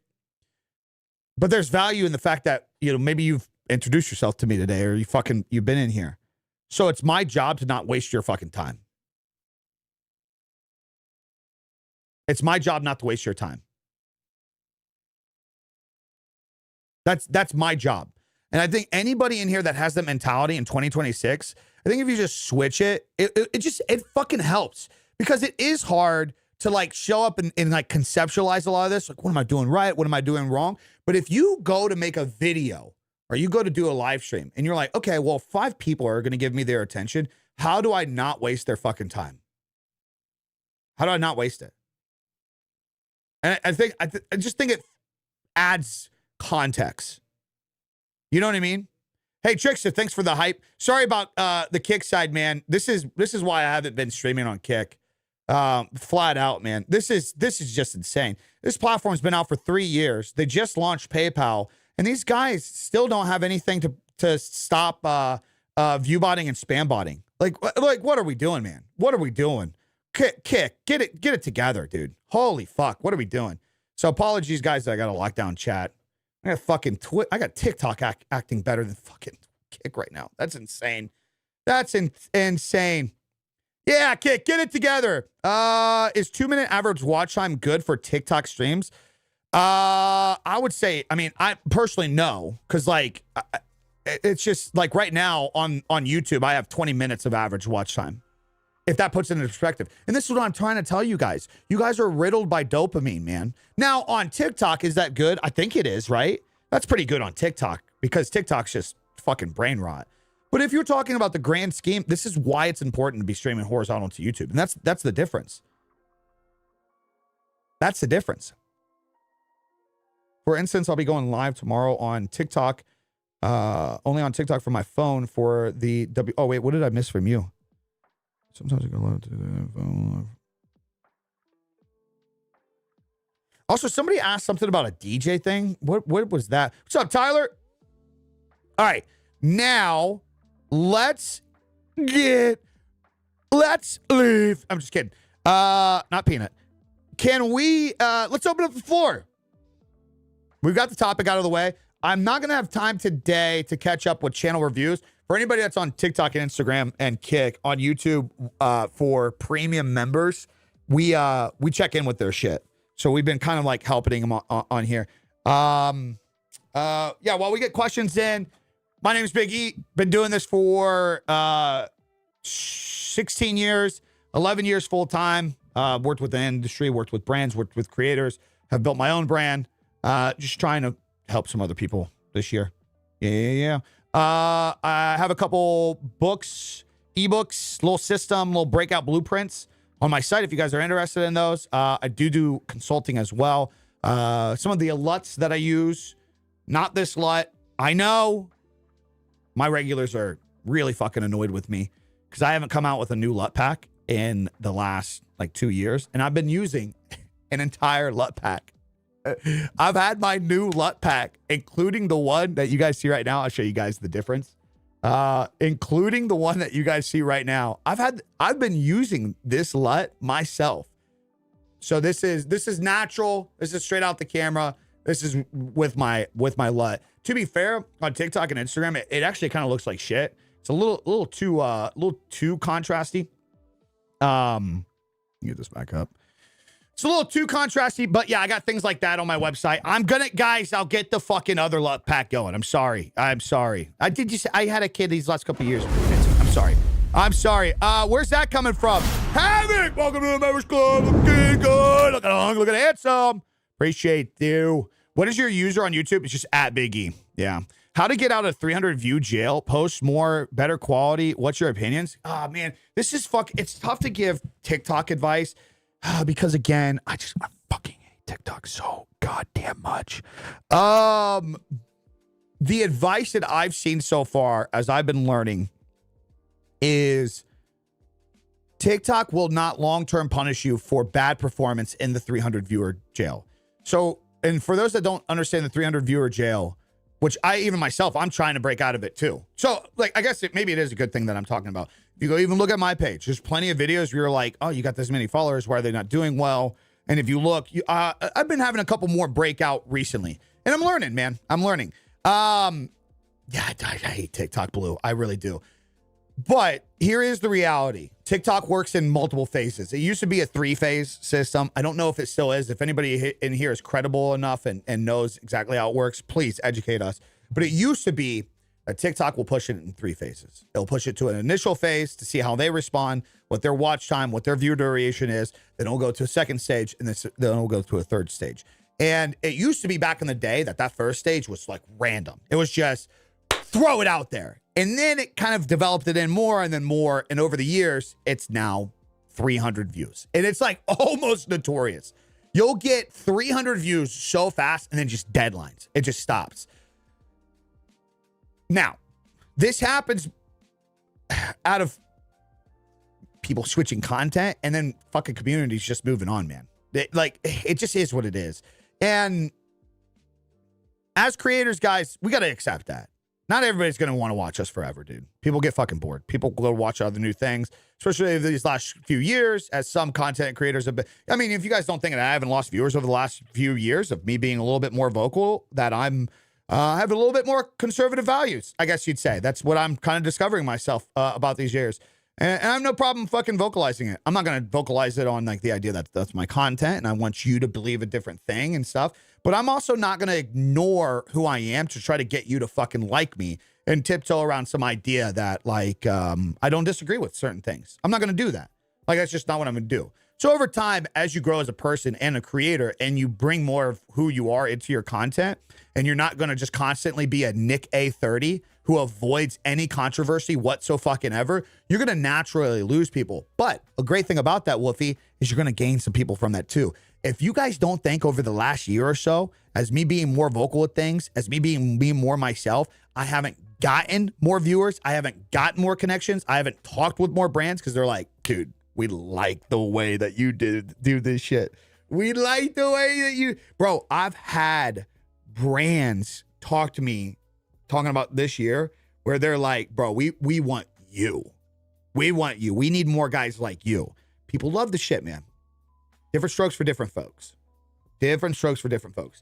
But there's value in the fact that, maybe you've introduced yourself to me today, or you've been in here. So it's my job to not waste your fucking time. It's my job not to waste your time. That's my job. And I think anybody in here that has that mentality in 2026, I think if you just switch it fucking helps. Because it is hard to like show up and like conceptualize a lot of this. Like, what am I doing right? What am I doing wrong? But if you go to make a video or you go to do a live stream and you're like, okay, well, 5 people are going to give me their attention. How do I not waste their fucking time? How do I not waste it? And I just think it adds context. You know what I mean? Hey, Trickster, thanks for the hype. Sorry about the Kick side, man. This is why I haven't been streaming on Kick. Flat out, man. This is just insane. This platform's been out for 3 years. They just launched PayPal, and these guys still don't have anything to stop view botting and spam botting. Like what are we doing, man? What are we doing? Kick, get it together, dude. Holy fuck, what are we doing? So apologies, guys, that I got a lockdown chat. I got TikTok acting better than fucking Kick right now. That's insane. That's insane. Yeah, Kick, get it together. Is 2-minute average watch time good for TikTok streams? I would say, I personally no, because like it's just like right now on YouTube, I have 20 minutes of average watch time. If that puts it into perspective. And this is what I'm trying to tell you guys. You guys are riddled by dopamine, man. Now, on TikTok, is that good? I think it is, right? That's pretty good on TikTok because TikTok's just fucking brain rot. But if you're talking about the grand scheme, this is why it's important to be streaming horizontal to YouTube. And that's the difference. That's the difference. For instance, I'll be going live tomorrow on TikTok. Only on TikTok from my phone for the Oh, wait, what did I miss from you? Sometimes I go load to the phone. Also, somebody asked something about a DJ thing. What was that? What's up, Tyler? All right. Now, let's leave. I'm just kidding. Not Peanut. Can we, let's open up the floor. We've got the topic out of the way. I'm not going to have time today to catch up with channel reviews. For anybody that's on TikTok and Instagram and Kick on YouTube, for premium members, we check in with their shit. So we've been kind of like helping them on here. Yeah, while we get questions in, my name is Big E. Been doing this for 16 years, 11 years full time. Worked with the industry, worked with brands, worked with creators, have built my own brand. Just trying to help some other people this year. Yeah. I have a couple books, ebooks, little system, little breakout blueprints on my site if you guys are interested in those. I do consulting as well. Some of the LUTs that I use, not this LUT. I know my regulars are really fucking annoyed with me because I haven't come out with a new LUT pack in the last like 2 years, and I've been using an entire LUT pack. I've had my new LUT pack, including the one that you guys see right now. I'll show you guys the difference. Including the one that you guys see right now. I've been using this LUT myself. So this is natural. This is straight out the camera. This is with my LUT. To be fair, on TikTok and Instagram, it actually kind of looks like shit. It's a little too contrasty. Get this back up. It's a little too contrasty, but yeah, I got things like that on my website. I'll get the fucking other LUT pack going. I'm sorry. I had a kid these last couple of years. I'm sorry. Where's that coming from? Havoc! Welcome to the Members Club. Looking good. Looking hung, looking handsome. Appreciate you. What is your user on YouTube? It's just at Big E. Yeah. How to get out of 300 view jail, post more, better quality. What's your opinions? Oh, man, this is it's tough to give TikTok advice because, again, I fucking hate TikTok so goddamn much. The advice that I've seen so far as I've been learning is TikTok will not long-term punish you for bad performance in the 300 viewer jail. So, and for those that don't understand the 300 viewer jail, which even myself, I'm trying to break out of it too. So, like, I guess maybe it is a good thing that I'm talking about. If you go even look at my page, there's plenty of videos where you're like, oh, you got this many followers. Why are they not doing well? And if you look, I've been having a couple more breakout recently. And I'm learning, man. I'm learning. Yeah, I hate TikTok Blue. I really do. But here is the reality. TikTok works in multiple phases. It used to be a 3-phase system. I don't know if it still is. If anybody in here is credible enough and knows exactly how it works, please educate us. But it used to be that TikTok will push it in 3 phases. It'll push it to an initial phase to see how they respond, what their watch time, what their view duration is. Then it'll go to a second stage, and then it'll go to a third stage. And it used to be back in the day that first stage was like random. It was just throw it out there. And then it kind of developed it in more and then more. And over the years, it's now 300 views. And it's like almost notorious. You'll get 300 views so fast and then just deadlines. It just stops. Now, this happens out of people switching content and then fucking communities just moving on, man. It just is what it is. And as creators, guys, we got to accept that. Not everybody's going to want to watch us forever, dude. People get fucking bored. People go watch other new things, especially these last few years as some content creators have been. I mean, if you guys don't think that I haven't lost viewers over the last few years of me being a little bit more vocal, that I'm have a little bit more conservative values, I guess you'd say. That's what I'm kind of discovering myself about these years. And I have no problem fucking vocalizing it. I'm not going to vocalize it on like the idea that that's my content and I want you to believe a different thing and stuff. But I'm also not going to ignore who I am to try to get you to fucking like me and tiptoe around some idea that like I don't disagree with certain things. I'm not going to do that. Like, that's just not what I'm going to do. So over time, as you grow as a person and a creator and you bring more of who you are into your content, and you're not going to just constantly be a Nick A30 who avoids any controversy whatsoever, you're going to naturally lose people. But a great thing about that, Wolfie, is you're going to gain some people from that too. If you guys don't think over the last year or so, as me being more vocal with things, as me being more myself, I haven't gotten more viewers, I haven't gotten more connections, I haven't talked with more brands because they're like, dude, we like the way that you do this shit. We like the way that you... Bro, I've had brands talk to me talking about this year where they're like, bro, we want you. We want you. We need more guys like you. People love the shit, man. Different strokes for different folks. Different strokes for different folks.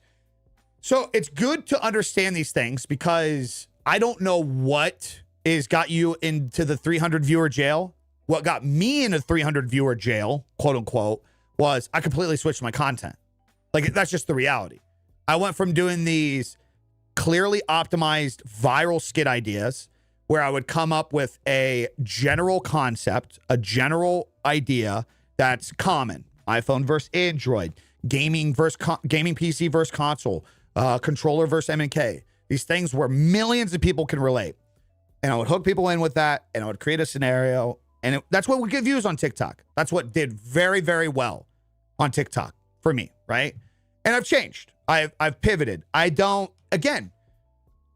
So it's good to understand these things because I don't know what got you into the 300 viewer jail. What got me into 300 viewer jail, quote unquote, was I completely switched my content. Like, that's just the reality. I went from doing these clearly optimized viral skit ideas where I would come up with a general concept, a general idea that's common. iPhone versus Android, gaming PC versus console, controller versus M&K. These things where millions of people can relate. And I would hook people in with that, and I would create a scenario. And that's what would get views on TikTok. That's what did very, very well on TikTok for me, right? And I've changed. I've pivoted. I don't, again,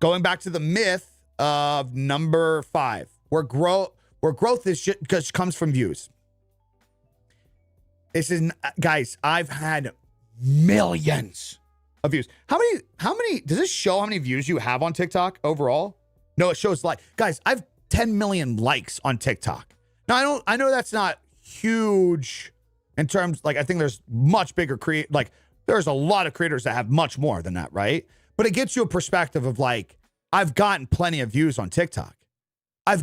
going back to the myth of number 5, where growth is just comes from views. This is, guys, I've had millions of views. How many, does this show how many views you have on TikTok overall? No, it shows like, guys, I've 10 million likes on TikTok. Now, I know that's not huge in terms, like, I think there's much bigger there's a lot of creators that have much more than that, right? But it gets you a perspective of like, I've gotten plenty of views on TikTok. I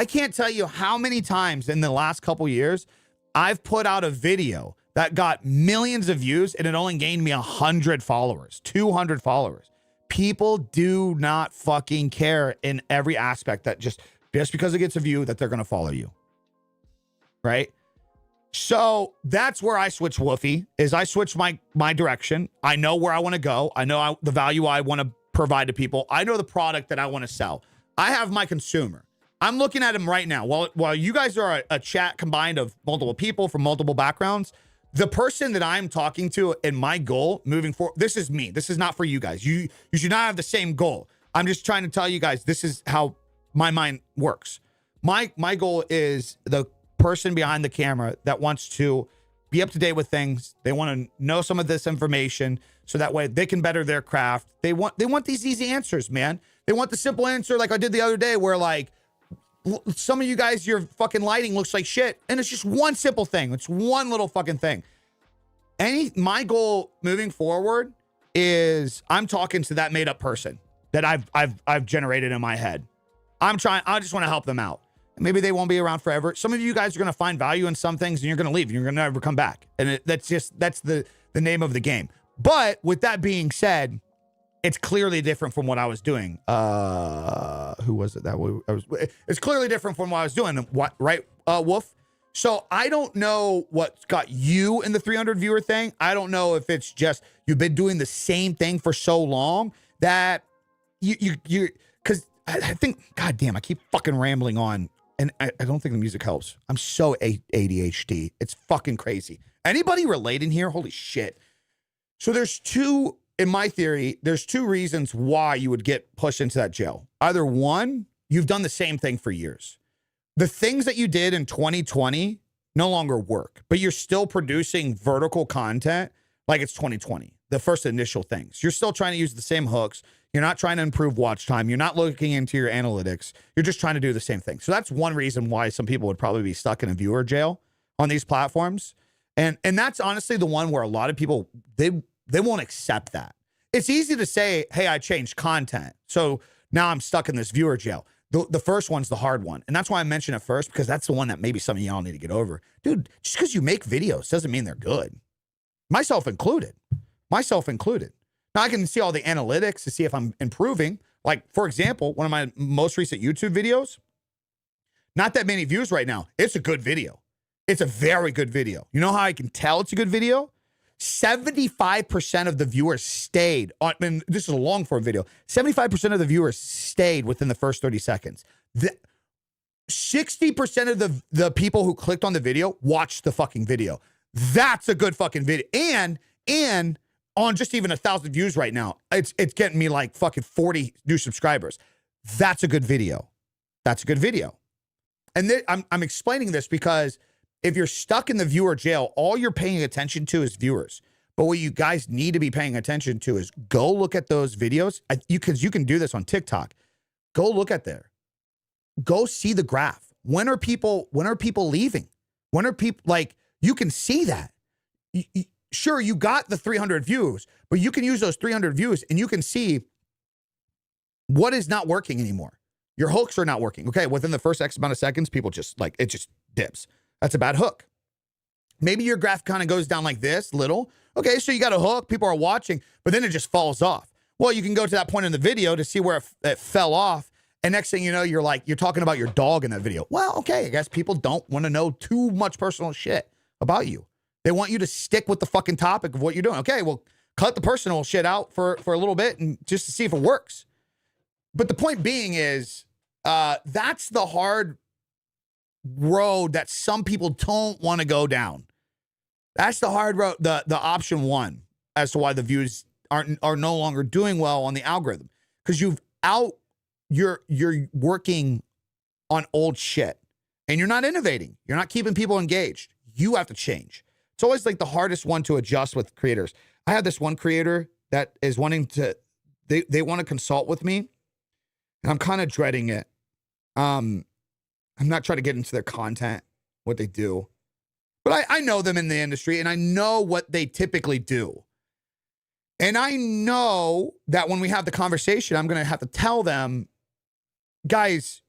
can't tell you how many times in the last couple years I've put out a video that got millions of views and it only gained me 100 followers, 200 followers. People do not fucking care in every aspect that just because it gets a view that they're going to follow you. Right? So that's where I switch Woofy, is I switch my direction. I know where I want to go. I know the value I want to provide to people. I know the product that I want to sell. I have my consumer. I'm looking at him right now. While you guys are a chat combined of multiple people from multiple backgrounds, the person that I'm talking to and my goal moving forward, this is me. This is not for you guys. You should not have the same goal. I'm just trying to tell you guys, this is how my mind works. My goal is the person behind the camera that wants to be up to date with things. They want to know some of this information so that way they can better their craft. They want these easy answers, man. They want the simple answer like I did the other day where like some of you guys, your fucking lighting looks like shit. And it's just one simple thing. It's one little fucking thing. My goal moving forward is I'm talking to that made up person that I've generated in my head. I just want to help them out. Maybe they won't be around forever. Some of you guys are going to find value in some things and you're going to leave and you're going to never come back. And that's the name of the game. But with that being said, it's clearly different from what I was doing. Who was it it's clearly different from what I was doing. What, right, Wolf? So I don't know what's got you in the 300 viewer thing. I don't know if it's just you've been doing the same thing for so long that you because I think, God damn, I keep fucking rambling on. And I don't think the music helps. I'm so ADHD. It's fucking crazy. Anybody relating here? Holy shit. So in my theory, there's 2 reasons why you would get pushed into that jail. Either one, you've done the same thing for years. The things that you did in 2020 no longer work, but you're still producing vertical content like it's 2020. The first initial things. You're still trying to use the same hooks. You're not trying to improve watch time. You're not looking into your analytics. You're just trying to do the same thing. So that's one reason why some people would probably be stuck in a viewer jail on these platforms. And that's honestly the one where a lot of people, they won't accept that. It's easy to say, hey, I changed content, so now I'm stuck in this viewer jail. The first one's the hard one. And that's why I mentioned it first, because that's the one that maybe some of y'all need to get over. Dude, just because you make videos doesn't mean they're good. Myself included. Now I can see all the analytics to see if I'm improving. Like, for example, one of my most recent YouTube videos, not that many views right now. It's a good video. It's a very good video. You know how I can tell it's a good video? 75% of the viewers stayed on, and this is a long form video. 75% of the viewers stayed within the first 30 seconds. 60% of the people who clicked on the video watched the fucking video. That's a good fucking video. And on just even 1,000 views right now, it's getting me like fucking 40 new subscribers. That's a good video. And I'm explaining this because if you're stuck in the viewer jail, all you're paying attention to is viewers. But what you guys need to be paying attention to is go look at those videos. Because you can do this on TikTok. Go look at there. Go see the graph. When are people leaving? When are people, like, you can see that. Sure, you got the 300 views, but you can use those 300 views and you can see what is not working anymore. Your hooks are not working. Okay, within the first X amount of seconds, people just like, it just dips. That's a bad hook. Maybe your graph kind of goes down like this, little. Okay, so you got a hook, people are watching, but then it just falls off. Well, you can go to that point in the video to see where it fell off. And next thing you know, you're talking about your dog in that video. Well, okay, I guess people don't want to know too much personal shit about you. They want you to stick with the fucking topic of what you're doing. Okay, well, cut the personal shit out for a little bit and just to see if it works. But the point being is, that's the hard road that some people don't want to go down. That's the hard road, the option one as to why the views are no longer doing well on the algorithm because you're working on old shit and you're not innovating. You're not keeping people engaged. You have to change. It's always like the hardest one to adjust with creators. I have this one creator that is wanting to, they want to consult with me, and I'm kind of dreading it. I'm not trying to get into their content, what they do, but I know them in the industry and I know what they typically do. And I know that when we have the conversation, I'm going to have to tell them, guys,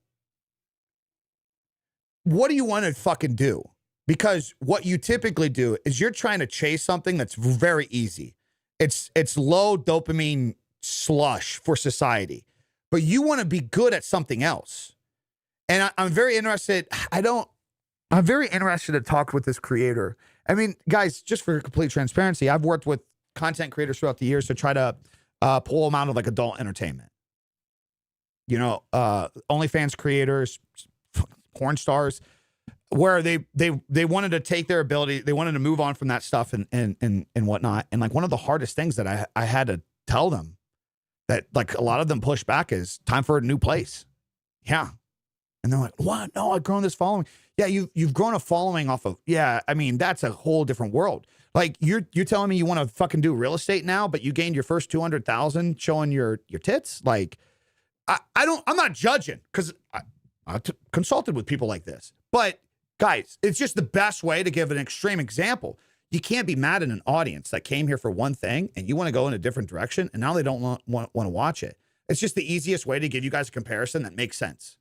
what do you want to fucking do? Because what you typically do is you're trying to chase something that's very easy. It's low dopamine slush for society, but you want to be good at something else. And I'm very interested. I'm very interested to talk with this creator. I mean, guys, just for complete transparency, I've worked with content creators throughout the years to try to pull them out of like adult entertainment. You know, OnlyFans creators, porn stars, where they wanted to take their ability, they wanted to move on from that stuff and whatnot. And like one of the hardest things that I had to tell them that like a lot of them push back is time for a new place. Yeah. And they're like, what? No, I've grown this following. Yeah, you've grown a following off of, yeah, I mean, that's a whole different world. Like you're telling me you want to fucking do real estate now, but you gained your first 200,000 showing your tits? Like, I'm not judging because I consulted with people like this. But guys, it's just the best way to give an extreme example. You can't be mad at an audience that came here for one thing and you want to go in a different direction and now they don't want to watch it. It's just the easiest way to give you guys a comparison that makes sense.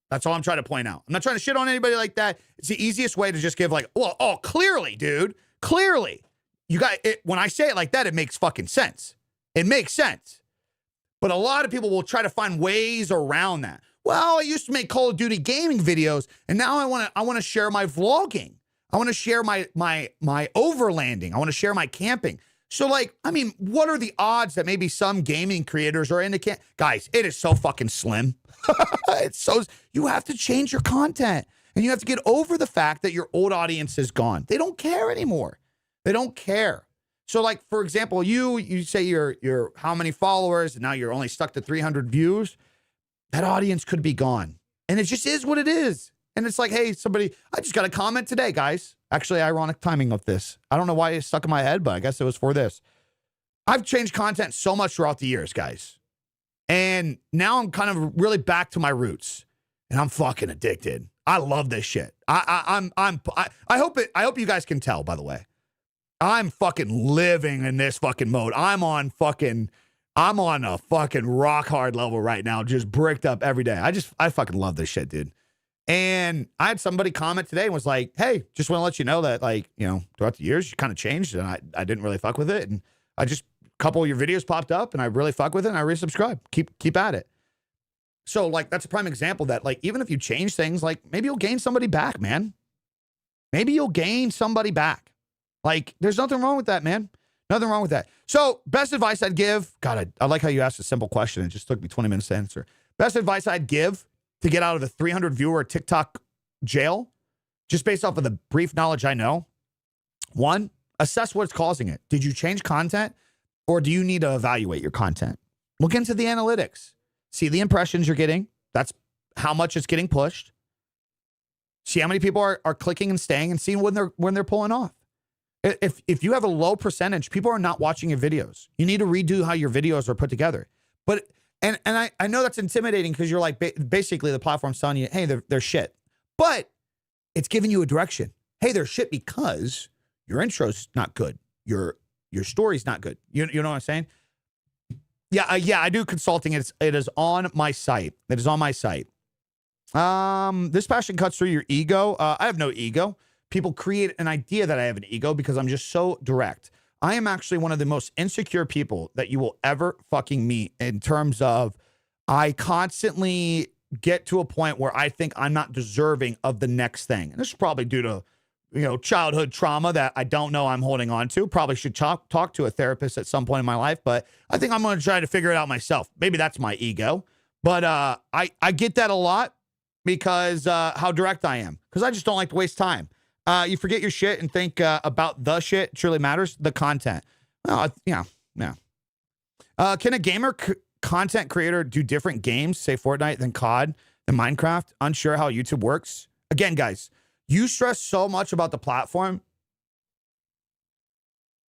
That's all I'm trying to point out. I'm not trying to shit on anybody like that. It's the easiest way to just give like, well, oh, clearly, dude, clearly. You got it. When I say it like that, it makes fucking sense. It makes sense. But a lot of people will try to find ways around that. Well, I used to make Call of Duty gaming videos, and now I want to share my vlogging. I want to share my overlanding. I want to share my camping. So, like, I mean, what are the odds that maybe some gaming creators are into camp? Guys, it is so fucking slim. It's so, you have to change your content, and you have to get over the fact that your old audience is gone. They don't care anymore. They don't care. So, like, for example, you say you're how many followers, and now you're only stuck to 300 views. That audience could be gone. And it just is what it is. And it's like, hey, somebody, I just got a comment today, guys. Actually, ironic timing of this. I don't know why it's stuck in my head, but I guess it was for this. I've changed content so much throughout the years, guys. And now I'm kind of really back to my roots. And I'm fucking addicted. I love this shit. I hope you guys can tell, by the way. I'm fucking living in this fucking mode. I'm on a fucking rock hard level right now, just bricked up every day. I fucking love this shit, dude. And I had somebody comment today and was like, hey, just want to let you know that, like, you know, throughout the years, you kind of changed and I didn't really fuck with it. And I just, a couple of your videos popped up and I really fuck with it and I resubscribe. Keep at it. So, like, that's a prime example that, like, even if you change things, like, maybe you'll gain somebody back, man. Maybe you'll gain somebody back. Like, there's nothing wrong with that, man. Nothing wrong with that. So, best advice I'd give, God, I like how you asked a simple question. It just took me 20 minutes to answer. Best advice I'd give to get out of the 300 viewer TikTok jail, just based off of the brief knowledge I know. One, assess what's causing it. Did you change content or do you need to evaluate your content? Look into the analytics. See the impressions you're getting. That's how much it's getting pushed. See how many people are clicking and staying and seeing when they're pulling off. If you have a low percentage, people are not watching your videos. You need to redo how your videos are put together. But and I know that's intimidating because you're like, basically the platform's telling you, hey, they're shit. But it's giving you a direction. Hey, they're shit because your intro's not good. Your story's not good. You know what I'm saying? Yeah, I do consulting. It is on my site. It is on my site. This passion cuts through your ego. I have no ego. People create an idea that I have an ego because I'm just so direct. I am actually one of the most insecure people that you will ever fucking meet in terms of I constantly get to a point where I think I'm not deserving of the next thing. And this is probably due to, you know, childhood trauma that I don't know I'm holding on to. Probably should talk to a therapist at some point in my life, but I think I'm going to try to figure it out myself. Maybe that's my ego. But I get that a lot because how direct I am. Because I just don't like to waste time. You forget your shit and think about the shit truly matters, the content. Well, yeah. Can a content creator do different games, say Fortnite, than COD, than Minecraft? Unsure how YouTube works. Again, guys, you stress so much about the platform.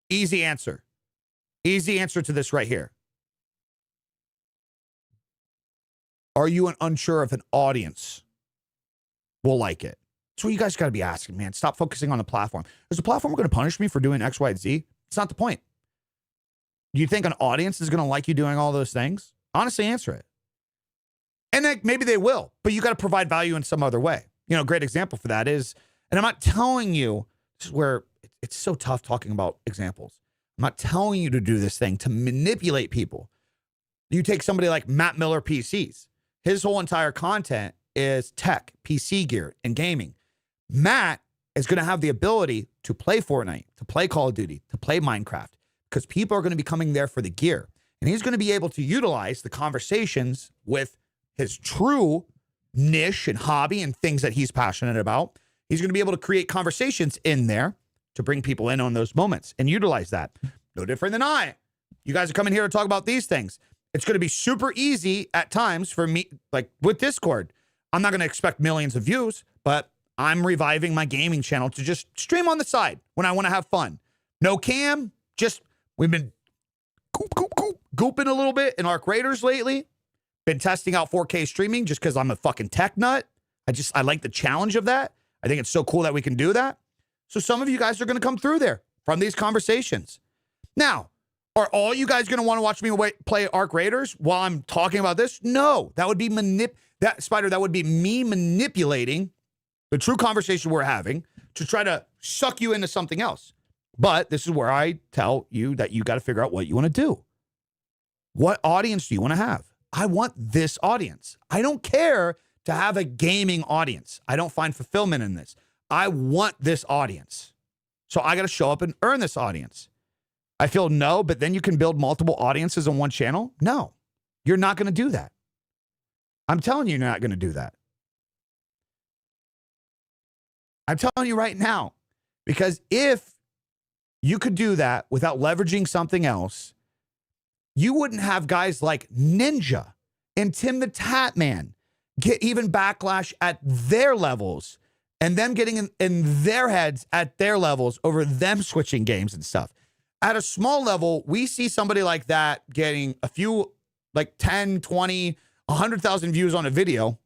Easy answer. Easy answer to this right here. Are you unsure if an audience will like it? That's what you guys got to be asking, man. Stop focusing on the platform. Is the platform going to punish me for doing X, Y, and Z? It's not the point. Do you think an audience is going to like you doing all those things? Honestly, answer it. And then maybe they will, but you got to provide value in some other way. You know, a great example for that is, and I'm not telling you, this is where it's so tough talking about examples. I'm not telling you to do this thing to manipulate people. You take somebody like Matt Miller PCs. His whole entire content is tech, PC gear, and gaming. Matt is going to have the ability to play Fortnite, to play Call of Duty, to play Minecraft, because people are going to be coming there for the gear. And he's going to be able to utilize the conversations with his true niche and hobby and things that he's passionate about. He's going to be able to create conversations in there to bring people in on those moments and utilize that. No different than I. You guys are coming here to talk about these things. It's going to be super easy at times for me, like with Discord. I'm not going to expect millions of views, but I'm reviving my gaming channel to just stream on the side when I want to have fun. No cam, just we've been gooping a little bit in Arc Raiders lately. Been testing out 4K streaming just because I'm a fucking tech nut. I like the challenge of that. I think it's so cool that we can do that. So some of you guys are going to come through there from these conversations. Now, are all you guys going to want to watch me play Arc Raiders while I'm talking about this? No, that would be that would be me manipulating the true conversation we're having to try to suck you into something else. But this is where I tell you that you got to figure out what you want to do. What audience do you want to have? I want this audience. I don't care to have a gaming audience. I don't find fulfillment in this. I want this audience. So I got to show up and earn this audience. I feel no, but then you can build multiple audiences on one channel. No, you're not going to do that. I'm telling you, you're not going to do that. I'm telling you right now, because if you could do that without leveraging something else, you wouldn't have guys like Ninja and Tim the Tatman get even backlash at their levels and them getting in their heads at their levels over them switching games and stuff. At a small level, we see somebody like that getting a few, like 10, 20, 100,000 views on a video.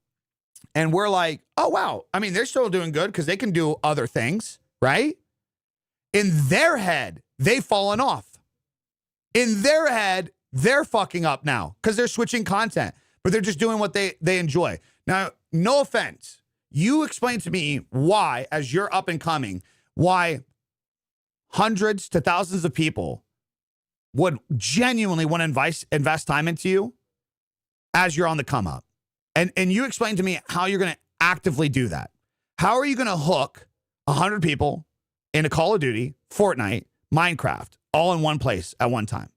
And we're like, oh, wow. I mean, they're still doing good because they can do other things, right? In their head, they've fallen off. In their head, they're fucking up now because they're switching content, but they're just doing what they enjoy. Now, no offense. You explain to me why, as you're up and coming, why hundreds to thousands of people would genuinely want to invest time into you as you're on the come up. And you explain to me how you're going to actively do that. How are you going to hook 100 people into Call of Duty, Fortnite, Minecraft, all in one place at one time?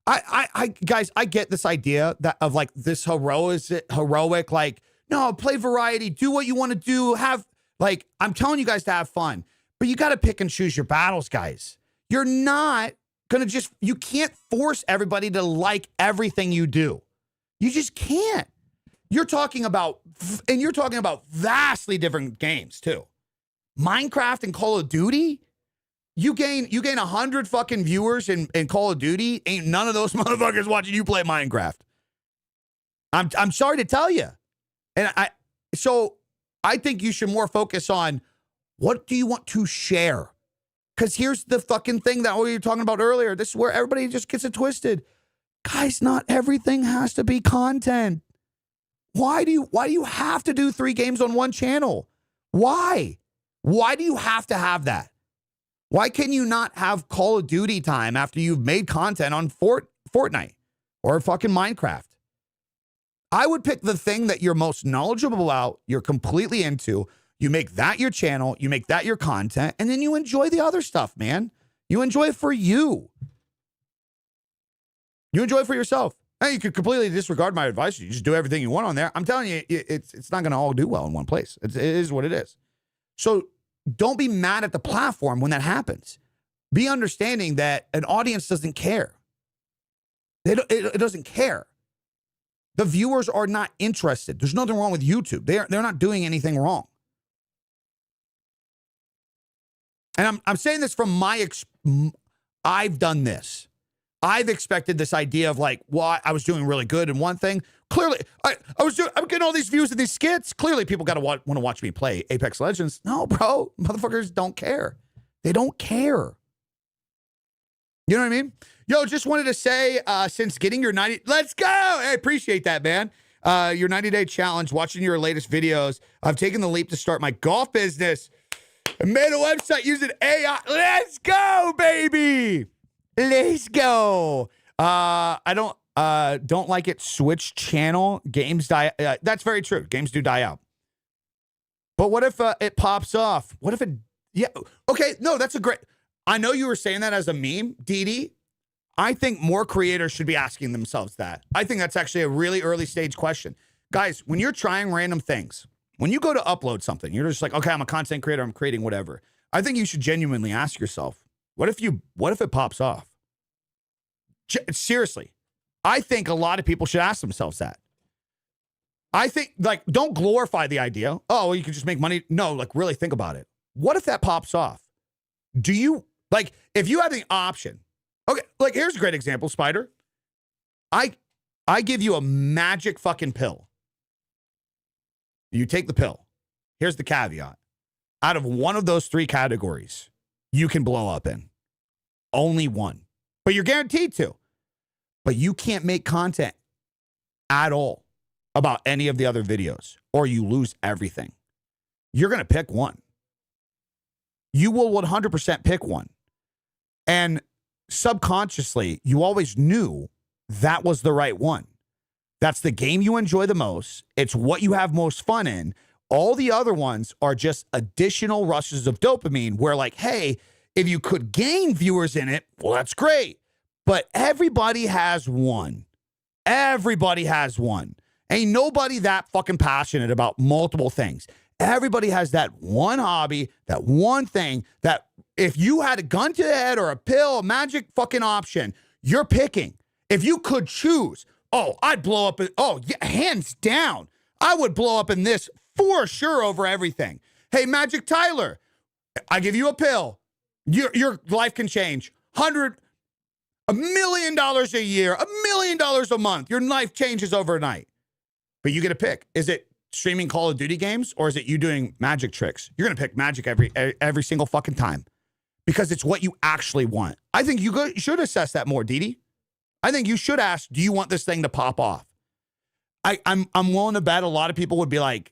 Guys, I get this idea that of like this heroic, like, no, play variety, do what you want to do, like, I'm telling you guys to have fun, but you got to pick and choose your battles, guys. You're not going to you can't force everybody to like everything you do. You just can't. You're talking about vastly different games too. Minecraft and Call of Duty, you gain 100 fucking viewers in Call of Duty. Ain't none of those motherfuckers watching you play Minecraft. I'm sorry to tell you. And I think you should more focus on what do you want to share? Because here's the fucking thing that we were talking about earlier. This is where everybody just gets it twisted. Guys, not everything has to be content. Why do you have to do 3 games on one channel? Why? Why do you have to have that? Why can you not have Call of Duty time after you've made content on Fortnite or fucking Minecraft? I would pick the thing that you're most knowledgeable about, you're completely into. You make that your channel, you make that your content, and then you enjoy the other stuff, man. You enjoy it for you. You enjoy it for yourself. Hey, you could completely disregard my advice. You just do everything you want on there. I'm telling you, it's not going to all do well in one place. It is what it is. So don't be mad at the platform when that happens. be understanding that an audience doesn't care. It doesn't care. The viewers are not interested. There's nothing wrong with YouTube. They're not doing anything wrong. And I'm saying this from I've done this. I've expected this idea of like, well, I was doing really good in one thing. Clearly, I'm getting all these views of these skits. Clearly, people got to want to watch me play Apex Legends. No, bro, motherfuckers don't care. They don't care. You know what I mean? Yo, just wanted to say, since getting your 90, let's go. I appreciate that, man. Your 90-day challenge, watching your latest videos. I've taken the leap to start my golf business. I made a website using AI. Let's go, baby. Let's go. I don't like it. Switch channel. Games die. That's very true. Games do die out. But what if it pops off? What if it? Yeah. Okay. No, that's a great. I know you were saying that as a meme, Didi. I think more creators should be asking themselves that. I think that's actually a really early stage question. Guys, when you're trying random things, when you go to upload something, you're just like, okay, I'm a content creator, I'm creating whatever. I think you should genuinely ask yourself, what if it pops off? Seriously. I think a lot of people should ask themselves that. I think, like, don't glorify the idea. Oh, well, you can just make money. No, like, really think about it. What if that pops off? Do you, like, if you have the option, okay, like, here's a great example, Spider. I give you a magic fucking pill. You take the pill. Here's the caveat. Out of one of those three categories, you can blow up in. Only one. But you're guaranteed to. But you can't make content at all about any of the other videos, or you lose everything. You're going to pick one. You will 100% pick one. And subconsciously, you always knew that was the right one. That's the game you enjoy the most. It's what you have most fun in. All the other ones are just additional rushes of dopamine where, like, hey, if you could gain viewers in it, well, that's great. But everybody has one. Everybody has one. Ain't nobody that fucking passionate about multiple things. Everybody has that one hobby, that one thing that if you had a gun to the head or a pill, a magic fucking option, you're picking. If you could choose, oh, I'd blow up. Oh, yeah, hands down. I would blow up in this for sure over everything. Hey, Magic Tyler, I give you a pill. Your life can change. $1 million a year, $1 million a month. Your life changes overnight. But you get to pick. Is it streaming Call of Duty games or is it you doing magic tricks? You're going to pick magic every single fucking time because it's what you actually want. I think you should assess that more, Didi. I think you should ask, do you want this thing to pop off? I'm willing to bet a lot of people would be like,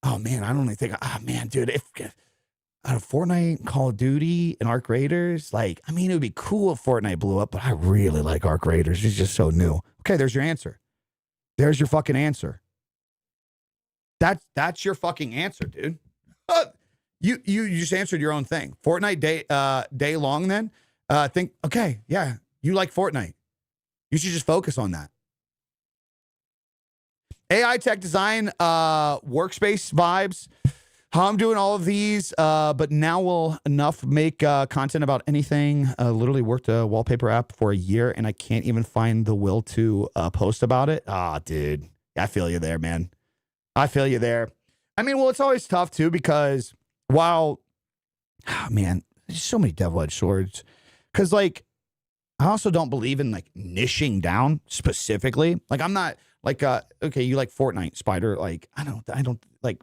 oh man, I don't even think, man, dude, if out of Fortnite, Call of Duty, and Arc Raiders, like, I mean, it would be cool if Fortnite blew up, but I really like Arc Raiders. It's just so new. Okay, there's your answer. There's your fucking answer. That's your fucking answer, dude. You just answered your own thing. Fortnite day long then. Think, okay, yeah, you like Fortnite. You should just focus on that. AI tech design, workspace vibes. How I'm doing all of these, but now will enough make content about anything. Literally worked a wallpaper app for a year, and I can't even find the will to post about it. Ah, dude, I feel you there, man. I feel you there. I mean, well, it's always tough too because while, man, there's so many double-edged swords. Because like, I also don't believe in like niching down specifically. Like, I'm not like, okay, you like Fortnite, Spider. Like, I don't like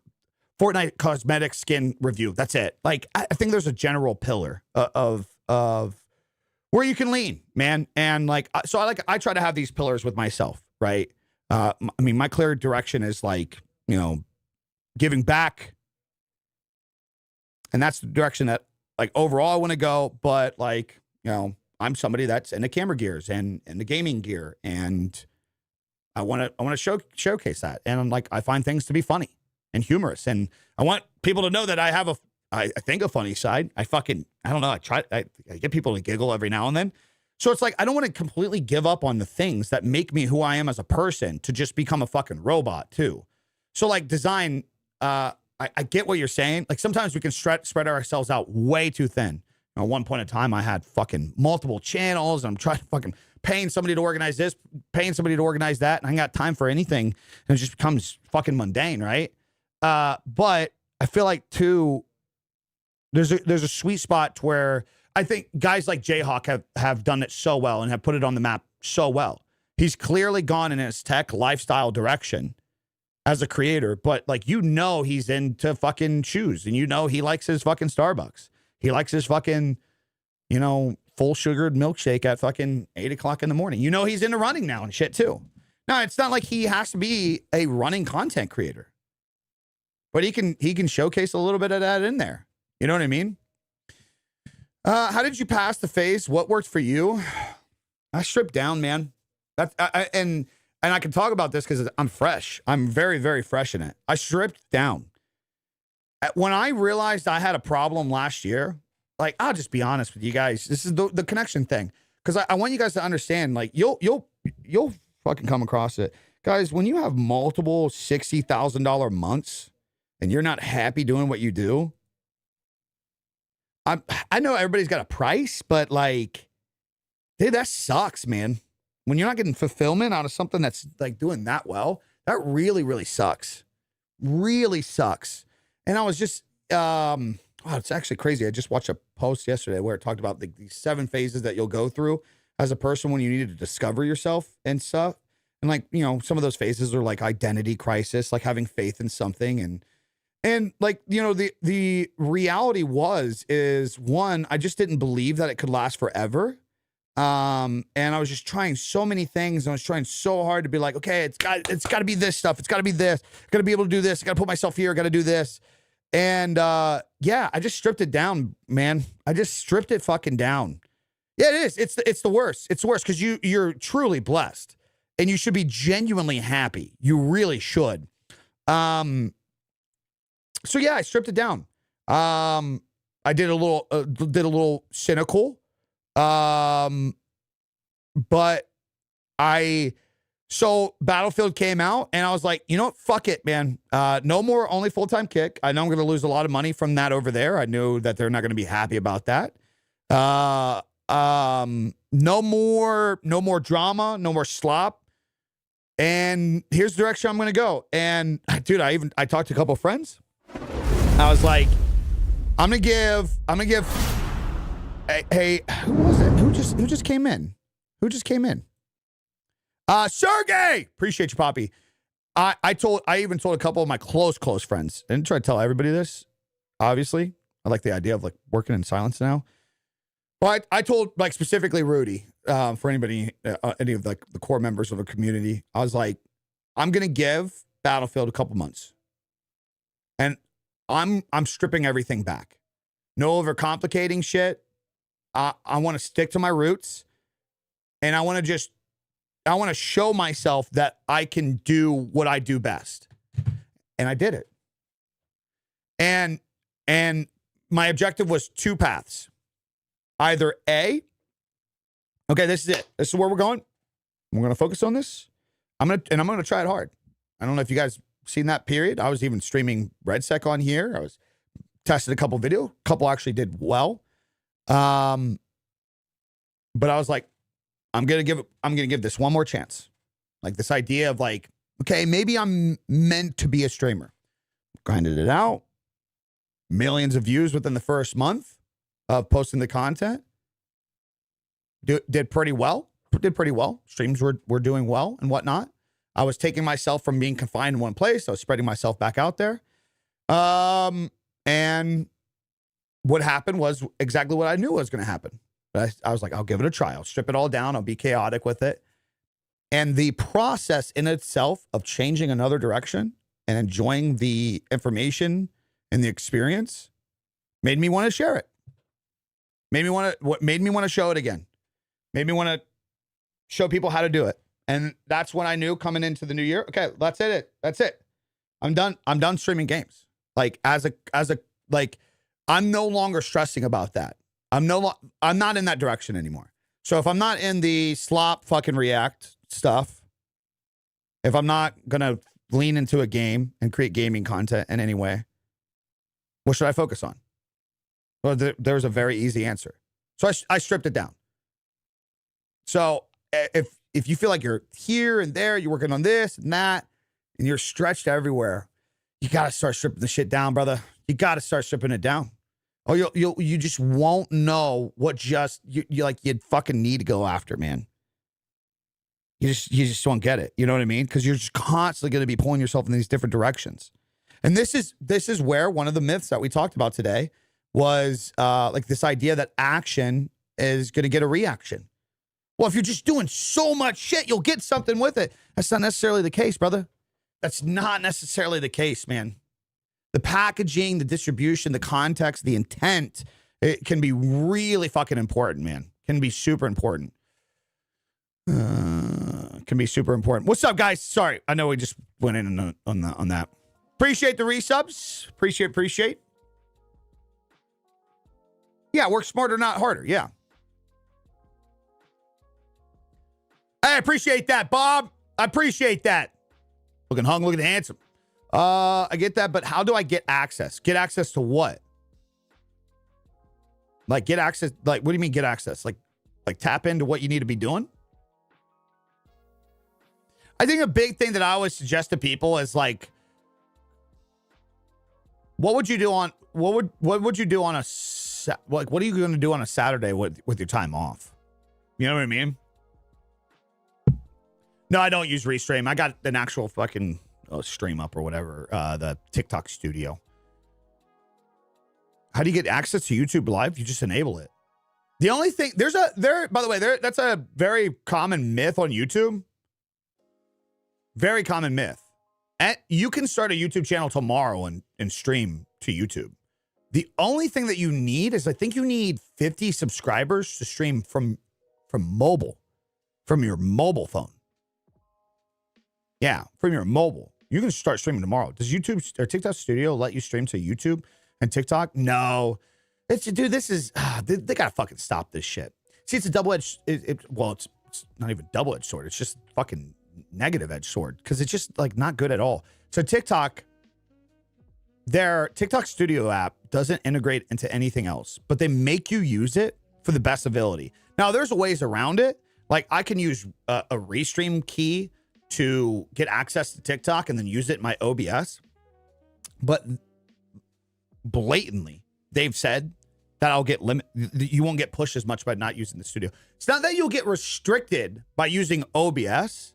Fortnite cosmetic skin review. That's it. Like, I think there's a general pillar of where you can lean, man. And like, so I try to have these pillars with myself, right? I mean, my clear direction is like, you know, giving back. And that's the direction that like overall I want to go. But like, you know, I'm somebody that's into camera gears and the gaming gear. And I want to showcase that. And I'm like, I find things to be funny and humorous. And I want people to know that I have I think a funny side. I don't know. I get people to giggle every now and then. So it's like, I don't want to completely give up on the things that make me who I am as a person to just become a fucking robot too. So like design, I get what you're saying. Like sometimes we can spread ourselves out way too thin At one point in time, I had fucking multiple channels, and I'm trying to fucking paying somebody to organize this, paying somebody to organize that, and I ain't got time for anything, and it just becomes fucking mundane, right? But I feel like too, there's a sweet spot to where I think guys like Jayhawk have done it so well and have put it on the map so well. He's clearly gone in his tech lifestyle direction as a creator, but like, he's into fucking shoes, and he likes his fucking Starbucks. He likes his fucking, full sugared milkshake at fucking 8 o'clock in the morning. He's into running now and shit too. Now, it's not like he has to be a running content creator, but he can showcase a little bit of that in there. You know what I mean? How did you pass the phase? What worked for you? I stripped down, man. And I can talk about this because I'm fresh. I'm very, very fresh in it. I stripped down. When I realized I had a problem last year, like, I'll just be honest with you guys. This is the connection thing. Because I want you guys to understand, like, you'll fucking come across it. Guys, when you have multiple $60,000 months and you're not happy doing what you do, I know everybody's got a price, but like, dude, that sucks, man. When you're not getting fulfillment out of something that's like doing that well, that really, really sucks. Really sucks. And I was just, it's actually crazy. I just watched a post yesterday where it talked about these 7 phases that you'll go through as a person when you need to discover yourself and stuff. And like, some of those phases are like identity crisis, like having faith in something. And like, the reality is one, I just didn't believe that it could last forever. And I was just trying so many things, and I was trying so hard to be like, okay, it's got to be this stuff. It's got to be this. I got to be able to do this. I got to put myself here. I got to do this. And, yeah, I just stripped it down, man. I just stripped it fucking down. Yeah, it is. It's the worst. It's the worst because you're truly blessed, and you should be genuinely happy. You really should. So yeah, I stripped it down. I did a little cynical. But so Battlefield came out, and I was like, you know what? Fuck it, man. No more only full-time kick. I know I'm going to lose a lot of money from that over there. I knew that they're not going to be happy about that. No more drama, no more slop. And here's the direction I'm going to go. And dude, I talked to a couple of friends. I was like, I'm going to give, hey, who was it? Who just came in? Who just came in? Sergey! Appreciate you, Poppy. I even told a couple of my close friends. I didn't try to tell everybody this, obviously. I like the idea of like working in silence now. But I told like specifically Rudy, for anybody, any of like the core members of the community, I was like, I'm going to give Battlefield a couple months. And I'm stripping everything back. No overcomplicating shit. I want to stick to my roots, and I want to show myself that I can do what I do best. And I did it. And my objective was 2 paths. Either A, okay, this is it. This is where we're going. We're going to focus on this. I'm going to try it hard. I don't know if you guys seen that period. I was even streaming RedSec on here. I was tested a couple video. A couple actually did well. But I was like, I'm going to give this one more chance. Like this idea of like, okay, maybe I'm meant to be a streamer. Grinded it out. Millions of views within the first month of posting the content. Did pretty well. Streams were doing well and whatnot. I was taking myself from being confined in one place. I was spreading myself back out there. And what happened was exactly what I knew was going to happen. But I was like, I'll give it a try. I'll strip it all down. I'll be chaotic with it. And the process in itself of changing another direction and enjoying the information and the experience made me want to share it. Made me want to show it again. Made me want to show people how to do it. And that's when I knew coming into the new year, okay, that's it. That's it. I'm done streaming games. Like I'm no longer stressing about that. I'm not in that direction anymore. So if I'm not in the slop fucking React stuff, if I'm not going to lean into a game and create gaming content in any way, what should I focus on? Well, there's a very easy answer. So I stripped it down. So if you feel like you're here and there, you're working on this and that, and you're stretched everywhere, you got to start stripping the shit down, brother. You got to start stripping it down. Or you just won't know what you'd fucking need to go after, man. You just won't get it. You know what I mean? Because you're just constantly going to be pulling yourself in these different directions. And this is where one of the myths that we talked about today was like this idea that action is going to get a reaction. Well, if you're just doing so much shit, you'll get something with it. That's not necessarily the case, brother. That's not necessarily the case, man. The packaging, the distribution, the context, the intent, it can be really fucking important, man. Can be super important. Can be super important. What's up, guys? Sorry, I know we just went in on that. Appreciate the resubs. Appreciate. Yeah, work smarter, not harder. Yeah. I appreciate that, Bob. I appreciate that. Looking hung, looking handsome. I get that, but how do I get access? Get access to what? Like get access, like what do you mean get access? Like tap into what you need to be doing? I think a big thing that I always suggest to people is like, what would you do on what would you do on what are you going to do on a Saturday with your time off? You know what I mean? No, I don't use Restream. I got an actual fucking Stream Up or whatever, the TikTok studio. How do you get access to YouTube Live? You just enable it. The only thing by the way, that's a very common myth on YouTube. Very common myth. And you can start a YouTube channel tomorrow and stream to YouTube. The only thing that you need is I think you need 50 subscribers to stream from mobile, from your mobile phone. Yeah, from your mobile. You can start streaming tomorrow. Does YouTube or TikTok Studio let you stream to YouTube and TikTok? No. Dude, this is, they gotta fucking stop this shit. See, it's a double-edged, well, it's not even double-edged sword. It's just fucking negative edged sword because it's just like not good at all. So TikTok, their TikTok Studio app doesn't integrate into anything else, but they make you use it for the best ability. Now, there's ways around it. Like I can use a Restream key to get access to TikTok and then use it in my OBS. But blatantly, they've said that I'll get you won't get pushed as much by not using the studio. It's not that you'll get restricted by using OBS.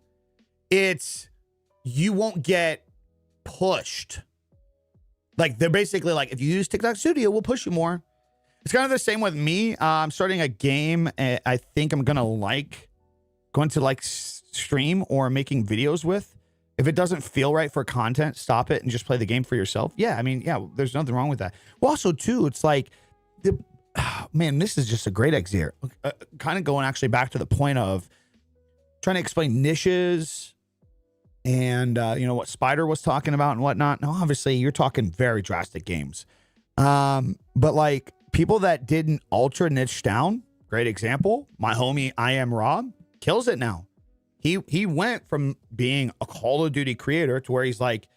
It's you won't get pushed. Like they're basically like, if you use TikTok Studio, we'll push you more. It's kind of the same with me. I'm starting a game I think I'm going to like stream or making videos with. If it doesn't feel right for content, stop it and just play the game for yourself. Yeah, I mean, yeah, there's nothing wrong with that. Well, also, too, it's like, man, this is just a great exit here. Kind of going actually back to the point of trying to explain niches and, what Spider was talking about and whatnot. Now, obviously, you're talking very drastic games. But like people that didn't ultra niche down, great example, my homie I Am Rob kills it now. He went from being a Call of Duty creator to where he's like,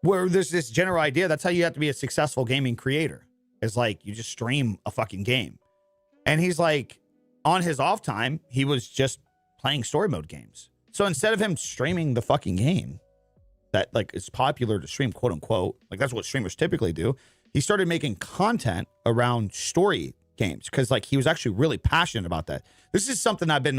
where there's this general idea. That's how you have to be a successful gaming creator. Is like, you just stream a fucking game. And he's like, on his off time, he was just playing story mode games. So instead of him streaming the fucking game that like is popular to stream, quote unquote, like that's what streamers typically do, he started making content around story games because like he was actually really passionate about that. This is something I've been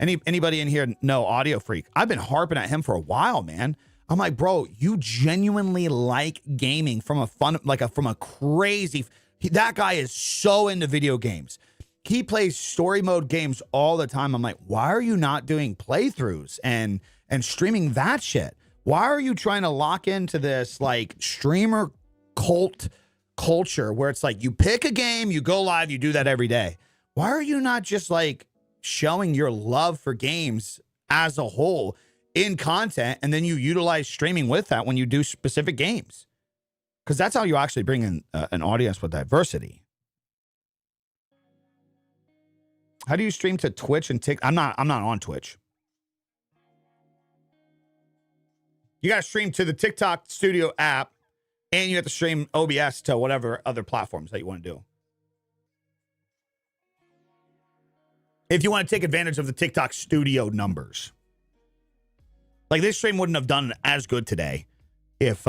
anybody in here know Audio Freak. I've been harping at him for a while, man. I'm like, bro, you genuinely like gaming from a crazy. That guy is so into video games. He plays story mode games all the time. I'm like, why are you not doing playthroughs and streaming that shit? Why are you trying to lock into this like streamer cult culture where it's like you pick a game, you go live, you do that every day? Why are you not just like showing your love for games as a whole in content, and then you utilize streaming with that when you do specific games? Because that's how you actually bring in an audience with diversity. How do you stream to Twitch and TikTok? I'm not on Twitch. You got to stream to the TikTok Studio app, and you have to stream OBS to whatever other platforms that you want to do. if you want to take advantage of the TikTok studio numbers. Like this stream wouldn't have done as good today if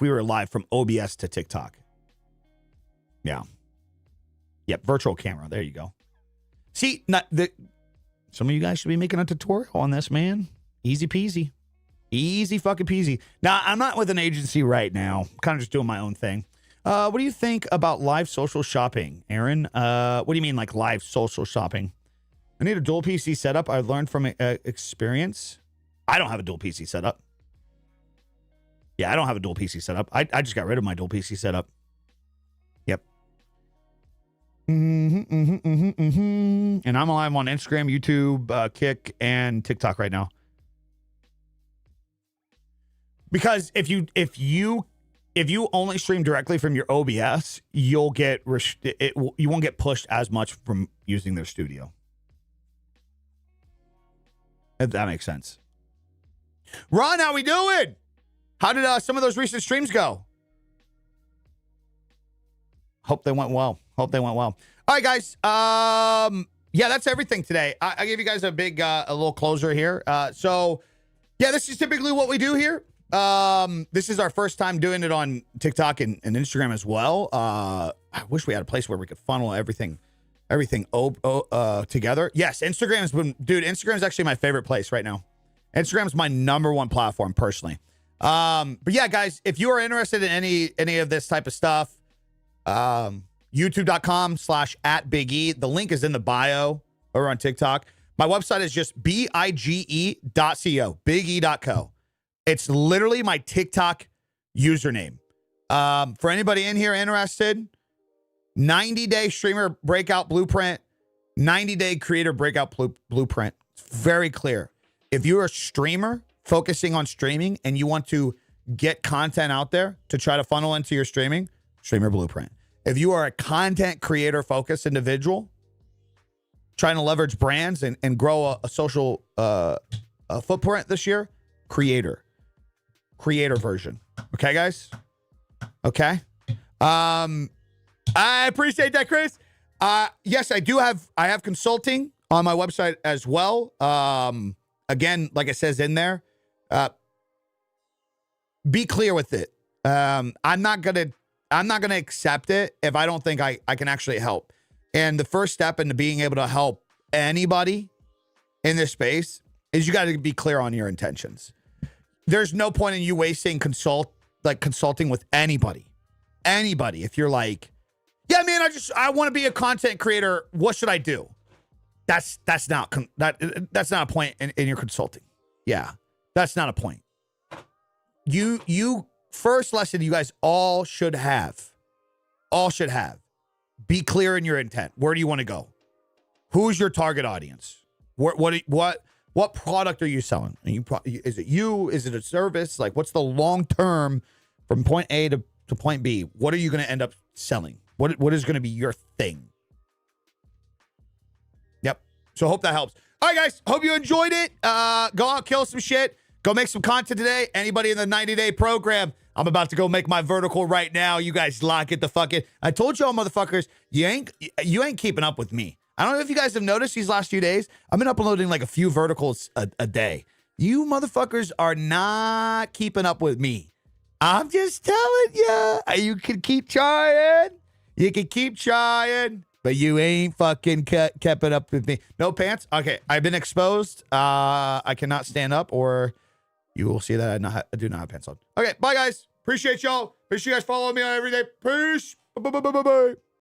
we were live from OBS to TikTok. Yeah. Yep, virtual camera. There you go. See, some of you guys should be making a tutorial on this, man. Easy peasy. Easy fucking peasy. Now, I'm not with an agency right now. I'm kind of just doing my own thing. What do you think about live social shopping, Aaron? What do you mean, like live social shopping? I need a dual PC setup. I learned from experience. I don't have a dual PC setup. Yeah, I don't have a dual PC setup. I just got rid of my dual PC setup. Yep. And I'm live on Instagram, YouTube, Kick, and TikTok right now. Because if you only stream directly from your OBS, you'll get you won't get pushed as much from using their studio. If that makes sense. Ron, how we doing? How did some of those recent streams go? Hope they went well. Hope they went well. All right, guys. Yeah, that's everything today. I gave you guys a big, a little closer here. So, yeah, this is typically what we do here. This is our first time doing it on TikTok and Instagram as well. I wish we had a place where we could funnel everything together. Yes, Instagram's been, dude, Instagram's actually my favorite place right now. Instagram's my #1 platform personally. But yeah, guys, if you are interested in any of this type of stuff, youtube.com/@BigE. The link is in the bio or on TikTok. My website is just bige.co, bige.co. It's literally my TikTok username. For anybody in here interested, 90-day streamer breakout blueprint, 90-day creator breakout blueprint. It's very clear. If you're a streamer focusing on streaming and you want to get content out there to try to funnel into your streaming, streamer blueprint. If you are a content creator focused individual trying to leverage brands and grow a social footprint this year, creator version. Okay, guys? Okay. I appreciate that, Chris. Yes, I have consulting on my website as well. Again, like it says in there, be clear with it. I'm not gonna accept it if I don't think I can actually help. And the first step into being able to help anybody in this space is you got to be clear on your intentions. There's no point in you wasting consulting with anybody. If you're like, yeah, man, I want to be a content creator. What should I do? That's not a point in your consulting. Yeah, that's not a point. You first lesson you guys all should have. Be clear in your intent. Where do you want to go? Who's your target audience? What product are you selling? Is it you? Is it a service? Like, what's the long term from point A to point B? What are you going to end up selling? What is going to be your thing? Yep. So hope that helps. All right, guys. Hope you enjoyed it. Go out, kill some shit. Go make some content today. Anybody in the 90-day program, I'm about to go make my vertical right now. You guys lock it the fuck in. I told y'all, motherfuckers, you ain't keeping up with me. I don't know if you guys have noticed these last few days. I've been uploading like a few verticals a day. You motherfuckers are not keeping up with me. I'm just telling you. You can keep trying. You can keep trying. But you ain't fucking kept it up with me. No pants? Okay, I've been exposed. I cannot stand up, or you will see that I do not have pants on. Okay, bye, guys. Appreciate y'all. Appreciate you guys following me on every day. Peace. Bye.